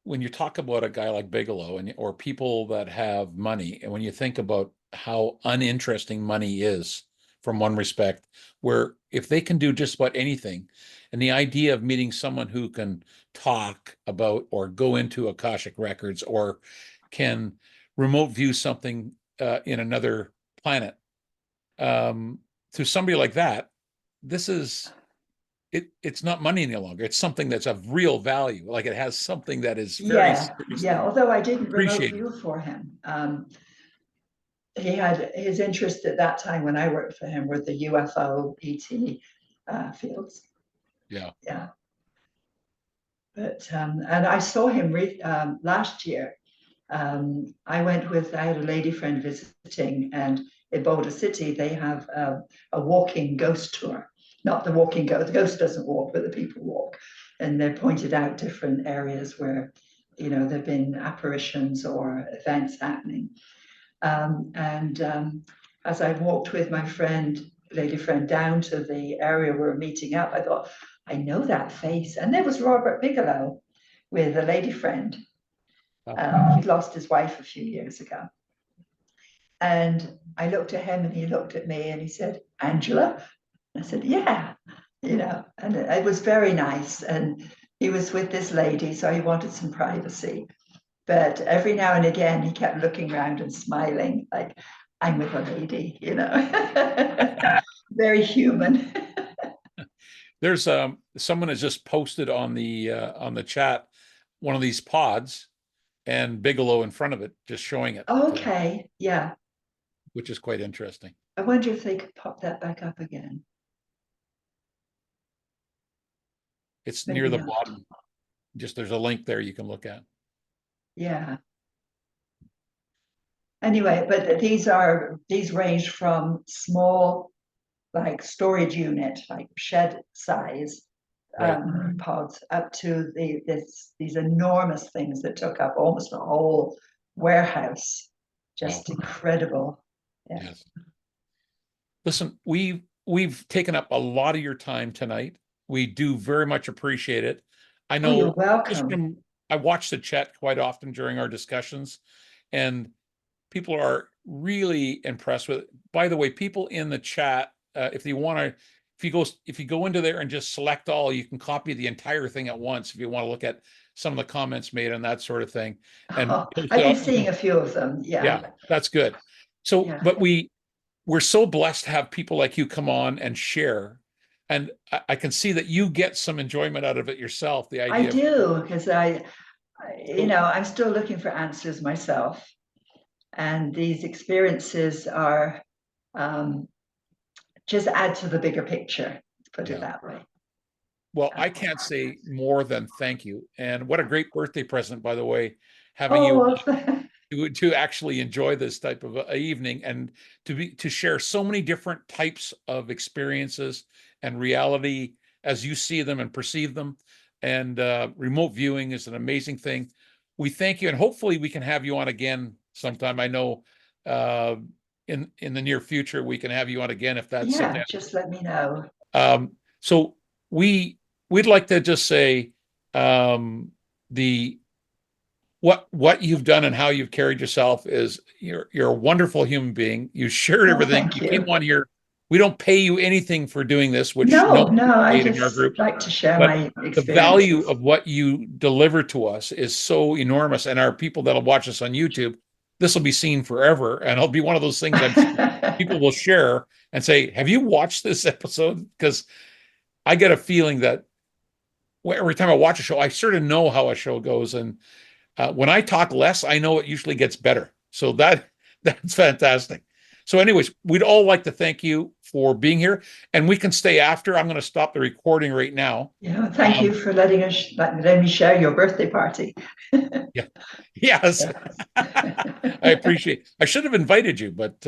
Speaker 1: When you talk about a guy like Bigelow or people that have money, and when you think about how uninteresting money is from one respect, where if they can do just about anything, and the idea of meeting someone who can talk about or go into Akashic records or can remote view something in another planet, to somebody like that, this is it's not money any longer. It's something that's of real value. Like it has something that is very seriously
Speaker 3: Although I didn't remote
Speaker 1: appreciated.
Speaker 3: view for him. He had his interest at that time when I worked for him were the UFO ET fields.
Speaker 1: Yeah.
Speaker 3: Yeah. But and I saw him last year. I had a lady friend visiting, and in Boulder City they have a walking ghost tour. Not the walking ghost. The ghost doesn't walk, but the people walk, and they're pointed out different areas where, you know, there've been apparitions or events happening. As I walked with my lady friend, down to the area we're meeting up, I thought, I know that face. And there was Robert Bigelow with a lady friend. He'd lost his wife a few years ago. And I looked at him and he looked at me and he said, Angela? I said, yeah, you know, and it was very nice. And he was with this lady, so he wanted some privacy. But every now and again, he kept looking around and smiling, like, I'm with a lady, you know. Very human.
Speaker 1: There's someone has just posted on the chat one of these pods and Bigelow in front of it, just showing it.
Speaker 3: Okay, yeah.
Speaker 1: Which is quite interesting.
Speaker 3: I wonder if they could pop that back up again.
Speaker 1: It's
Speaker 3: Maybe
Speaker 1: near the
Speaker 3: not.
Speaker 1: bottom. Just there's a link there you can look at.
Speaker 3: Yeah. Anyway, but these range from small, like storage unit, like shed size
Speaker 1: Right.
Speaker 3: pods, up to these enormous things that took up almost a whole warehouse. Just
Speaker 1: Wow.
Speaker 3: incredible. Yeah.
Speaker 1: Yes. Listen, we've taken up a lot of your time tonight. We do very much appreciate it. I know
Speaker 3: you're welcome.
Speaker 1: I watch the chat quite often during our discussions, and people are really impressed with it. By the way, people in the chat, if you go into there and just select all, you can copy the entire thing at once if you want to look at some of the comments made and that sort of thing. And
Speaker 3: I've been seeing a few of them.
Speaker 1: yeah, that's good. So,
Speaker 3: Yeah.
Speaker 1: but we're so blessed to have people like you come on and share. And I can see that you get some enjoyment out of it yourself. The idea
Speaker 3: I do, because you know, I'm still looking for answers myself. And these experiences are just add to the bigger picture, put it that way.
Speaker 1: Well, I can't say more than thank you. And what a great birthday present, by the way, having you to actually enjoy this type of a evening and to share so many different types of experiences and reality as you see them and perceive them. And remote viewing is an amazing thing. We thank you, and hopefully we can have you on again sometime. I know in the near future we can have you on again if that's something.
Speaker 3: Just let me know.
Speaker 1: So we'd like to just say what you've done and how you've carried yourself is you're a wonderful human being. You shared everything.
Speaker 3: Thank you.
Speaker 1: Came on here. We don't pay you anything for doing this, which
Speaker 3: no, I
Speaker 1: in our
Speaker 3: just
Speaker 1: group.
Speaker 3: like to share
Speaker 1: But
Speaker 3: my experiences.
Speaker 1: the value of what you deliver to us is so enormous, and our people that'll watch us on YouTube, this will be seen forever, and it'll be one of those things that people will share and say, "Have you watched this episode?" Because I get a feeling that every time I watch a show, I sort of know how a show goes, and when I talk less, I know it usually gets better. So that's fantastic. So anyways, we'd all like to thank you for being here, and we can stay after. I'm going to stop the recording right now.
Speaker 3: Yeah, thank you for letting me share your birthday party.
Speaker 1: Yeah. Yes. I appreciate it. I should have invited you, but